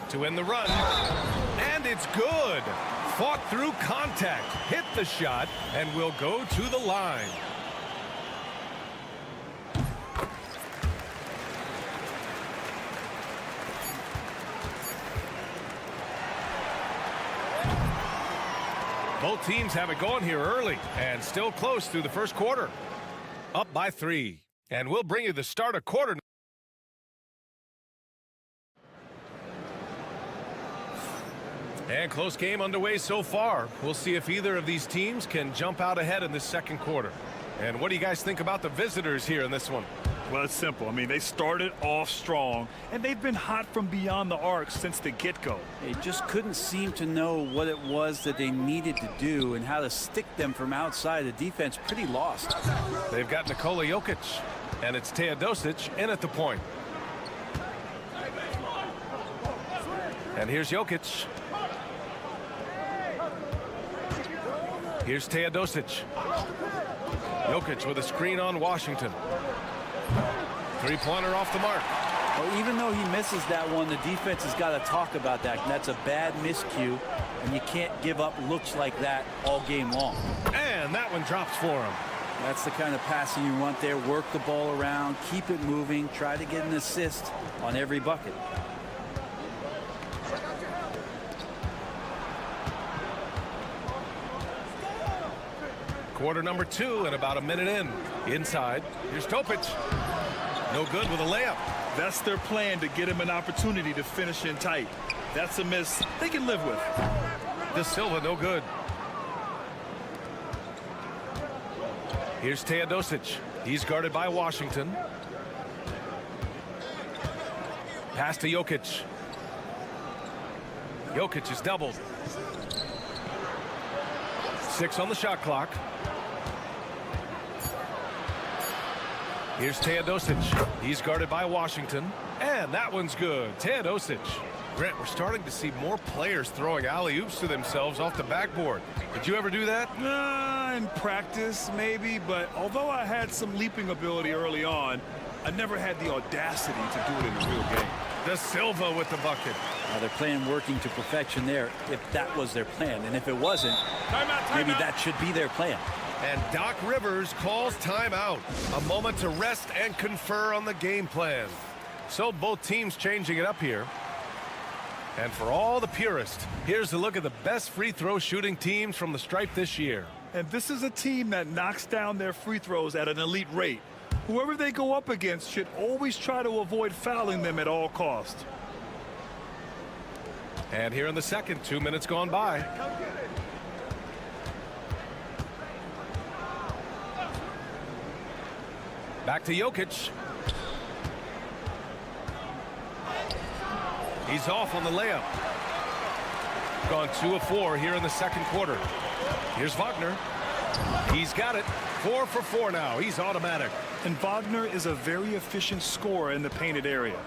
To win the run. And it's good. Fought through contact. Hit the shot and will go to the line. Both teams have it going here early and still close through the first quarter. Up by 3. And we'll bring you the start of quarter. And close game underway so far. We'll see if either of these teams can jump out ahead in this second quarter. And what do you guys think about the visitors here in this one? Well, it's simple. I mean, they started off strong, and they've been hot from beyond the arc since the get-go. They just couldn't seem to know what it was that they needed to do and how to stick them from outside. The defense pretty lost. They've got Nikola Jokic, and it's Teodosic in at the point. And here's Jokic. Here's Teodosic. Jokic with a screen on Washington. Three-pointer off the mark. Well, even though he misses that one, the defense has got to talk about that. And that's a bad miscue, and you can't give up looks like that all game long. And that one drops for him. That's the kind of passing you want there. Work the ball around, keep it moving, try to get an assist on every bucket. Quarter number 2 and about a minute in. Inside. Here's Topic. No good with a layup. That's their plan, to get him an opportunity to finish in tight. That's a miss they can live with. De Silva, no good. Here's Teodosic. He's guarded by Washington. Pass to Jokic. Jokic is doubled. 6 on the shot clock. Here's Teodosic. He's guarded by Washington. And that one's good. Teodosic. Grant, we're starting to see more players throwing alley-oops to themselves off the backboard. Did you ever do that? In practice, maybe. But although I had some leaping ability early on, I never had the audacity to do it in a real game. De Silva with the bucket. They're playing working to perfection there, if that was their plan. And if it wasn't, maybe that should be their plan. And Doc Rivers calls timeout. A moment to rest and confer on the game plan. So both teams changing it up here. And for all the purists, here's a look at the best free throw shooting teams from the stripe this year. And this is a team that knocks down their free throws at an elite rate. Whoever they go up against should always try to avoid fouling them at all costs. And here in the second, 2 minutes gone by. Back to Jokic. He's off on the layup. Gone 2 of 4 here in the second quarter. Here's Wagner. He's got it. 4 for 4 now. He's automatic. And Wagner is a very efficient scorer in the painted area.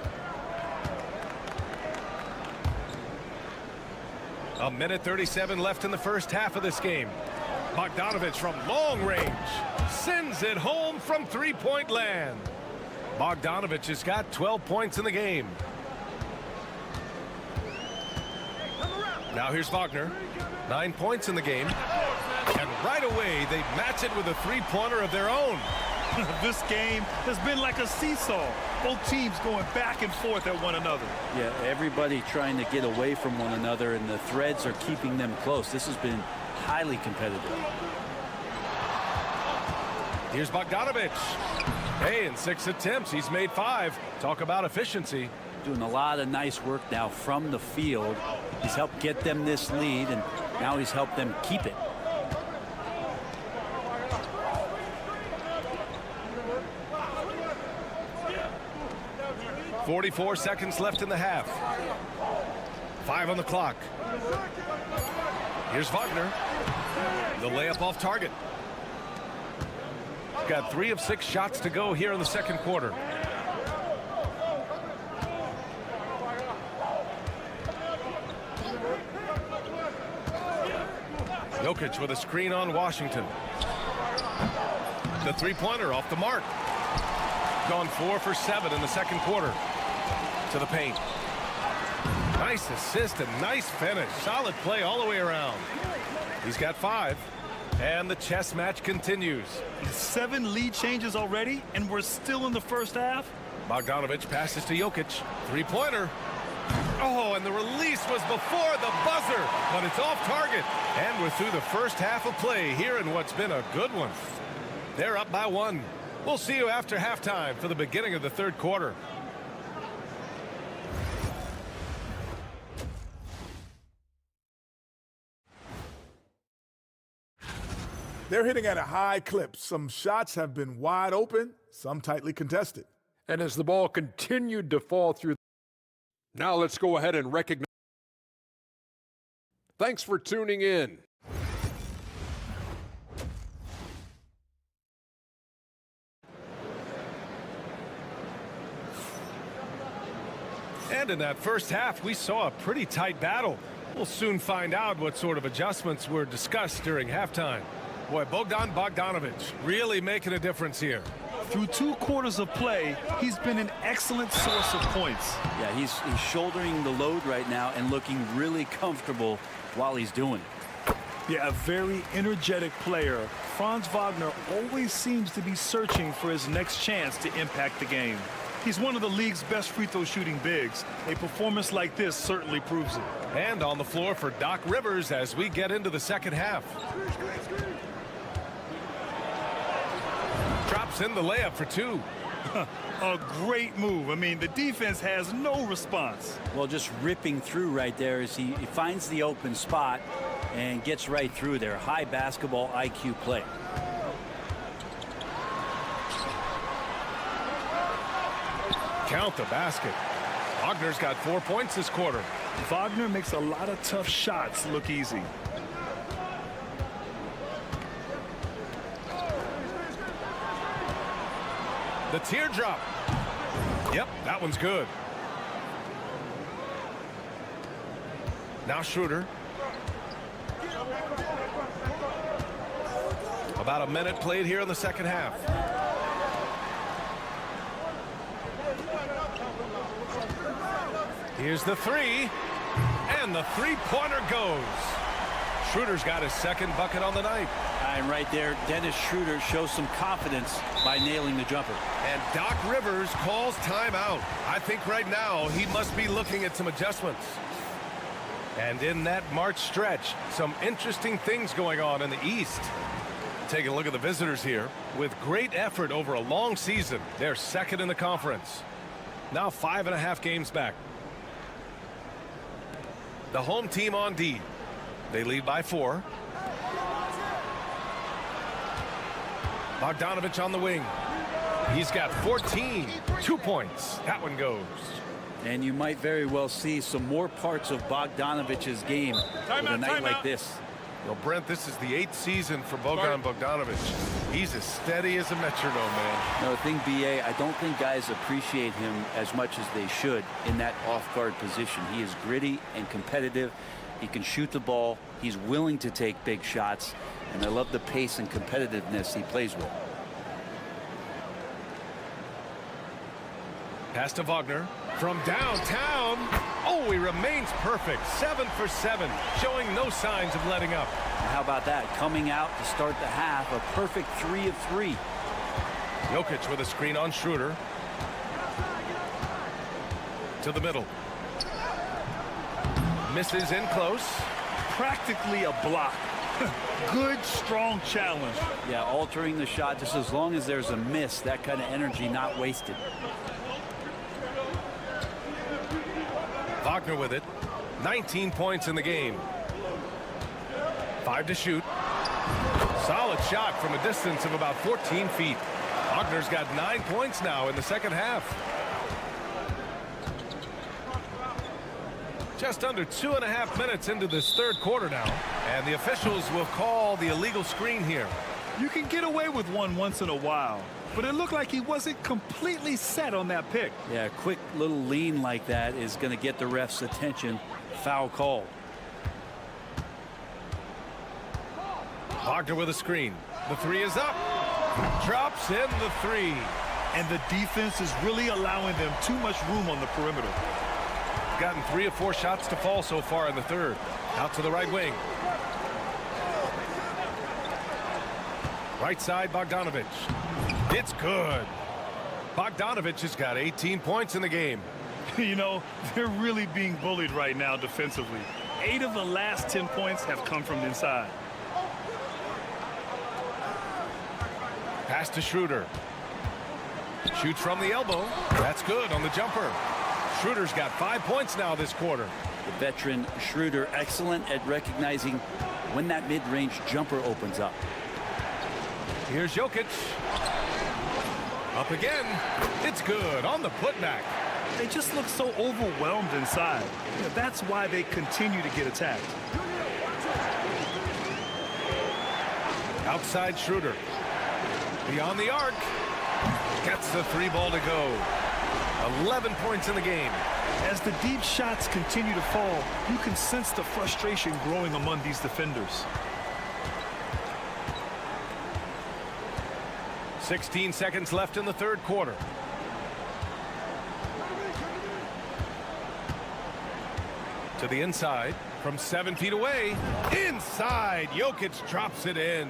A minute 37 left in the first half of this game. Bogdanovic from long range sends it home from three-point land. Bogdanovic has got 12 points in the game. Now here's Wagner. 9 points in the game. And right away they match it with a three-pointer of their own. This game has been like a seesaw. Both teams going back and forth at one another. Yeah, everybody trying to get away from one another, and the threads are keeping them close. This has been highly competitive. Here's Bogdanovic. Hey, in 6 attempts, he's made 5. Talk about efficiency. Doing a lot of nice work now from the field. He's helped get them this lead, and now he's helped them keep it. 44 seconds left in the half. 5 on the clock. Here's Wagner. The layup off target. Got 3 of 6 shots to go here in the second quarter. Jokic with a screen on Washington. The three-pointer off the mark. Gone 4 for 7 in the second quarter. To the paint. Nice assist and nice finish. Solid play all the way around. He's got 5. And the chess match continues. 7 lead changes already, and we're still in the first half. Bogdanovic passes to Jokic. Three-pointer. Oh, and the release was before the buzzer, but it's off target. And we're through the first half of play here in what's been a good one. They're up by 1. We'll see you after halftime for the beginning of the third quarter. They're hitting at a high clip. Some shots have been wide open, some tightly contested. And as the ball continued to fall through, now let's go ahead and recognize. Thanks for tuning in. And in that first half, we saw a pretty tight battle. We'll soon find out what sort of adjustments were discussed during halftime. Boy, Bogdanovic really making a difference here. Through 2 quarters of play, he's been an excellent source of points. Yeah, he's shouldering the load right now and looking really comfortable while he's doing it. Yeah, a very energetic player. Franz Wagner always seems to be searching for his next chance to impact the game. He's one of the league's best free throw shooting bigs. A performance like this certainly proves it. And on the floor for Doc Rivers as we get into the second half. Drops in the layup for 2. A great move. I mean, the defense has no response. Well, just ripping through right there as he finds the open spot and gets right through there. High basketball IQ play. Count the basket. Wagner's got 4 points this quarter. Wagner makes a lot of tough shots look easy. The teardrop. Yep, that one's good. Now Schroeder. About a minute played here in the second half. Here's the three. And the three-pointer goes. Schroeder's got his second bucket on the night. And right there, Dennis Schroeder shows some confidence by nailing the jumper. And Doc Rivers calls timeout. I think right now he must be looking at some adjustments. And in that March stretch, some interesting things going on in the East. Take a look at the visitors here. With great effort over a long season, they're second in the conference. Now 5.5 games back. The home team on D. They lead by 4. Bogdanovich on the wing. He's got 14. 2 points. That one goes. And you might very well see some more parts of Bogdanovich's game with a night like this. Well, Brent, this is the 8th season for Bogdanovich. He's as steady as a metronome, man. No, the thing, B.A., I don't think guys appreciate him as much as they should in that off-guard position. He is gritty and competitive. He can shoot the ball. He's willing to take big shots. And I love the pace and competitiveness he plays with. Pass to Wagner from downtown. Oh, he remains perfect. 7 for 7, showing no signs of letting up. And how about that? Coming out to start the half, a perfect 3 of 3. Jokic with a screen on Schroeder. To the middle. Misses in close. Practically a block. Good, strong challenge. Yeah, altering the shot just as long as there's a miss. That kind of energy not wasted. Wagner with it. 19 points in the game. 5 to shoot. Solid shot from a distance of about 14 feet. Wagner's got 9 points now in the second half. Just under 2.5 minutes into this third quarter now. And the officials will call the illegal screen here. You can get away with one once in a while, but it looked like he wasn't completely set on that pick. Yeah, a quick little lean like that is going to get the ref's attention. Foul call. Wagner with a screen. The 3 is up. Drops in the 3. And the defense is really allowing them too much room on the perimeter. Gotten 3 of 4 shots to fall so far in the third. Out to the right wing. Right side, Bogdanovich. It's good. Bogdanovich has got 18 points in the game. You know, they're really being bullied right now defensively. 8 of the last 10 points have come from inside. Pass to Schroeder. Shoots from the elbow. That's good on the jumper. Schroeder's got 5 points now this quarter. The veteran Schroeder, excellent at recognizing when that mid-range jumper opens up. Here's Jokic. Up again. It's good on the putback. They just look so overwhelmed inside. Yeah, that's why they continue to get attacked. Outside Schroeder. Beyond the arc. Gets the 3 ball to go. 11 points in the game. As the deep shots continue to fall, you can sense the frustration growing among these defenders. 16 seconds left in the third quarter. To the inside from 7 feet away. Inside. Jokic drops it in.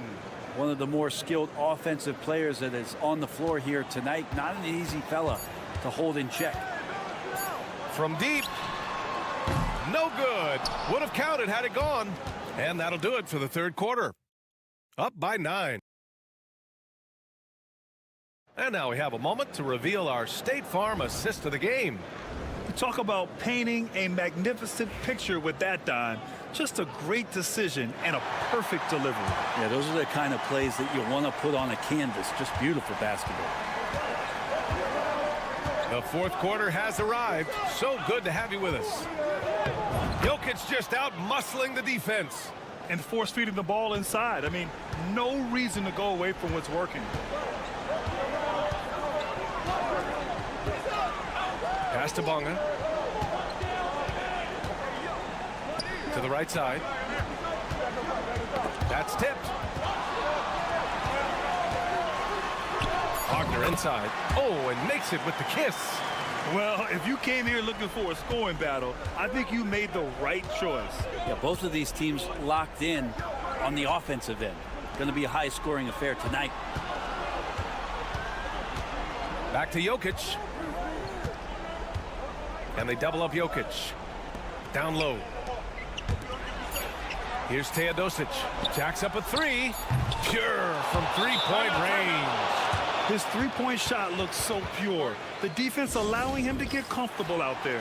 One of the more skilled offensive players that is on the floor here tonight. Not an easy fella to hold in check. From deep. No good. Would have counted had it gone. And that'll do it for the third quarter. Up by 9. And now we have a moment to reveal our State Farm assist of the game. Talk about painting a magnificent picture with that dime. Just a great decision and a perfect delivery. Yeah, those are the kind of plays that you want to put on a canvas. Just beautiful basketball. The fourth quarter has arrived. So good to have you with us. Jokic just out muscling the defense. And force-feeding the ball inside. I mean, no reason to go away from what's working. Pass to Bonga. To the right side. That's tipped. Wagner inside. Oh, and makes it with the kiss. Well, if you came here looking for a scoring battle, I think you made the right choice. Yeah, both of these teams locked in on the offensive end. Going to be a high-scoring affair tonight. Back to Jokic. And they double up Jokic. Down low. Here's Teodosic. Jacks up a three. Pure from three-point range. His three-point shot looks so pure. The defense allowing him to get comfortable out there.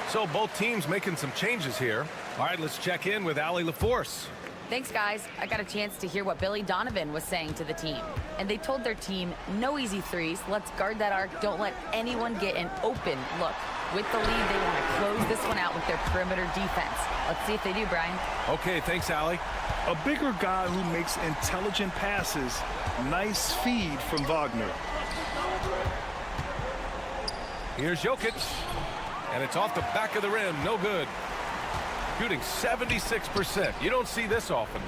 So both teams making some changes here. All right, let's check in with Allie LaForce. Thanks, guys. I got a chance to hear what Billy Donovan was saying to the team. And they told their team, no easy threes. Let's guard that arc. Don't let anyone get an open look. With the lead, they want to close this one out with their perimeter defense. Let's see if they do, Brian. Okay, thanks, Allie. A bigger guy who makes intelligent passes. Nice feed from Wagner. Here's Jokic. And it's off the back of the rim. No good. Shooting 76%. You don't see this often.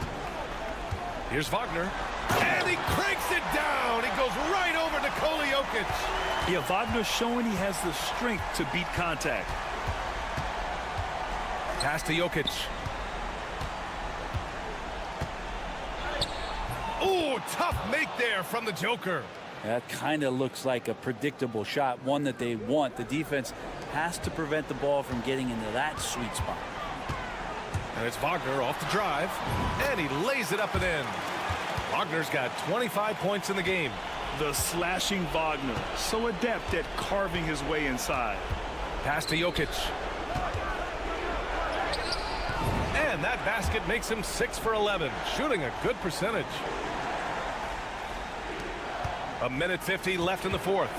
Here's Wagner. And he cranks it down. He goes right over Nikola Jokic. Yeah, Wagner's showing he has the strength to beat contact. Pass to Jokic. Ooh, tough make there from the Joker. That kind of looks like a predictable shot, one that they want. The defense has to prevent the ball from getting into that sweet spot. And it's Wagner off the drive, and he lays it up and in. Wagner's got 25 points in the game. The slashing Wagner, so adept at carving his way inside. Pass to Jokic. And that basket makes him 6 for 11, shooting a good percentage. A minute 50 left in the fourth.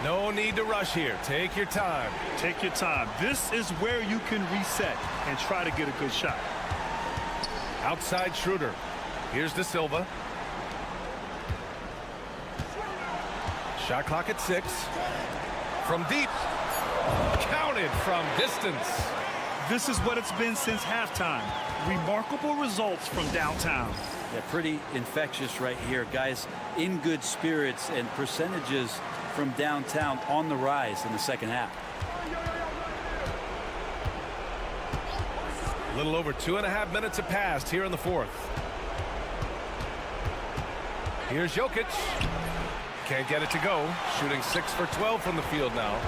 No need to rush here. Take your time. Take your time. This is where you can reset and try to get a good shot. Outside Schroeder. Here's De Silva. Shot clock at 6. From deep. Counted from distance. This is what it's been since halftime. Remarkable results from downtown. Yeah, pretty infectious right here. Guys in good spirits, and percentages from downtown on the rise in the second half. A little over 2.5 minutes have passed here in the fourth. Here's Jokic. Can't get it to go. Shooting 6 for 12 from the field now.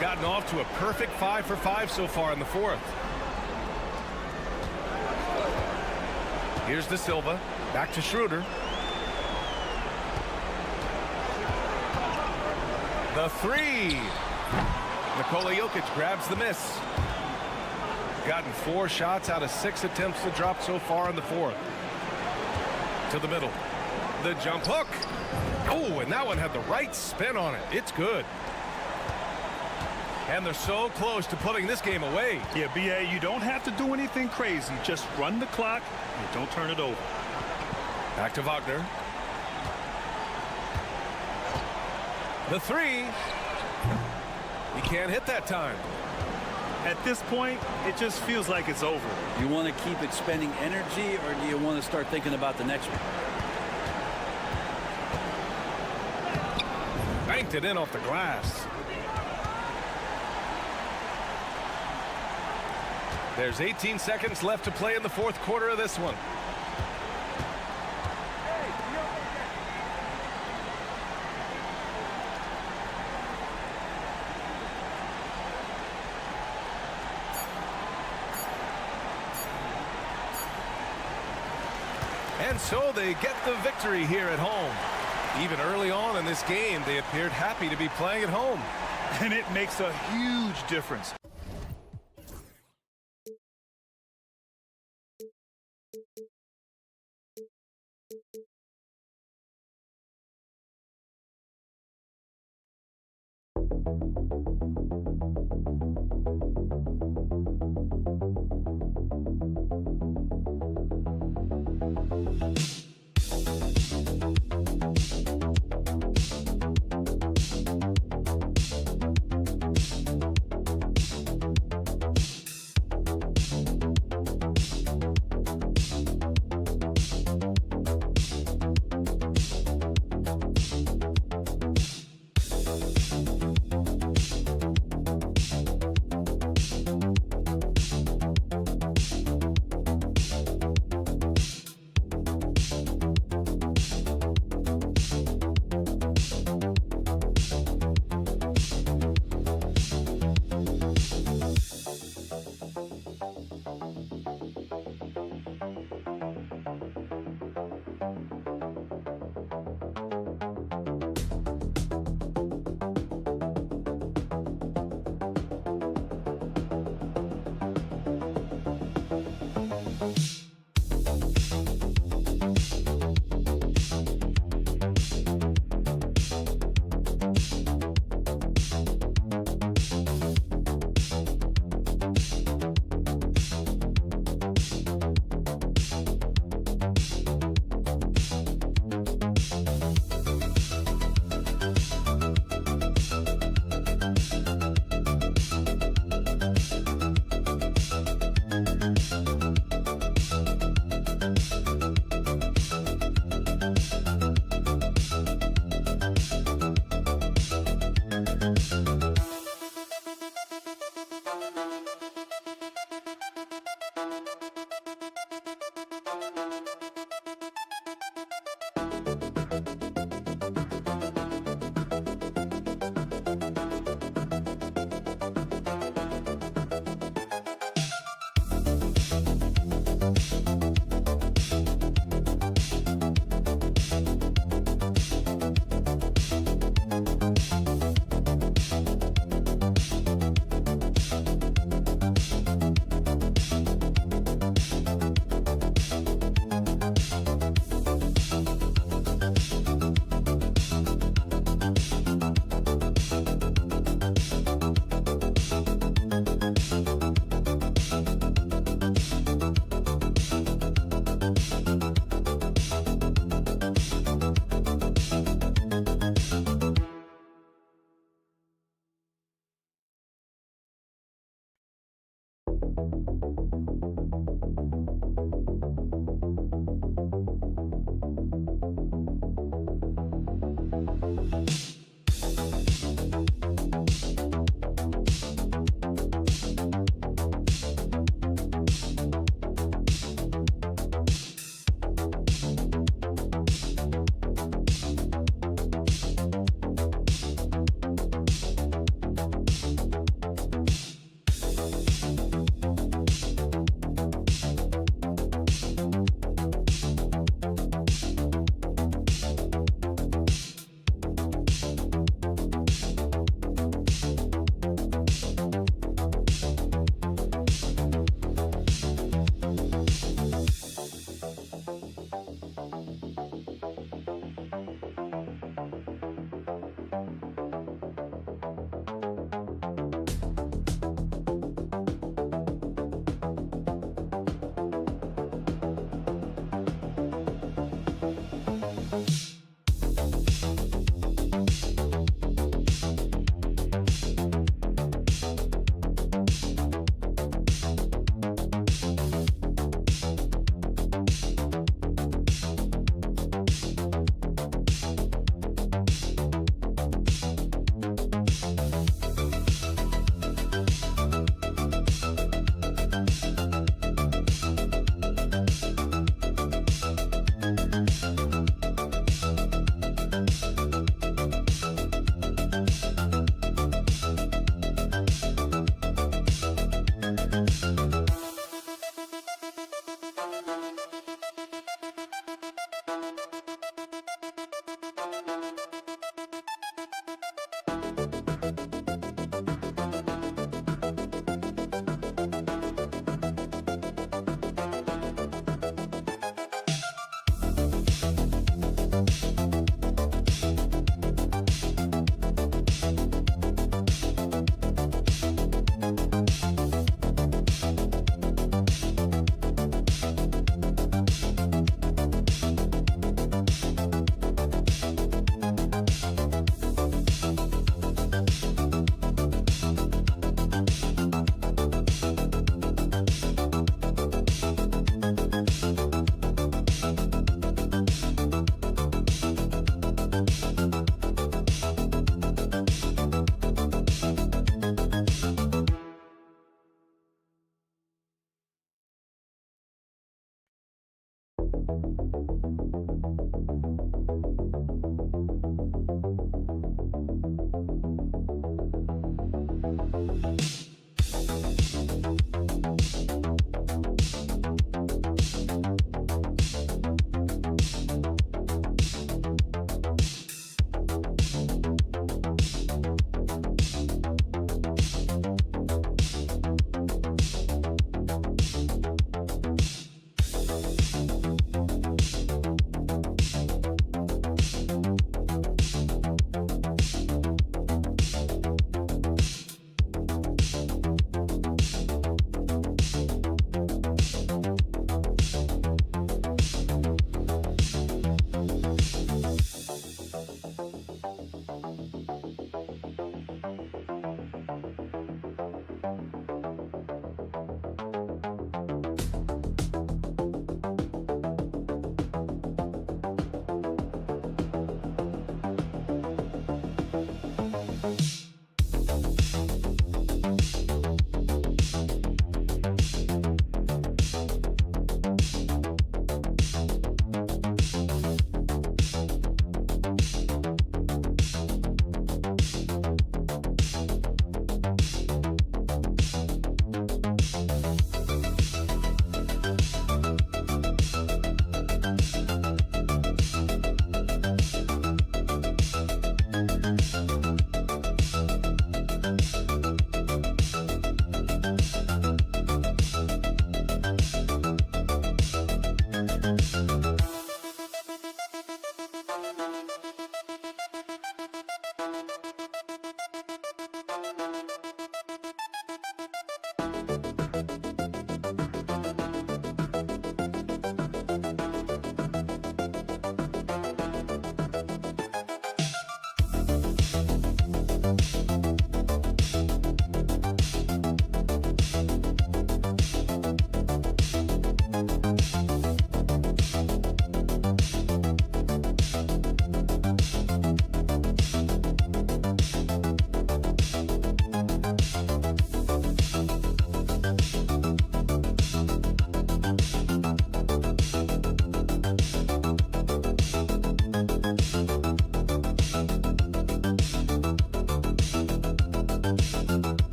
Gotten off to a perfect 5 for 5 so far in the fourth. Here's De Silva. Back to Schroeder. The three. Nikola Jokic grabs the miss. Gotten 4 shots out of 6 attempts to drop so far in the fourth. To the middle. The jump hook. Oh, and that one had the right spin on it. It's good. And they're so close to putting this game away. Yeah, B.A., you don't have to do anything crazy. Just run the clock and don't turn it over. Back to Wagner. The three. He can't hit that time. At this point, it just feels like it's over. You want to keep expending energy, or do you want to start thinking about the next one? Banked it in off the glass. There's 18 seconds left to play in the fourth quarter of this one. And so they get the victory here at home. Even early on in this game, they appeared happy to be playing at home. And it makes a huge difference.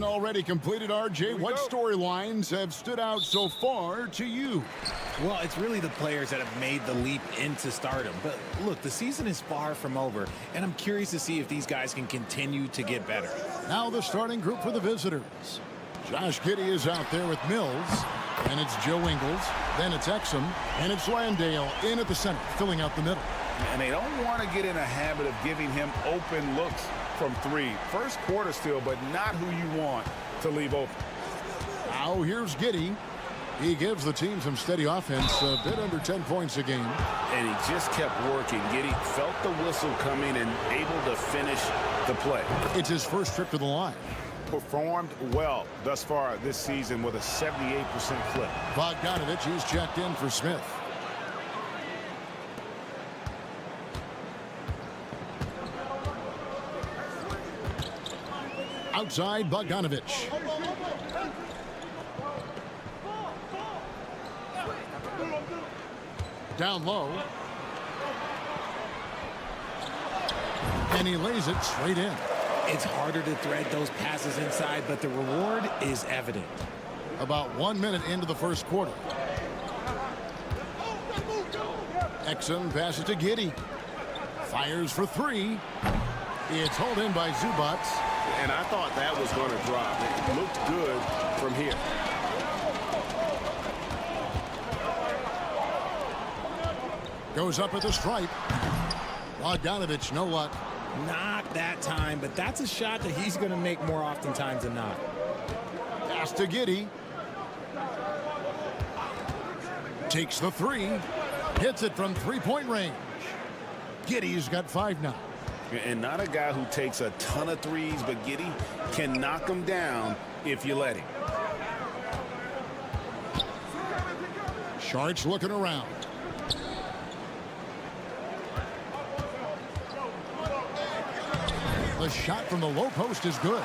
Already completed, RJ. What storylines have stood out so far to you? Well, it's really the players that have made the leap into stardom. But look, the season is far from over, and I'm curious to see if these guys can continue to get better. Now the starting group for the visitors. Josh Giddey is out there with Mills, and it's Joe Ingles, then it's Exum, and it's Landale in at the center, filling out the middle. And they don't want to get in a habit of giving him open looks from three. First quarter still, but not who you want to leave open. Now here's Giddey. He gives the team some steady offense, a bit under 10 points a game. And he just kept working. Giddey felt the whistle coming and able to finish the play. It's his first trip to the line. Performed well thus far this season with a 78% clip. Bogdanovich, he's checked in for Smith. Outside, Bogdanovich. Down low. And he lays it straight in. It's harder to thread those passes inside, but the reward is evident. About 1 minute into the first quarter. Exum passes to Giddey. Fires for three. It's hauled in by Zubats. And I thought that was going to drop. It looked good from here. Goes up at the stripe. Bogdanovich, no luck. Not that time, but that's a shot that he's going to make more oftentimes than not. Pass to Giddey. Takes the three. Hits it from three-point range. Giddey's got 5 now. And not a guy who takes a ton of threes, but Giddey can knock them down if you let him. Sharks looking around. The shot from the low post is good.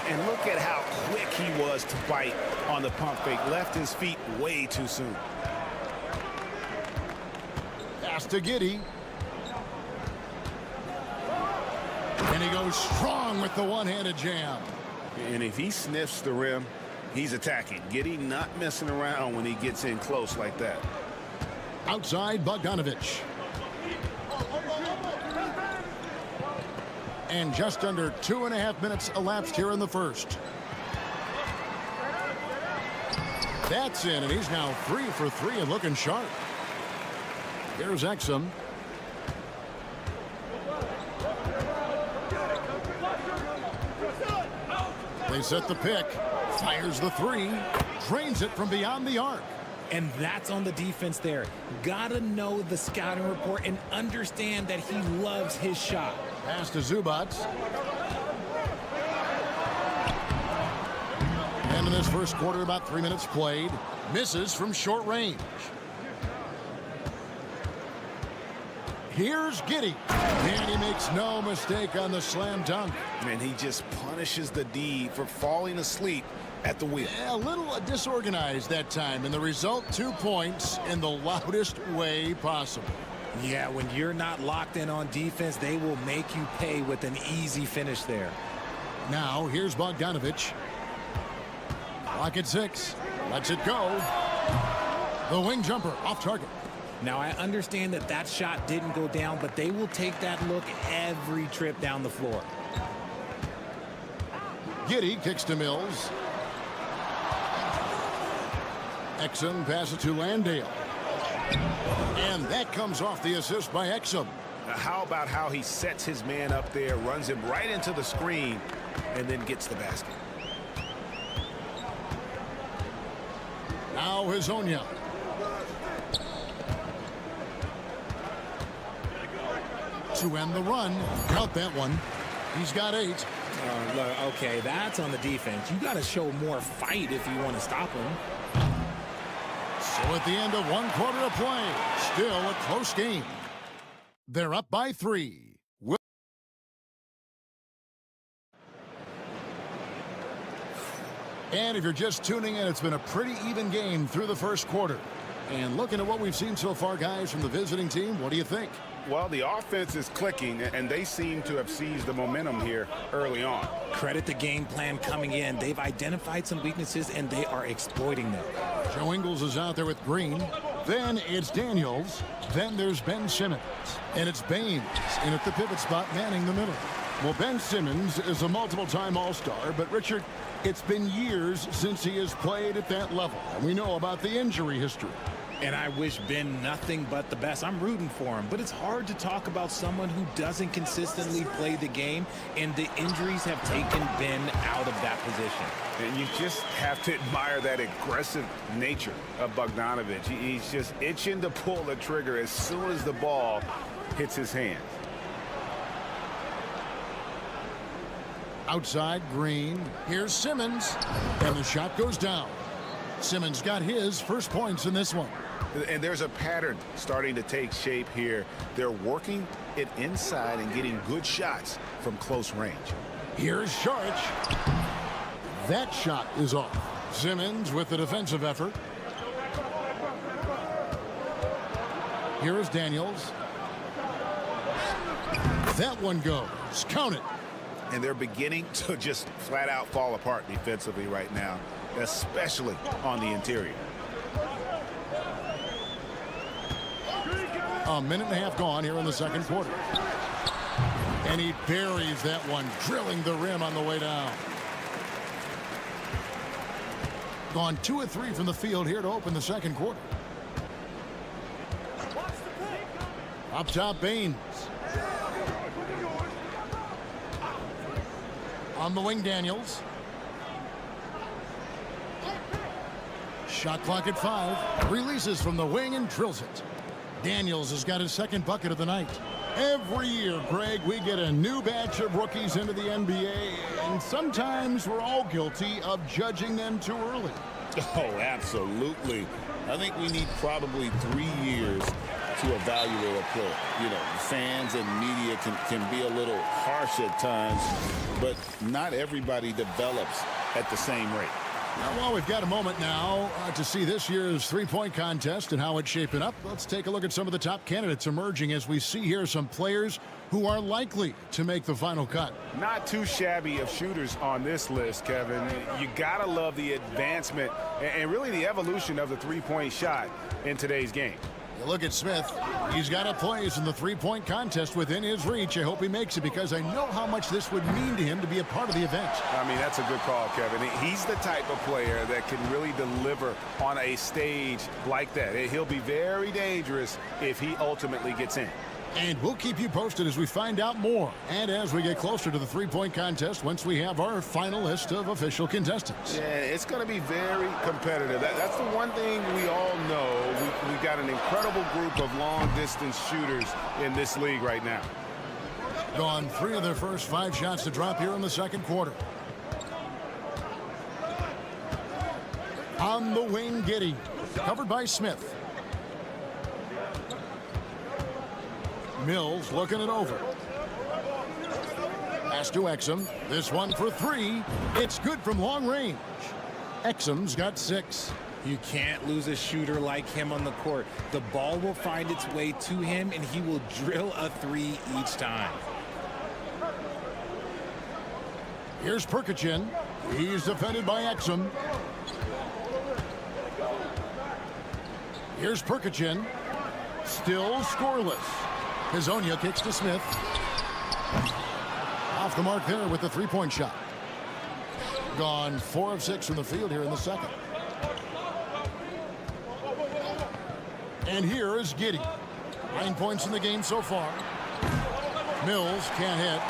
And look at how quick he was to bite on the pump fake. Left his feet way too soon. Pass to Giddey. And he goes strong with the one-handed jam. And if he sniffs the rim, he's attacking. Giddey not messing around when he gets in close like that. Outside, Bogdanovich. And just under 2.5 minutes elapsed here in the first. That's in, and he's now 3 for 3 and looking sharp. Here's Exum. They set the pick. Fires the three. Drains it from beyond the arc. And that's on the defense there. Gotta know the scouting report and understand that he loves his shot. Pass to Zubats. And in this first quarter, about 3 minutes played. Misses from short range. Here's Giddey. And he makes no mistake on the slam dunk. And he just punishes the D for falling asleep at the wheel. Yeah, a little disorganized that time, and the result, 2 points in the loudest way possible. Yeah, when you're not locked in on defense, they will make you pay with an easy finish there. Now, here's Bogdanovich. Clock at 6. Lets it go. The wing jumper off target. Now, I understand that that shot didn't go down, but they will take that look every trip down the floor. Giddey kicks to Mills. Exum passes to Landale. And that comes off the assist by Exum. Now, how about how he sets his man up there, runs him right into the screen, and then gets the basket. Now Hezonja. To end the run. Count that one. He's got 8. Look, okay, that's on the defense. You got to show more fight if you want to stop him. So at the end of 1 quarter of play, still a close game. They're up by 3. And if you're just tuning in, it's been a pretty even game through the first quarter. And looking at what we've seen so far, guys, from the visiting team, what do you think? Well, the offense is clicking, and they seem to have seized the momentum here early on. Credit the game plan coming in. They've identified some weaknesses, and they are exploiting them. Joe Ingles is out there with Green. Then it's Daniels. Then there's Ben Simmons. And it's Baines in at the pivot spot, manning the middle. Well, Ben Simmons is a multiple-time All-Star, but Richard, it's been years since he has played at that level. And we know about the injury history. And I wish Ben nothing but the best. I'm rooting for him, but it's hard to talk about someone who doesn't consistently play the game, and the injuries have taken Ben out of that position. And you just have to admire that aggressive nature of Bogdanovic. He's just itching to pull the trigger as soon as the ball hits his hands. Outside, Green. Here's Simmons. And the shot goes down. Simmons got his first points in this one. And there's a pattern starting to take shape here. They're working it inside and getting good shots from close range. Here's Sharch. That shot is off. Simmons with the defensive effort. Here's Daniels. That one goes. Count it. And they're beginning to just flat out fall apart defensively right now, especially on the interior. A minute and a half gone here in the second quarter. And he buries that one, drilling the rim on the way down. Gone 2 of 3 from the field here to open the second quarter. Up top, Baines. On the wing, Daniels. Shot clock at 5. Releases from the wing and drills it. Daniels has got his second bucket of the night. Every year, Greg, we get a new batch of rookies into the NBA, and sometimes we're all guilty of judging them too early. Oh, absolutely. I think we need probably 3 years to evaluate a player. You know, fans and media can be a little harsh at times, but not everybody develops at the same rate. Well, we've got a moment now to see this year's three-point contest and how it's shaping up. Let's take a look at some of the top candidates emerging as we see here some players who are likely to make the final cut. Not too shabby of shooters on this list, Kevin. You gotta love the advancement and really the evolution of the three-point shot in today's game. You look at Smith. He's got a place in the three-point contest within his reach. I hope he makes it because I know how much this would mean to him to be a part of the event. I mean, that's a good call, Kevin. He's the type of player that can really deliver on a stage like that. He'll be very dangerous if he ultimately gets in. And we'll keep you posted as we find out more and as we get closer to the three-point contest once we have our final list of official contestants. Yeah, it's going to be very competitive. That's the one thing we all know. We've got an incredible group of long-distance shooters in this league right now. Gone 3 of their first 5 shots to drop here in the second quarter. On the wing, Giddey. Covered by Smith. Mills looking it over. Pass to Exum. This one for 3. It's good from long range. Exum's got 6. You can't lose a shooter like him on the court. The ball will find its way to him, and he will drill a 3 each time. Here's Perkichin. He's defended by Exum. Here's Perkichin. Still scoreless. Hazonia kicks to Smith. Off the mark there with the three-point shot. Gone 4 of 6 from the field here in the second. And here is Giddey. 9 points in the game so far. Mills can't hit.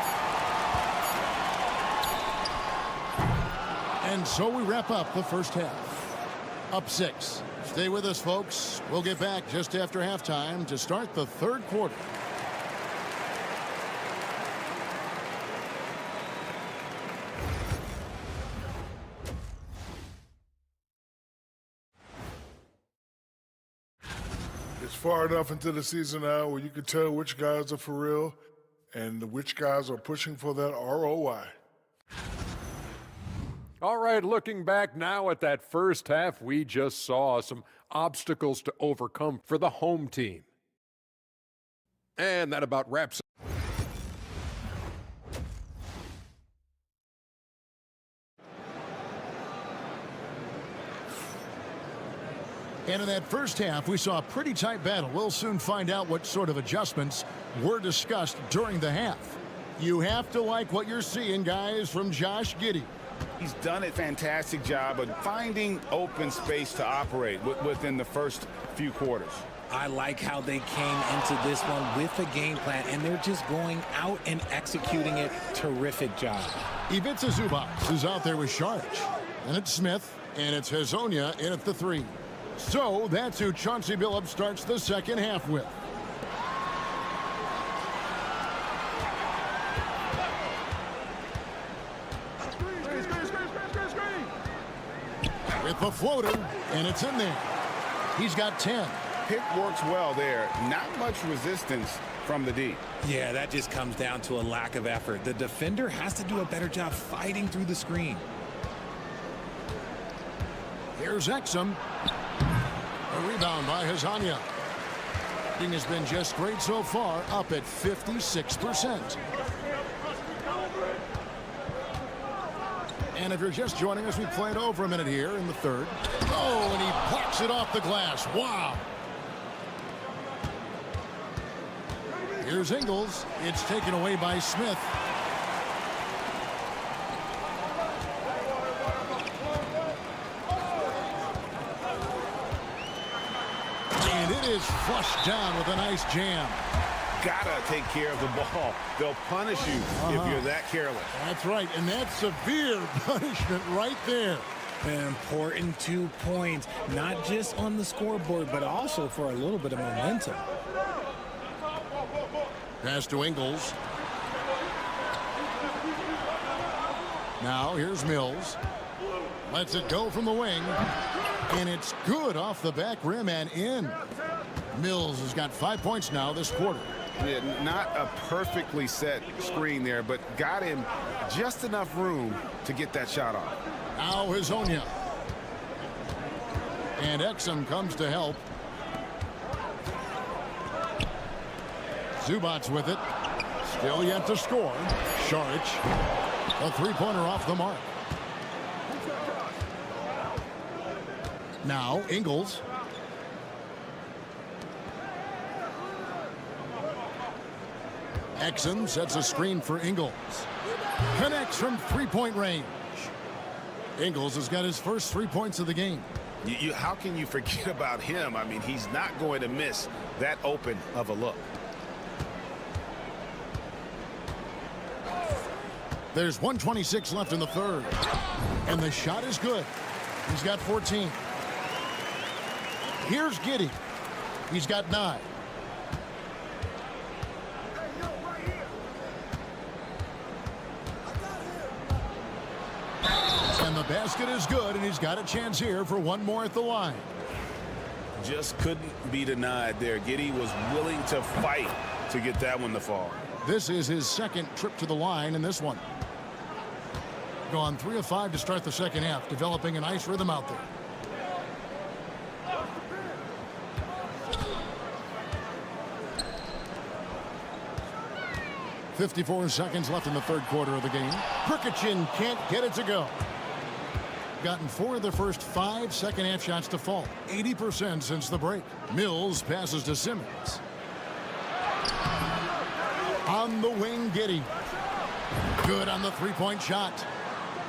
And so we wrap up the first half. Up 6. Stay with us, folks. We'll get back just after halftime to start the third quarter. far enough into the season now where you can tell which guys are for real and which guys are pushing for that ROI. All right, looking back now at that first half, we just saw some obstacles to overcome for the home team. And that about wraps it. And in that first half, we saw a pretty tight battle. We'll soon find out what sort of adjustments were discussed during the half. You have to like what you're seeing, guys, from Josh Giddey. He's done a fantastic job of finding open space to operate within the first few quarters. I like how they came into this one with a game plan, and they're just going out and executing it. Terrific job. Ivica Zubac is out there with Sharch. And it's Smith, and it's Hazonia in at the 3. So that's who Chauncey Billups starts the second half with. With the floater, and it's in there. He's got 10. Pick works well there. Not much resistance from the D. Yeah, that just comes down to a lack of effort. The defender has to do a better job fighting through the screen. Here's Exum. A rebound by Hazonia. Thing has been just great so far, up at 56%. And if you're just joining us, we played over a minute here in the third. Oh, and he blocks it off the glass. Wow. Here's Ingles. It's taken away by Smith. And it is flushed down with a nice jam. Gotta take care of the ball. They'll punish you if you're that careless. That's right, and that's severe punishment right there. An important 2 points, not just on the scoreboard, but also for a little bit of momentum. Pass to Ingles. Now here's Mills. Lets it go from the wing. And it's good off the back rim and in. Mills has got 5 points now this quarter. Yeah, not a perfectly set screen there, but got him just enough room to get that shot off. Now Hazonia. And Exum comes to help. Zubac's with it. Still yet to score. Saric. A three-pointer off the mark. Now Ingles. Exum sets a screen for Ingles. Connects from three-point range. Ingles has got his first 3 points of the game. How can you forget about him? I mean, he's not going to miss that open of a look. There's 1:26 left in the third. And the shot is good. He's got 14. Here's Giddey. He's got 9. And the basket is good, and he's got a chance here for one more at the line. Just couldn't be denied there. Giddey was willing to fight to get that one to fall. This is his second trip to the line in this one. Gone 3 of 5 to start the second half, developing a nice rhythm out there. .54 seconds left in the third quarter of the game. Prkachin can't get it to go. Gotten 4 of the first 5 second-half shots to fall. 80% since the break. Mills passes to Simmons. On the wing, Giddey. Good on the three-point shot.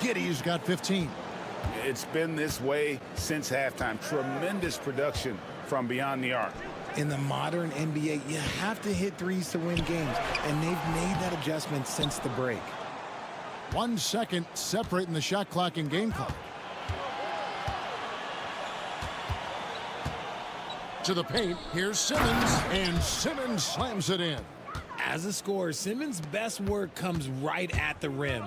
Giddey's got 15. It's been this way since halftime. Tremendous production from beyond the arc. In the modern NBA, you have to hit threes to win games, and they've made that adjustment since the break. 1 second separating the shot clock and game clock. To the paint, here's Simmons, and Simmons slams it in. As a scorer, Simmons' best work comes right at the rim.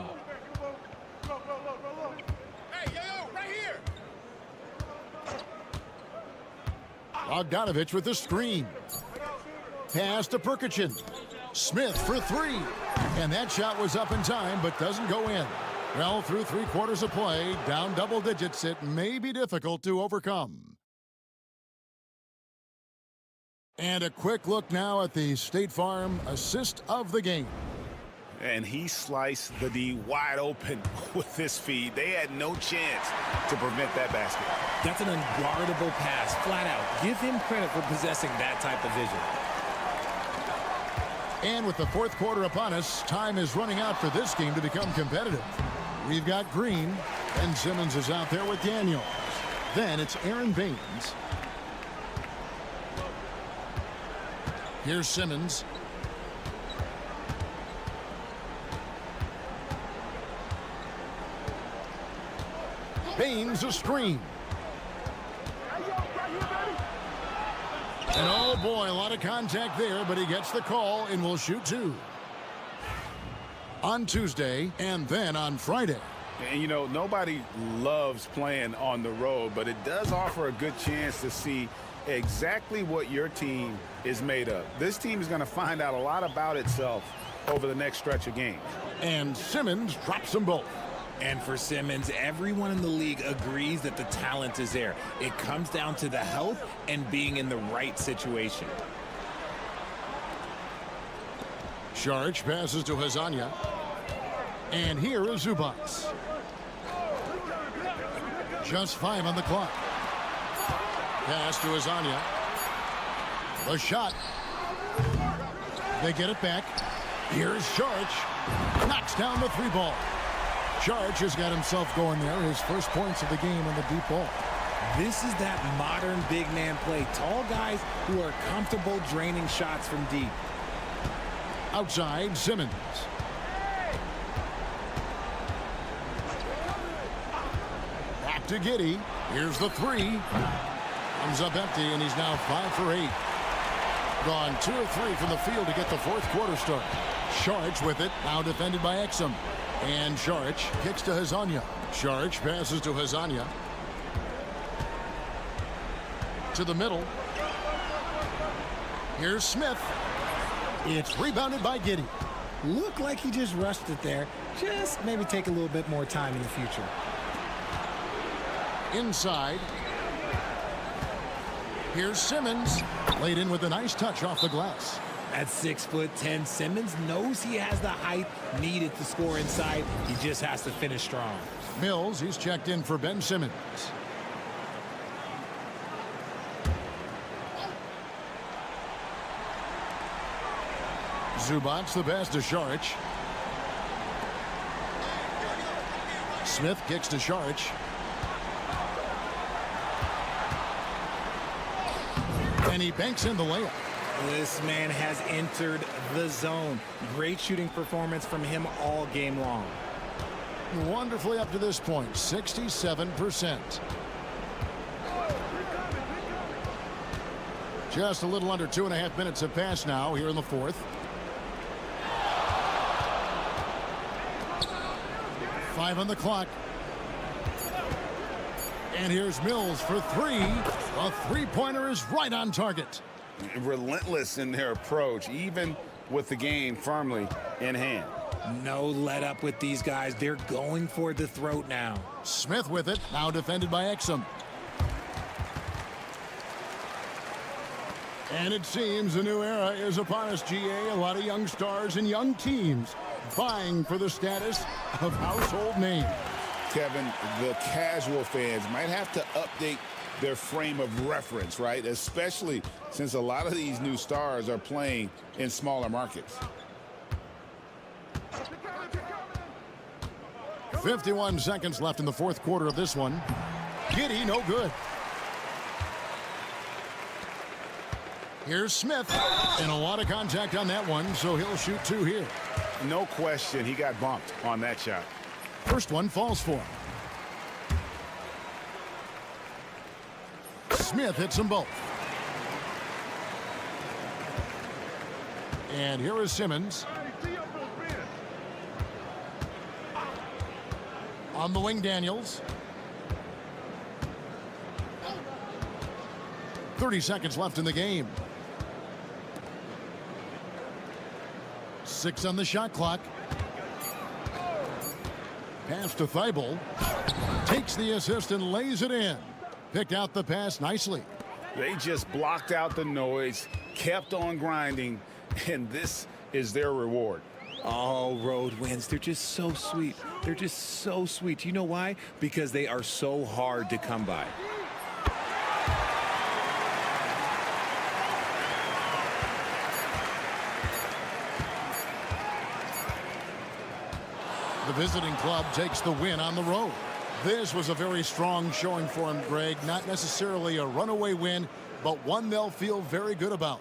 Bogdanovich with the screen. Pass to Perkichin. Smith for three. And that shot was up in time, but doesn't go in. Well, through 3 quarters of play, down double digits, it may be difficult to overcome. And a quick look now at the State Farm assist of the game. And he sliced the D wide open with his feed. They had no chance to prevent that basket. That's an unguardable pass, flat out. Give him credit for possessing that type of vision. And with the fourth quarter upon us, time is running out for this game to become competitive. We've got Green, and Simmons is out there with Daniels. Then it's Aaron Baines. Here's Simmons. Baines a screen. And oh boy, a lot of contact there, but he gets the call and will shoot 2. On Tuesday and then on Friday. And you know, nobody loves playing on the road, but it does offer a good chance to see exactly what your team is made of. This team is going to find out a lot about itself over the next stretch of games. And Simmons drops them both. And for Simmons, everyone in the league agrees that the talent is there. It comes down to the health and being in the right situation. Saric passes to Hazanya. And here is Zubac. Just 5 on the clock. Pass to Hazanya. The shot. They get it back. Here's Saric. Knocks down the 3 ball. Saric has got himself going there. His first points of the game on the deep ball. This is that modern big man play. Tall guys who are comfortable draining shots from deep. Outside, Simmons. Back to Giddey. Here's the 3. Comes up empty, and he's now 5 for 8. Gone 2 of 3 from the field to get the fourth quarter start. Saric with it, now defended by Exum. And Saric kicks to Hazanya. Saric passes to Hazanya. To the middle. Here's Smith. It's rebounded by Giddey. Looked like he just rushed it there. Just maybe take a little bit more time in the future. Inside. Here's Simmons. Laid in with a nice touch off the glass. At 6'10", Simmons knows he has the height needed to score inside. He just has to finish strong. Mills, he's checked in for Ben Simmons. Zubac the pass to Saric. Smith kicks to Saric. And he banks in the layup. This man has entered the zone. Great shooting performance from him all game long. Wonderfully up to this point, 67%. Just a little under 2.5 minutes have passed now here in the fourth. 5 on the clock. And here's Mills for 3. A three-pointer is right on target. Relentless in their approach, even with the game firmly in hand. No let up with these guys. They're going for the throat now. Smith with it, now defended by Exum. And it seems a new era is upon us, GA. A lot of young stars and young teams vying for the status of household name. Kevin, the casual fans might have to update their frame of reference, right? Especially since a lot of these new stars are playing in smaller markets. 51 seconds left in the fourth quarter of this one. Giddey, no good. Here's Smith. And a lot of contact on that one, so he'll shoot 2 here. No question, he got bumped on that shot. First one falls for him. Smith hits them both. And here is Simmons. On the wing, Daniels. 30 seconds left in the game. 6 on the shot clock. Pass to Thibault. Takes the assist and lays it in. Picked out the pass nicely. They just blocked out the noise, kept on grinding, and this is their reward. Oh, road wins. They're just so sweet. They're just so sweet. You know why? Because they are so hard to come by. The visiting club takes the win on the road. This was a very strong showing for him, Greg. Not necessarily a runaway win, but one they'll feel very good about.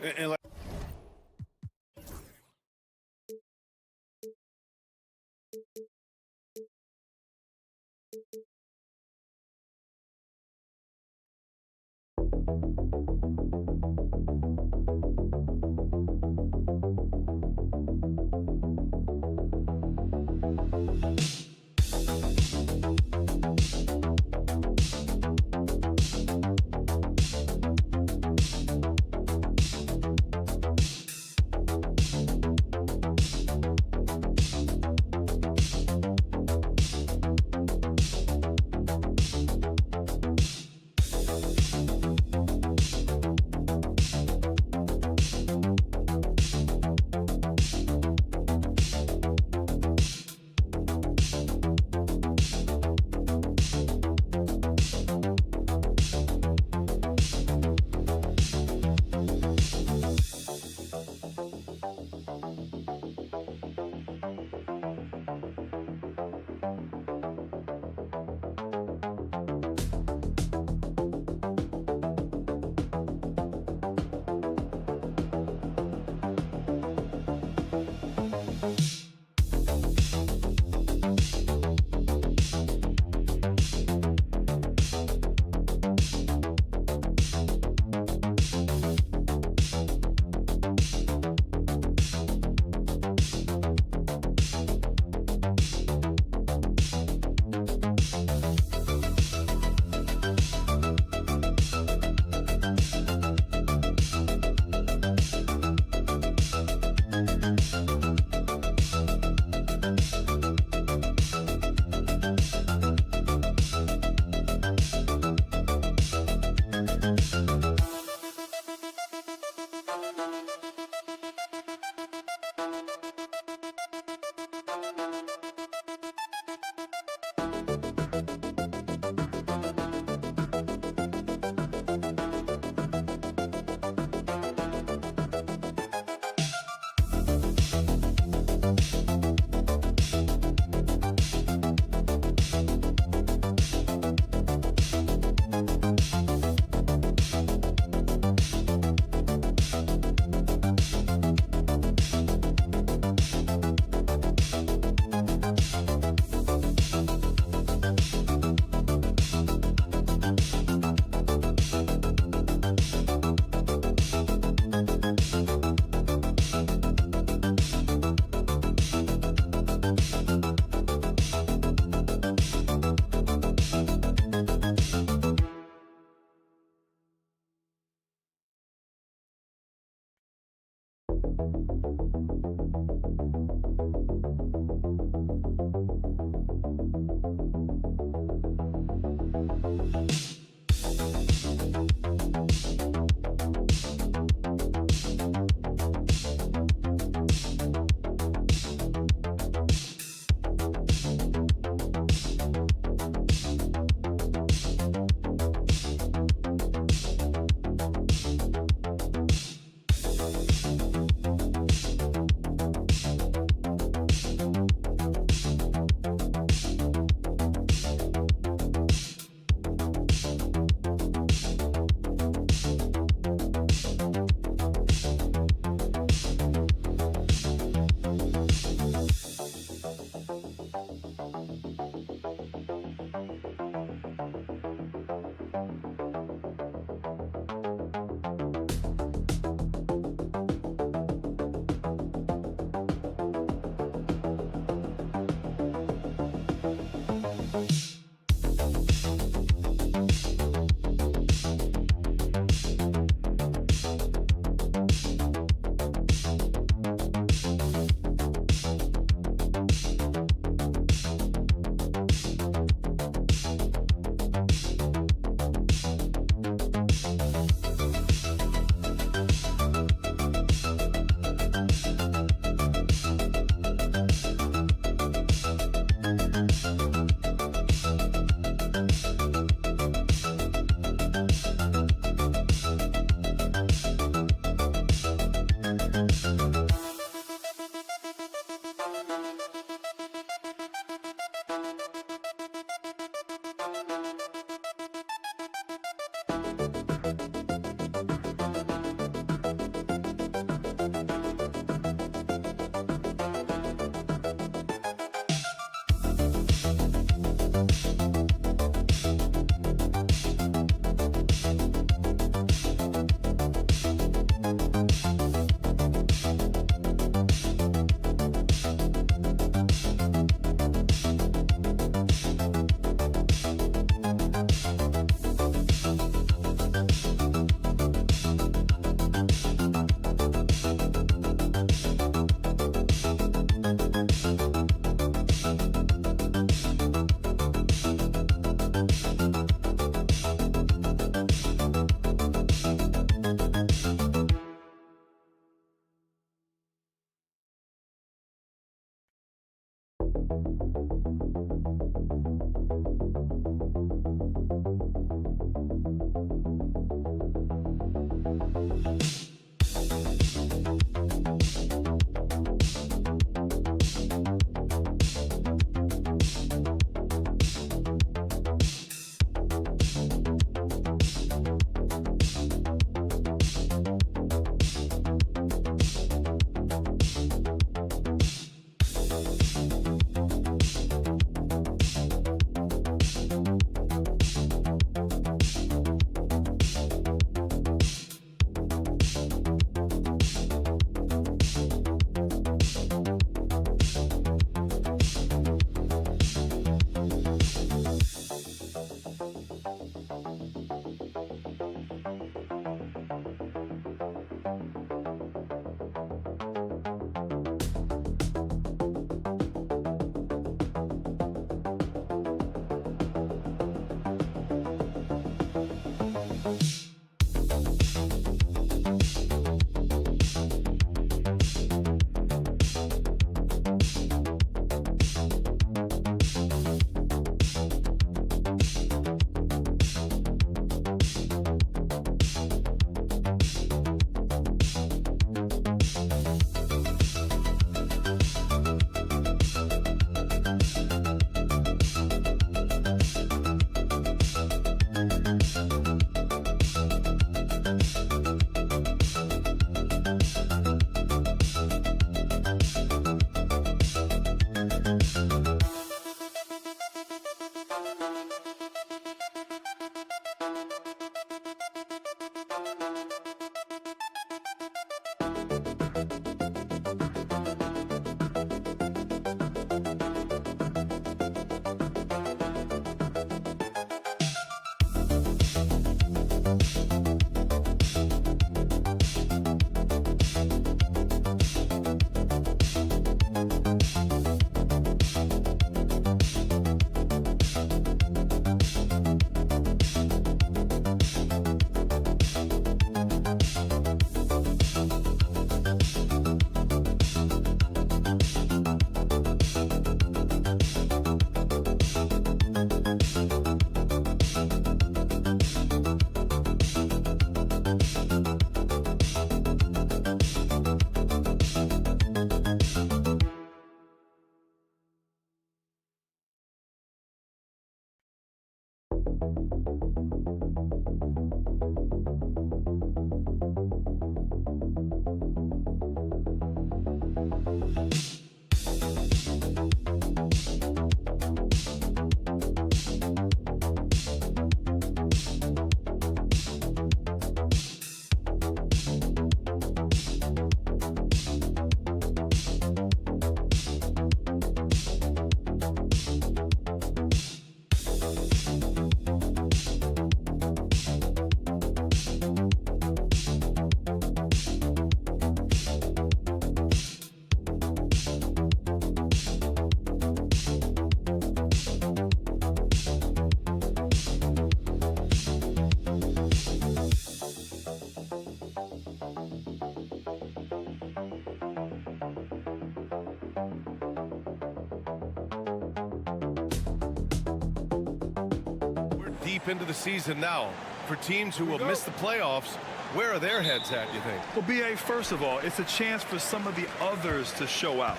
deep into the season now. For teams who will miss the playoffs, where are their heads at, you think? Well, B.A., first of all, it's a chance for some of the others to show out.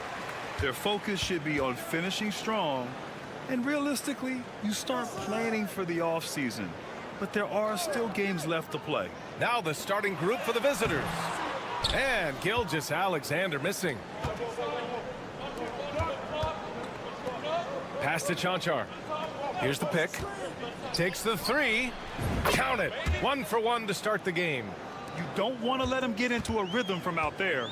Their focus should be on finishing strong, and realistically, you start planning for the offseason. But there are still games left to play. Now the starting group for the visitors. And Gilgeous-Alexander missing. Pass to Chanchar. Here's the pick. Takes the three. Count it. 1 for 1 to start the game. You don't want to let him get into a rhythm from out there.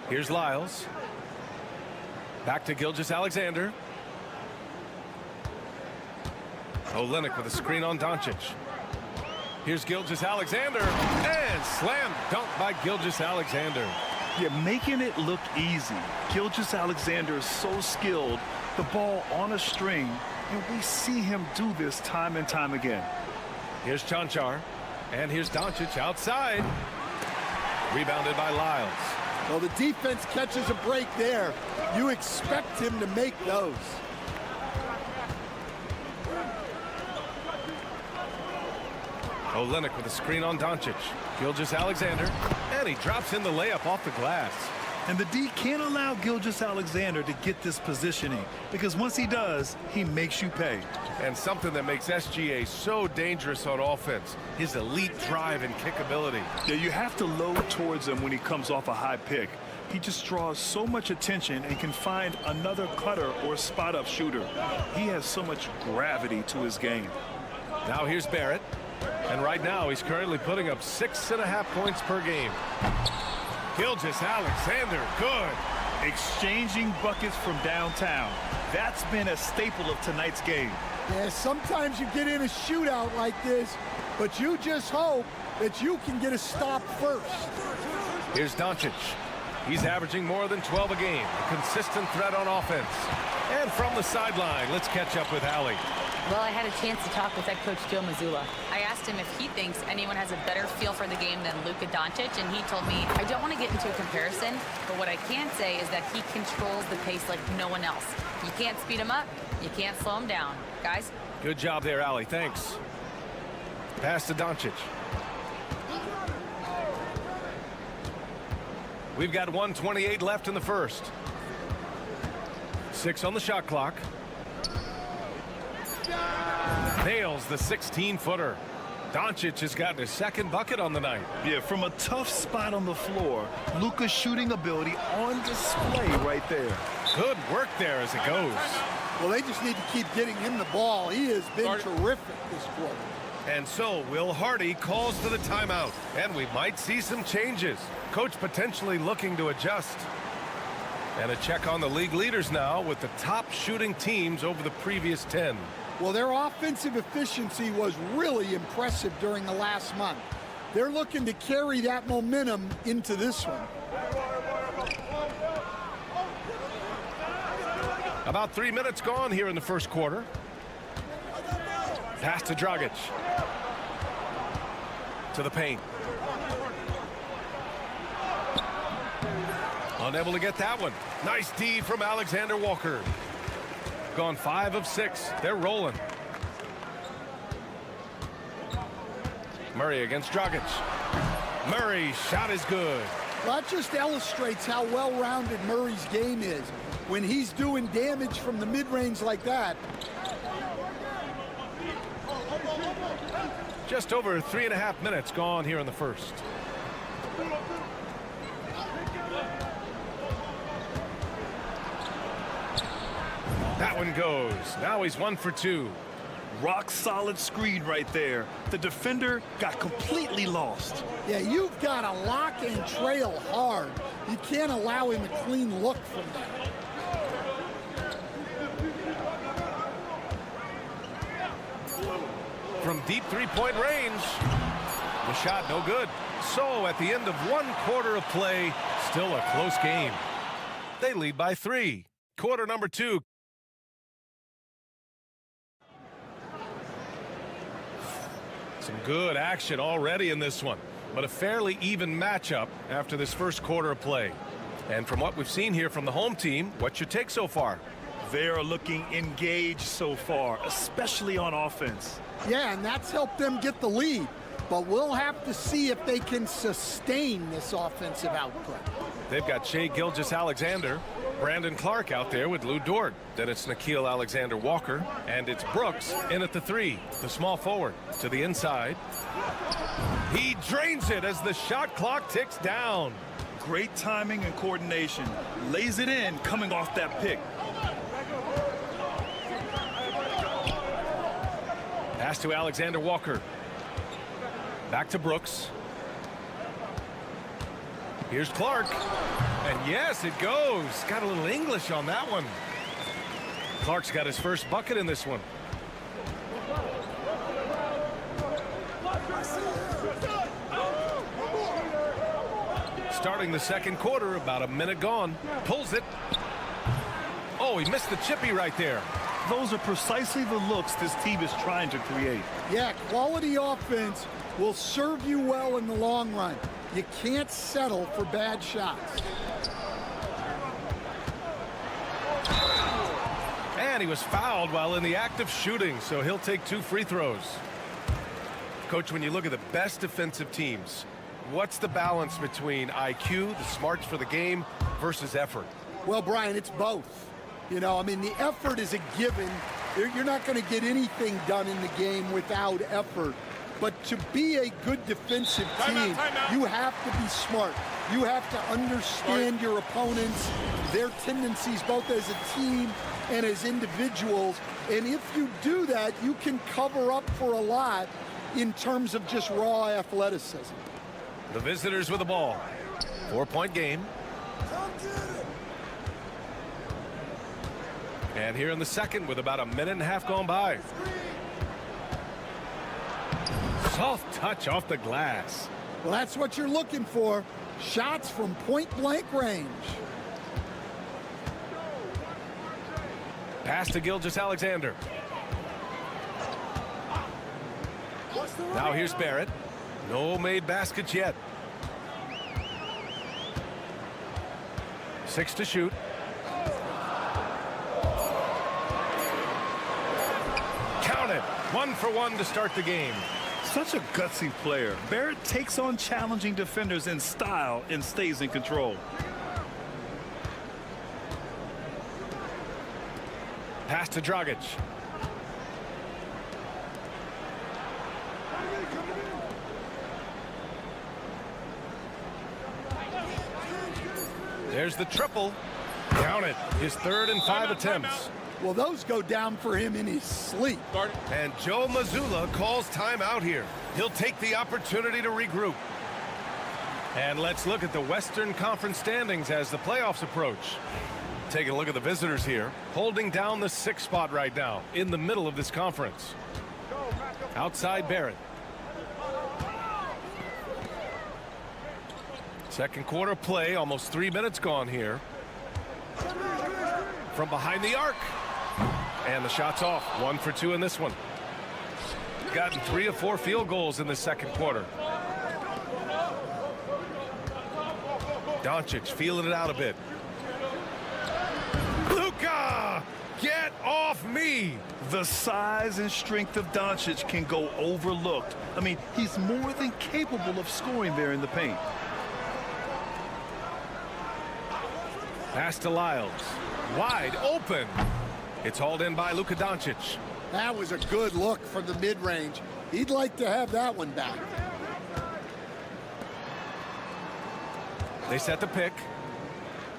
Here's Lyles. Back to Gilgeous-Alexander. Olenek with a screen on Doncic. Here's Gilgeous-Alexander. And slam dunk by Gilgeous-Alexander. Yeah, making it look easy. Gilgeous-Alexander is so skilled. The ball on a string, and we see him do this time and time again. Here's Chanchar. And here's Doncic outside. Rebounded by Lyles. Well, the defense catches a break there. You expect him to make those. Olenek with a screen on Doncic. Gilgeous-Alexander, and he drops in the layup off the glass. And the D can't allow Gilgeous-Alexander to get this positioning, because once he does, he makes you pay. And something that makes SGA so dangerous on offense, his elite drive and kick ability. Yeah, you have to load towards him when he comes off a high pick. He just draws so much attention and can find another cutter or spot-up shooter. He has so much gravity to his game. Now here's Barrett. And right now he's currently putting up 6.5 points per game. Gilgeous-Alexander, good. Exchanging buckets from downtown. That's been a staple of tonight's game. Yeah, sometimes you get in a shootout like this, but you just hope that you can get a stop first. Here's Doncic. He's averaging more than 12 a game. A consistent threat on offense. And from the sideline, let's catch up with Allie. Well, I had a chance to talk with head coach Joe Mazzulla. I asked him if he thinks anyone has a better feel for the game than Luka Doncic, and he told me, I don't want to get into a comparison, but what I can say is that he controls the pace like no one else. You can't speed him up, you can't slow him down. Guys? Good job there, Allie. Thanks. Pass to Doncic. We've got 1:28 left in the first. 6 on the shot clock. Nails the 16-footer. Doncic has gotten his second bucket on the night. Yeah, from a tough spot on the floor, Luka's shooting ability on display right there. Good work there as it goes. Well, they just need to keep getting him the ball. He has been terrific this quarter. And so Will Hardy calls to the timeout, and we might see some changes. Coach potentially looking to adjust. And a check on the league leaders now with the top shooting teams over the previous 10. Well, their offensive efficiency was really impressive during the last month. They're looking to carry that momentum into this one. About 3 minutes gone here in the first quarter. Pass to Dragic. To the paint. Unable to get that one. Nice D from Alexander Walker. Gone 5 of 6. They're rolling. Murray against Dragic. Murray's shot is good. Well, that just illustrates how well-rounded Murray's game is. When he's doing damage from the mid-range like that. Just over 3.5 minutes gone here in the first. That one goes. Now he's 1 for 2. Rock solid screen right there. The defender got completely lost. Yeah, you've got to lock and trail hard. You can't allow him a clean look from that. From deep three-point range. The shot no good. So at the end of 1 quarter of play, still a close game. They lead by 3. Quarter number 2. Some good action already in this one, but a fairly even matchup after this first quarter of play. And from what we've seen here from the home team, what's your take so far? They're looking engaged so far, especially on offense. Yeah, and that's helped them get the lead. But we'll have to see if they can sustain this offensive output. They've got Shai Gilgeous-Alexander, Brandon Clark out there with Lou Dort. Then it's Nickeil Alexander-Walker, and it's Brooks in at the 3, the small forward to the inside. He drains it as the shot clock ticks down. Great timing and coordination. Lays it in coming off that pick. Pass to Alexander Walker. Back to Brooks. Here's Clark. And yes, it goes. Got a little English on that one. Clark's got his first bucket in this one. Starting the second quarter, about a minute gone. Pulls it. Oh, he missed the chippy right there. Those are precisely the looks this team is trying to create. Yeah, quality offense will serve you well in the long run. You can't settle for bad shots. And he was fouled while in the act of shooting, so he'll take 2 free throws. Coach, when you look at the best defensive teams, what's the balance between IQ, the smarts for the game, versus effort? Well, Brian, it's both. You know, I mean, the effort is a given. You're not going to get anything done in the game without effort. But to be a good defensive team, you have to be smart. You have to understand your opponents, their tendencies, both as a team and as individuals. And if you do that, you can cover up for a lot in terms of just raw athleticism. The visitors with the ball. 4-point game. And here in the second with about a minute and a half gone by. Soft touch off the glass. Well, that's what you're looking for. Shots from point-blank range. Pass to Gilgeous-Alexander. Now here's Barrett. No made baskets yet. 6 to shoot. Count it. 1 for 1 to start the game. Such a gutsy player. Barrett takes on challenging defenders in style and stays in control. Pass to Dragic. There's the triple. Count it. His 3rd and 5 attempts. Well, those go down for him in his sleep. And Joe Mazzulla calls timeout here. He'll take the opportunity to regroup. And let's look at the Western Conference standings as the playoffs approach. Taking a look at the visitors here, holding down the 6th spot right now in the middle of this conference. Outside Barrett. Second quarter play, almost 3 minutes gone here. From behind the arc. And the shot's off. 1 for 2 in this one. Gotten 3 of 4 field goals in the second quarter. Doncic feeling it out a bit. Luka! Get off me! The size and strength of Doncic can go overlooked. I mean, he's more than capable of scoring there in the paint. Pass to Lyles. Wide open. It's hauled in by Luka Doncic. That was a good look from the mid-range. He'd like to have that one back. They set the pick.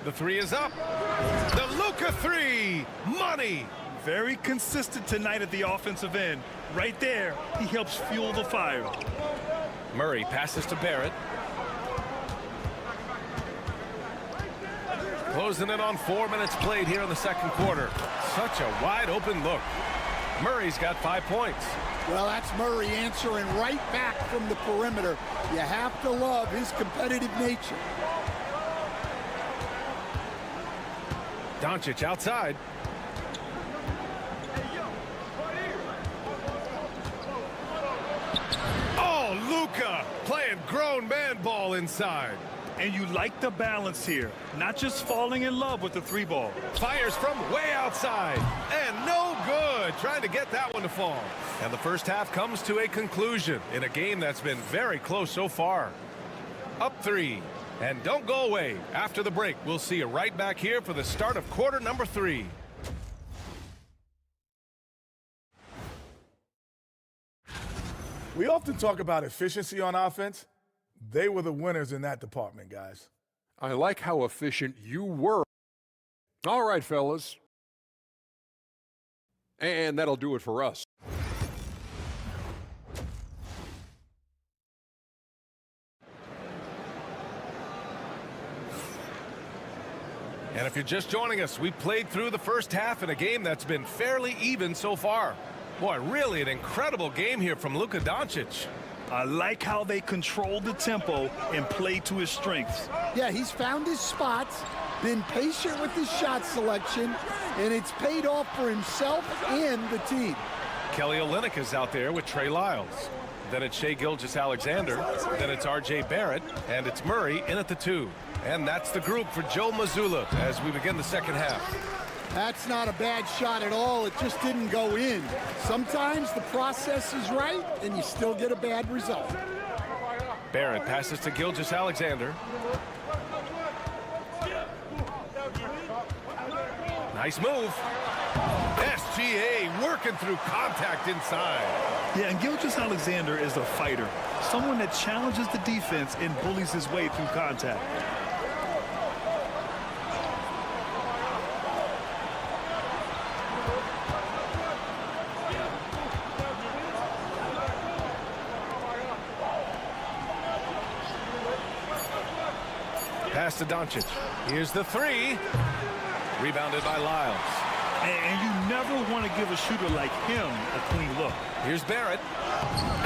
The 3 is up. The Luka 3. Money. Very consistent tonight at the offensive end. Right there, he helps fuel the fire. Murray passes to Barrett. Closing in on 4 minutes played here in the second quarter. Such a wide open look. Murray's got 5 points. Well, that's Murray answering right back from the perimeter. You have to love his competitive nature. Doncic outside. Oh, Luka playing grown man ball inside. And you like the balance here, not just falling in love with the 3-ball. Fires from way outside, and no good. Trying to get that one to fall. And the first half comes to a conclusion in a game that's been very close so far. Up 3, and don't go away. After the break, we'll see you right back here for the start of quarter number 3. We often talk about efficiency on offense. They were the winners in that department, guys. I like how efficient you were. All right, fellas. And that'll do it for us. And if you're just joining us, we played through the first half in a game that's been fairly even so far. Boy, really an incredible game here from Luka Doncic. I like how they control the tempo and play to his strengths. Yeah, he's found his spots, been patient with his shot selection, and it's paid off for himself and the team. Kelly Olynyk is out there with Trey Lyles. Then it's Shai Gilgeous-Alexander. Then it's R.J. Barrett. And it's Murray in at the 2. And that's the group for Joe Mazzulla as we begin the second half. That's not a bad shot at all. It just didn't go in. Sometimes the process is right, and you still get a bad result. Barrett passes to Gilgeous-Alexander. Nice move. SGA working through contact inside. Yeah, and Gilgeous-Alexander is a fighter. Someone that challenges the defense and bullies his way through contact. Pass to Doncic. Here's the 3. Rebounded by Lyles. And you never want to give a shooter like him a clean look. Here's Barrett.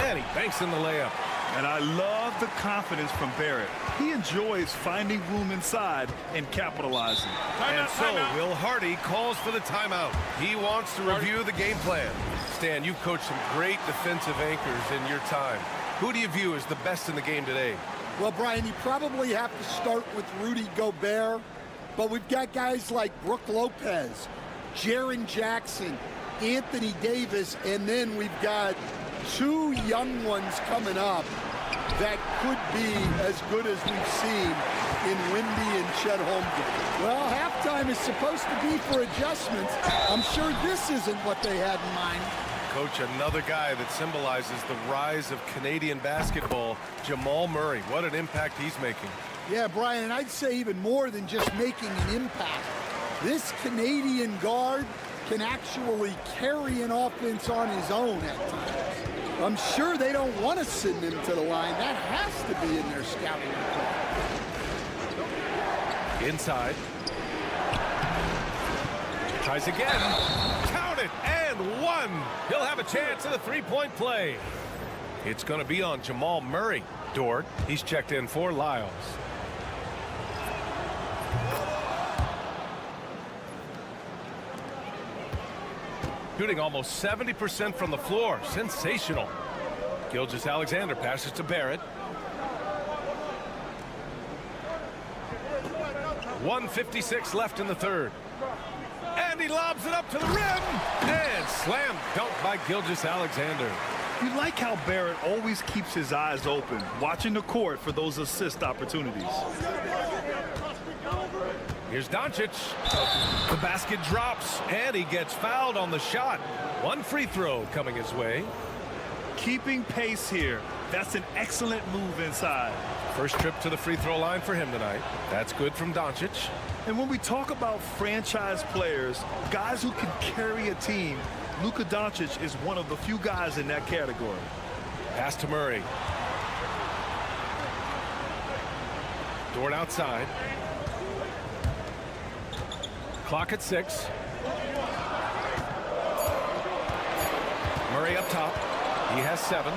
And he banks in the layup. And I love the confidence from Barrett. He enjoys finding room inside and capitalizing. And so Will Hardy calls for the timeout. He wants to review the game plan. Stan, you've coached some great defensive anchors in your time. Who do you view as the best in the game today? Well, Brian, you probably have to start with Rudy Gobert, but we've got guys like Brook Lopez, Jaren Jackson, Anthony Davis, and then we've got 2 young ones coming up that could be as good as we've seen in Wemby and Chet Holmgren. Well, halftime is supposed to be for adjustments. I'm sure this isn't what they had in mind. Coach, another guy that symbolizes the rise of Canadian basketball, Jamal Murray. What an impact he's making. Yeah, Brian, and I'd say even more than just making an impact. This Canadian guard can actually carry an offense on his own at times. I'm sure they don't want to send him to the line. That has to be in their scouting report. Inside. Tries again. Count it, and 1. He'll have a chance at a 3-point play. It's going to be on Jamal Murray. Dort, he's checked in for Lyles. Shooting almost 70% from the floor. Sensational. Gilgeous-Alexander passes to Barrett. 1:56 left in the third. And he lobs it up to the rim. And slam dunk by Gilgeous-Alexander. You like how Barrett always keeps his eyes open, watching the court for those assist opportunities. Here's Doncic. The basket drops, and he gets fouled on the shot. 1 free throw coming his way. Keeping pace here. That's an excellent move inside. First trip to the free throw line for him tonight. That's good from Doncic. And when we talk about franchise players, guys who can carry a team, Luka Doncic is one of the few guys in that category. Pass to Murray. Dort outside. Clock at 6. Murray up top. He has 7.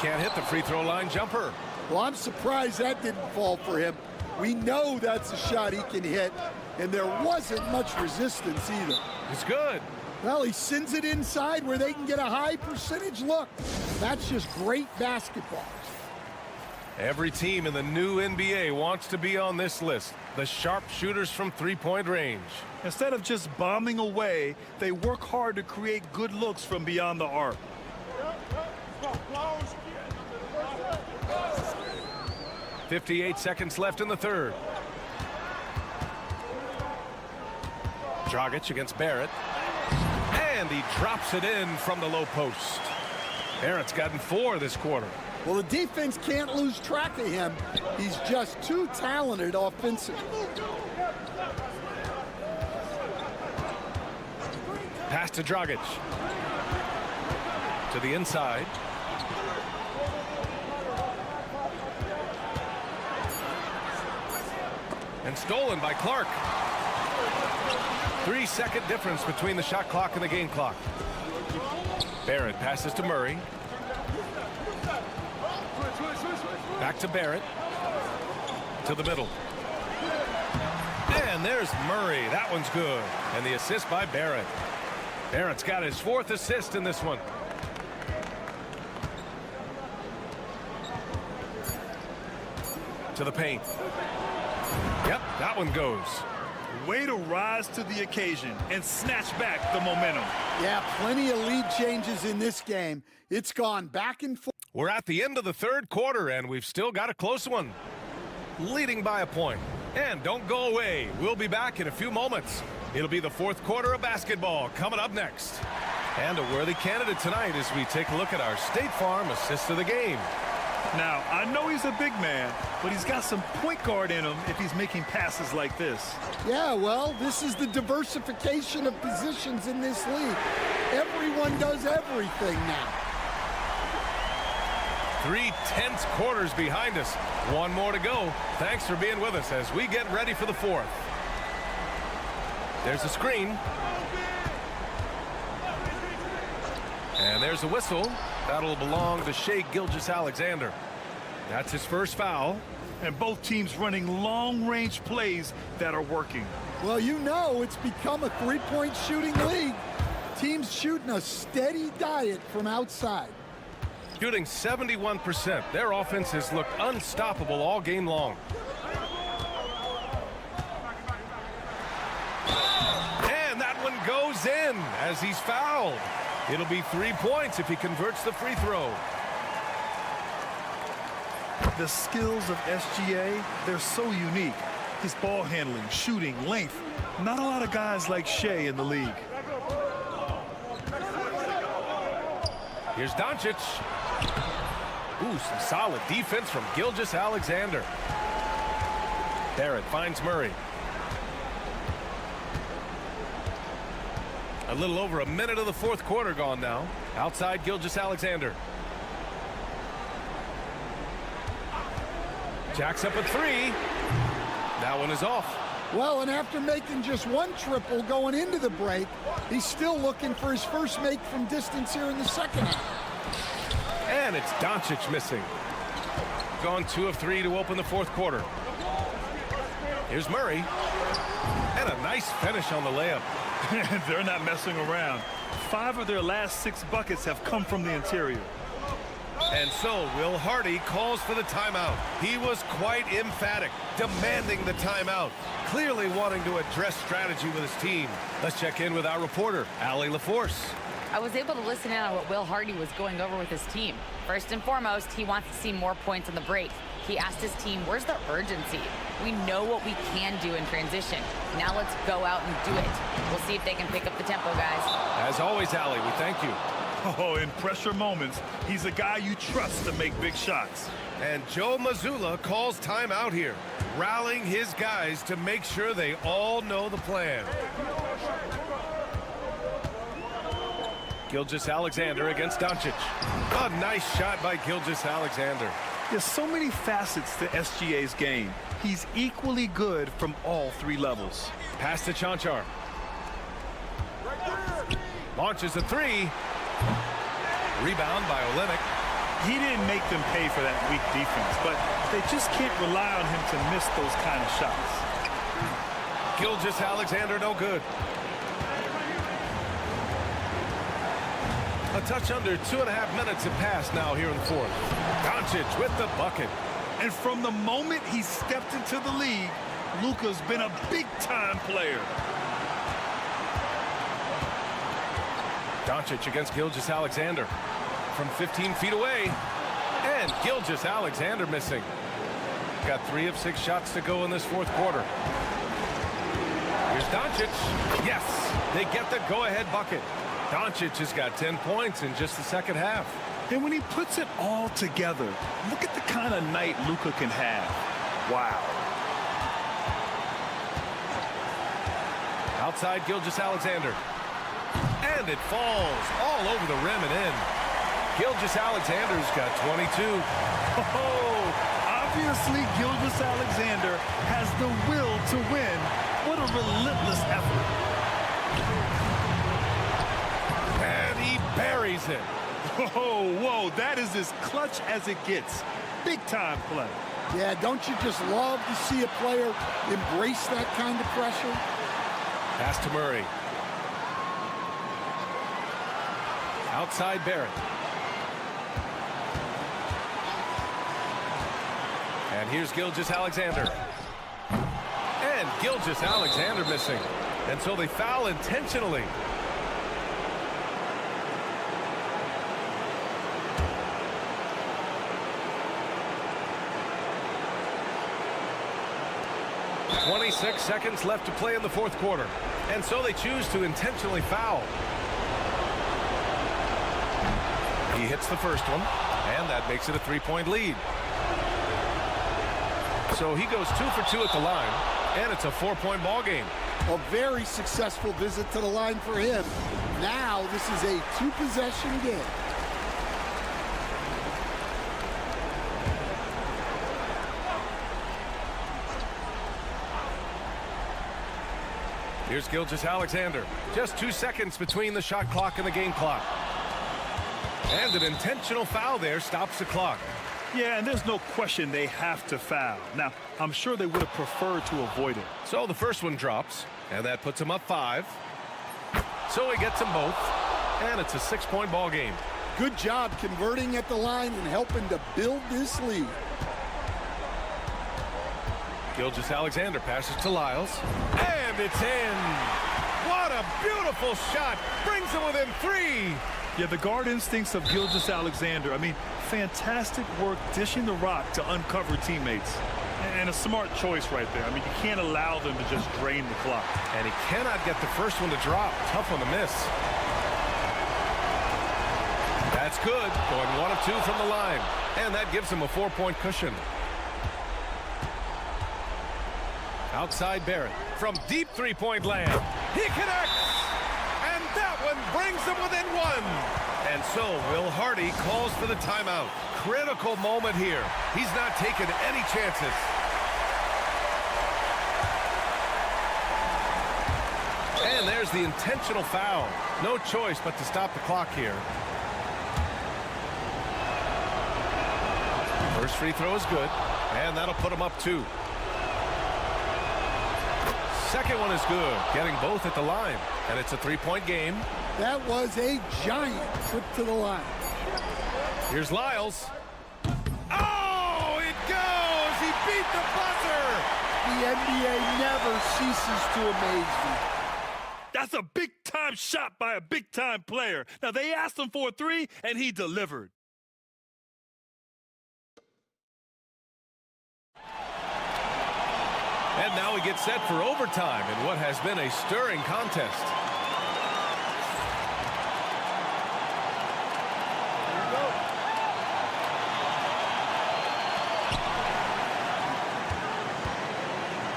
Can't hit the free throw line jumper. Well, I'm surprised that didn't fall for him. We know that's a shot he can hit, and there wasn't much resistance either. It's good. Well, he sends it inside where they can get a high percentage look. That's just great basketball. Every team in the new NBA wants to be on this list. The sharpshooters from three-point range. Instead of just bombing away, they work hard to create good looks from beyond the arc. 58 seconds left in the third. Dragic against Barrett. And he drops it in from the low post. Barrett's gotten 4 this quarter. Well, the defense can't lose track of him. He's just too talented offensively. Pass to Dragic. To the inside. And stolen by Clark. 3-second difference between the shot clock and the game clock. Barrett passes to Murray. Back to Barrett. To the middle. And there's Murray. That one's good. And the assist by Barrett. Barrett's got his 4th assist in this one. to the paint. Yep, that one goes. Way to rise to the occasion and snatch back the momentum. Yeah, plenty of lead changes in this game. It's gone back and forth. We're at the end of the third quarter, and we've still got a close one. Leading by a point. And don't go away. We'll be back in a few moments. It'll be the fourth quarter of basketball coming up next. And a worthy candidate tonight as we take a look at our State Farm assist of the game. Now, I know he's a big man, but he's got some point guard in him if he's making passes like this. Yeah, well, this is the diversification of positions in this league. Everyone does everything now. 3 tense quarters behind us. One more to go. Thanks for being with us as we get ready for the fourth. There's a screen. And there's a whistle. That'll belong to Shai Gilgeous-Alexander. That's his first foul. And both teams running long-range plays that are working. Well, you know it's become a three-point shooting league. Teams shooting a steady diet from outside. Shooting 71%. Their offense has looked unstoppable all game long. And that one goes in as he's fouled. It'll be 3 points if he converts the free throw. The skills of SGA, they're so unique. His ball handling, shooting, length. Not a lot of guys like Shai in the league. Here's Doncic. Ooh, some solid defense from Gilgeous-Alexander. Barrett finds Murray. A little over a minute of the fourth quarter gone now. Outside Gilgeous-Alexander. Jacks up a three. That one is off. Well, and after making just one triple going into the break, he's still looking for his first make from distance here in the second half. And it's Doncic missing. Gone 2 of 3 to open the fourth quarter. Here's Murray. And a nice finish on the layup. They're not messing around. 5 of their last 6 buckets have come from the interior. And so Will Hardy calls for the timeout. He was quite emphatic, demanding the timeout, clearly wanting to address strategy with his team. Let's check in with our reporter, Allie LaForce. I was able to listen in on what Will Hardy was going over with his team. First and foremost, he wants to see more points on the break. He asked his team, where's the urgency? We know what we can do in transition. Now let's go out and do it. We'll see if they can pick up the tempo, guys. As always, Allie, we thank you. Oh, in pressure moments, he's a guy you trust to make big shots. And Joe Mazzulla calls timeout here, rallying his guys to make sure they all know the plan. Gilgeous-Alexander against Doncic. A nice shot by Gilgeous-Alexander. There's so many facets to SGA's game. He's equally good from all 3 levels. Pass to Chanchar. Launches a 3. Rebound by Olynyk. He didn't make them pay for that weak defense, but they just can't rely on him to miss those kind of shots. Gilgeous-Alexander no good. A touch under 2.5 minutes have passed now here in the fourth. Doncic with the bucket. And from the moment he stepped into the league, Luka's been a big-time player. Doncic against Gilgeous-Alexander from 15 feet away. And Gilgeous-Alexander missing. Got 3 of 6 shots to go in this fourth quarter. Here's Doncic. Yes, they get the go-ahead bucket. Doncic has got 10 points in just the second half. And when he puts it all together, look at the kind of night Luka can have. Wow. Outside Gilgeous-Alexander. And it falls all over the rim and in. Gilgeous-Alexander's got 22. Oh, obviously Gilgeous-Alexander has the will to win. What a relentless effort. And he buries it. Whoa, that is as clutch as it gets. Big time play. Yeah, don't you just love to see a player embrace that kind of pressure? Pass to Murray. Outside Barrett. And here's Gilgeous-Alexander. And Gilgeous-Alexander missing. And so they foul intentionally. .26 seconds left to play in the fourth quarter. And so they choose to intentionally foul. He hits the first one, and that makes it a 3-point lead. So he goes 2 for 2 at the line, and it's a 4-point ball game. A very successful visit to the line for him. Now this is a 2-possession game. Here's Gilgeous-Alexander. Just 2 seconds between the shot clock and the game clock. And an intentional foul there stops the clock. Yeah, and there's no question they have to foul. Now, I'm sure they would have preferred to avoid it. So the first one drops, and that puts him up 5. So he gets them both, and it's a 6-point ball game. Good job converting at the line and helping to build this lead. Gilgeous-Alexander passes to Lyles, and it's in. What a beautiful shot. Brings them within 3. Yeah, the guard instincts of Gilgeous-Alexander. I mean, fantastic work dishing the rock to uncover teammates. And a smart choice right there. I mean, you can't allow them to just drain the clock. And he cannot get the first one to drop. Tough one to miss. That's good. Going 1 of 2 from the line. And that gives him a 4-point cushion. Outside Barrett from deep 3-point land. He connects! And that one brings them within 1. And so Will Hardy calls for the timeout. Critical moment here. He's not taking any chances. And there's the intentional foul. No choice but to stop the clock here. First free throw is good, and that'll put him up 2. Second one is good, getting both at the line, and it's a 3-point game. That was a giant trip to the line. Here's Lyles. Oh, it goes! He beat the buzzer! The NBA never ceases to amaze me. That's a big-time shot by a big-time player. Now, they asked him for a 3, and he delivered. And now we get set for overtime in what has been a stirring contest.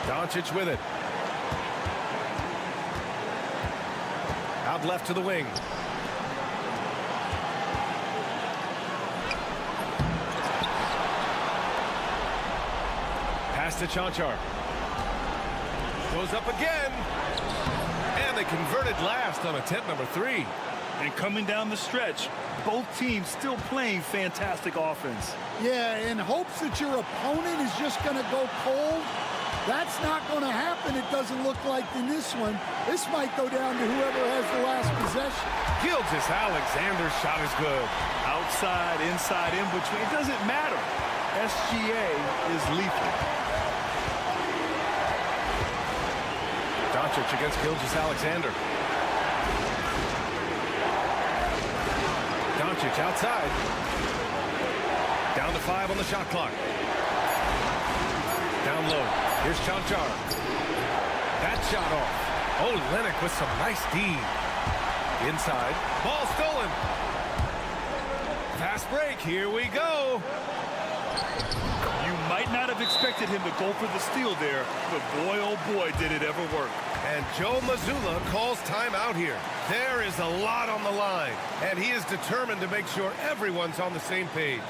Doncic with it. Out left to the wing. Pass to Chanchar. Goes up again. And they converted last on attempt number 3. And coming down the stretch, both teams still playing fantastic offense. Yeah, in hopes that your opponent is just going to go cold. That's not going to happen, it doesn't look like in this one. This might go down to whoever has the last possession. Gilgeous-Alexander's shot is good. Outside, inside, in between, it doesn't matter. SGA is lethal. Doncic against Gilgeous-Alexander. Doncic outside. Down to 5 on the shot clock. Down low. Here's Chanchar. That shot off. Oh, Lennox with some nice D. Inside. Ball stolen. Fast break. Here we go. You might not have expected him to go for the steal there, but boy, oh boy, did it ever work. And Joe Mazzulla calls timeout here. There is a lot on the line, and he is determined to make sure everyone's on the same page.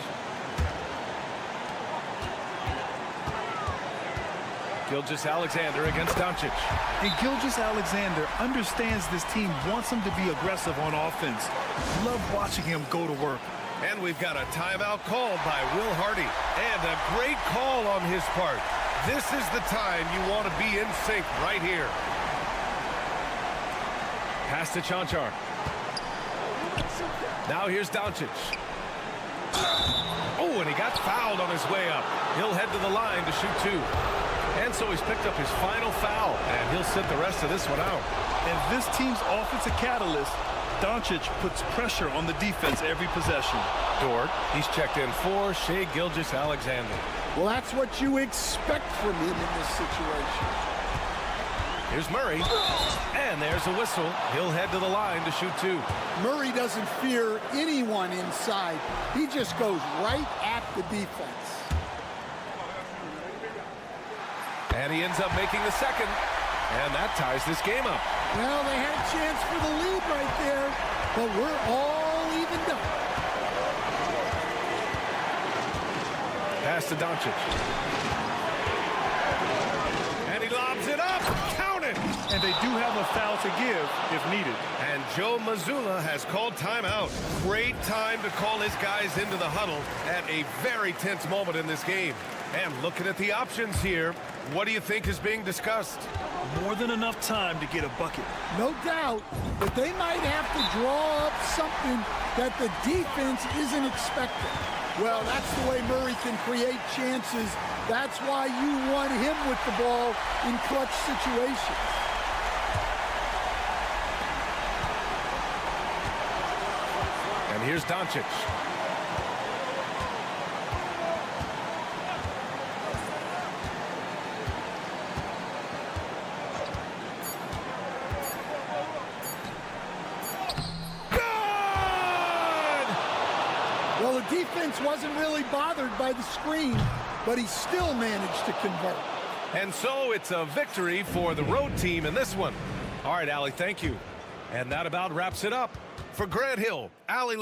Gilgeous-Alexander against Doncic. And Gilgeous-Alexander understands this team wants him to be aggressive on offense. Love watching him go to work. And we've got a timeout called by Will Hardy. And a great call on his part. This is the time you want to be in sync right here. Pass to Chanchar. Now here's Doncic. Oh, and he got got fouled on his way up. He'll head to the line to shoot 2. And so he's picked up his final foul, and he'll sit the rest of this one out. And this team's offensive catalyst, Doncic, puts pressure on the defense every possession. Dort, he's checked in for Shai Gilgeous-Alexander. Well, that's what you expect from him in this situation. Here's Murray, and there's a whistle. He'll head to the line to shoot 2. Murray doesn't fear anyone inside. He just goes right at the defense. And he ends up making the second, and that ties this game up. Well, they had a chance for the lead right there, but we're all evened up. Pass to Doncic. And he lobs it up. Count it. And they do have a foul to give if needed. And Joe Mazzulla has called timeout. Great time to call his guys into the huddle at a very tense moment in this game. And looking at the options here, what do you think is being discussed? More than enough time to get a bucket. No doubt, but they might have to draw up something that the defense isn't expecting. Well, that's the way Murray can create chances. That's why you want him with the ball in clutch situations. And here's Doncic. Well, the defense wasn't really bothered by the screen, but he still managed to convert. And so it's a victory for the road team in this one. All right, Allie, thank you. And that about wraps it up. For Grant Hill, Allie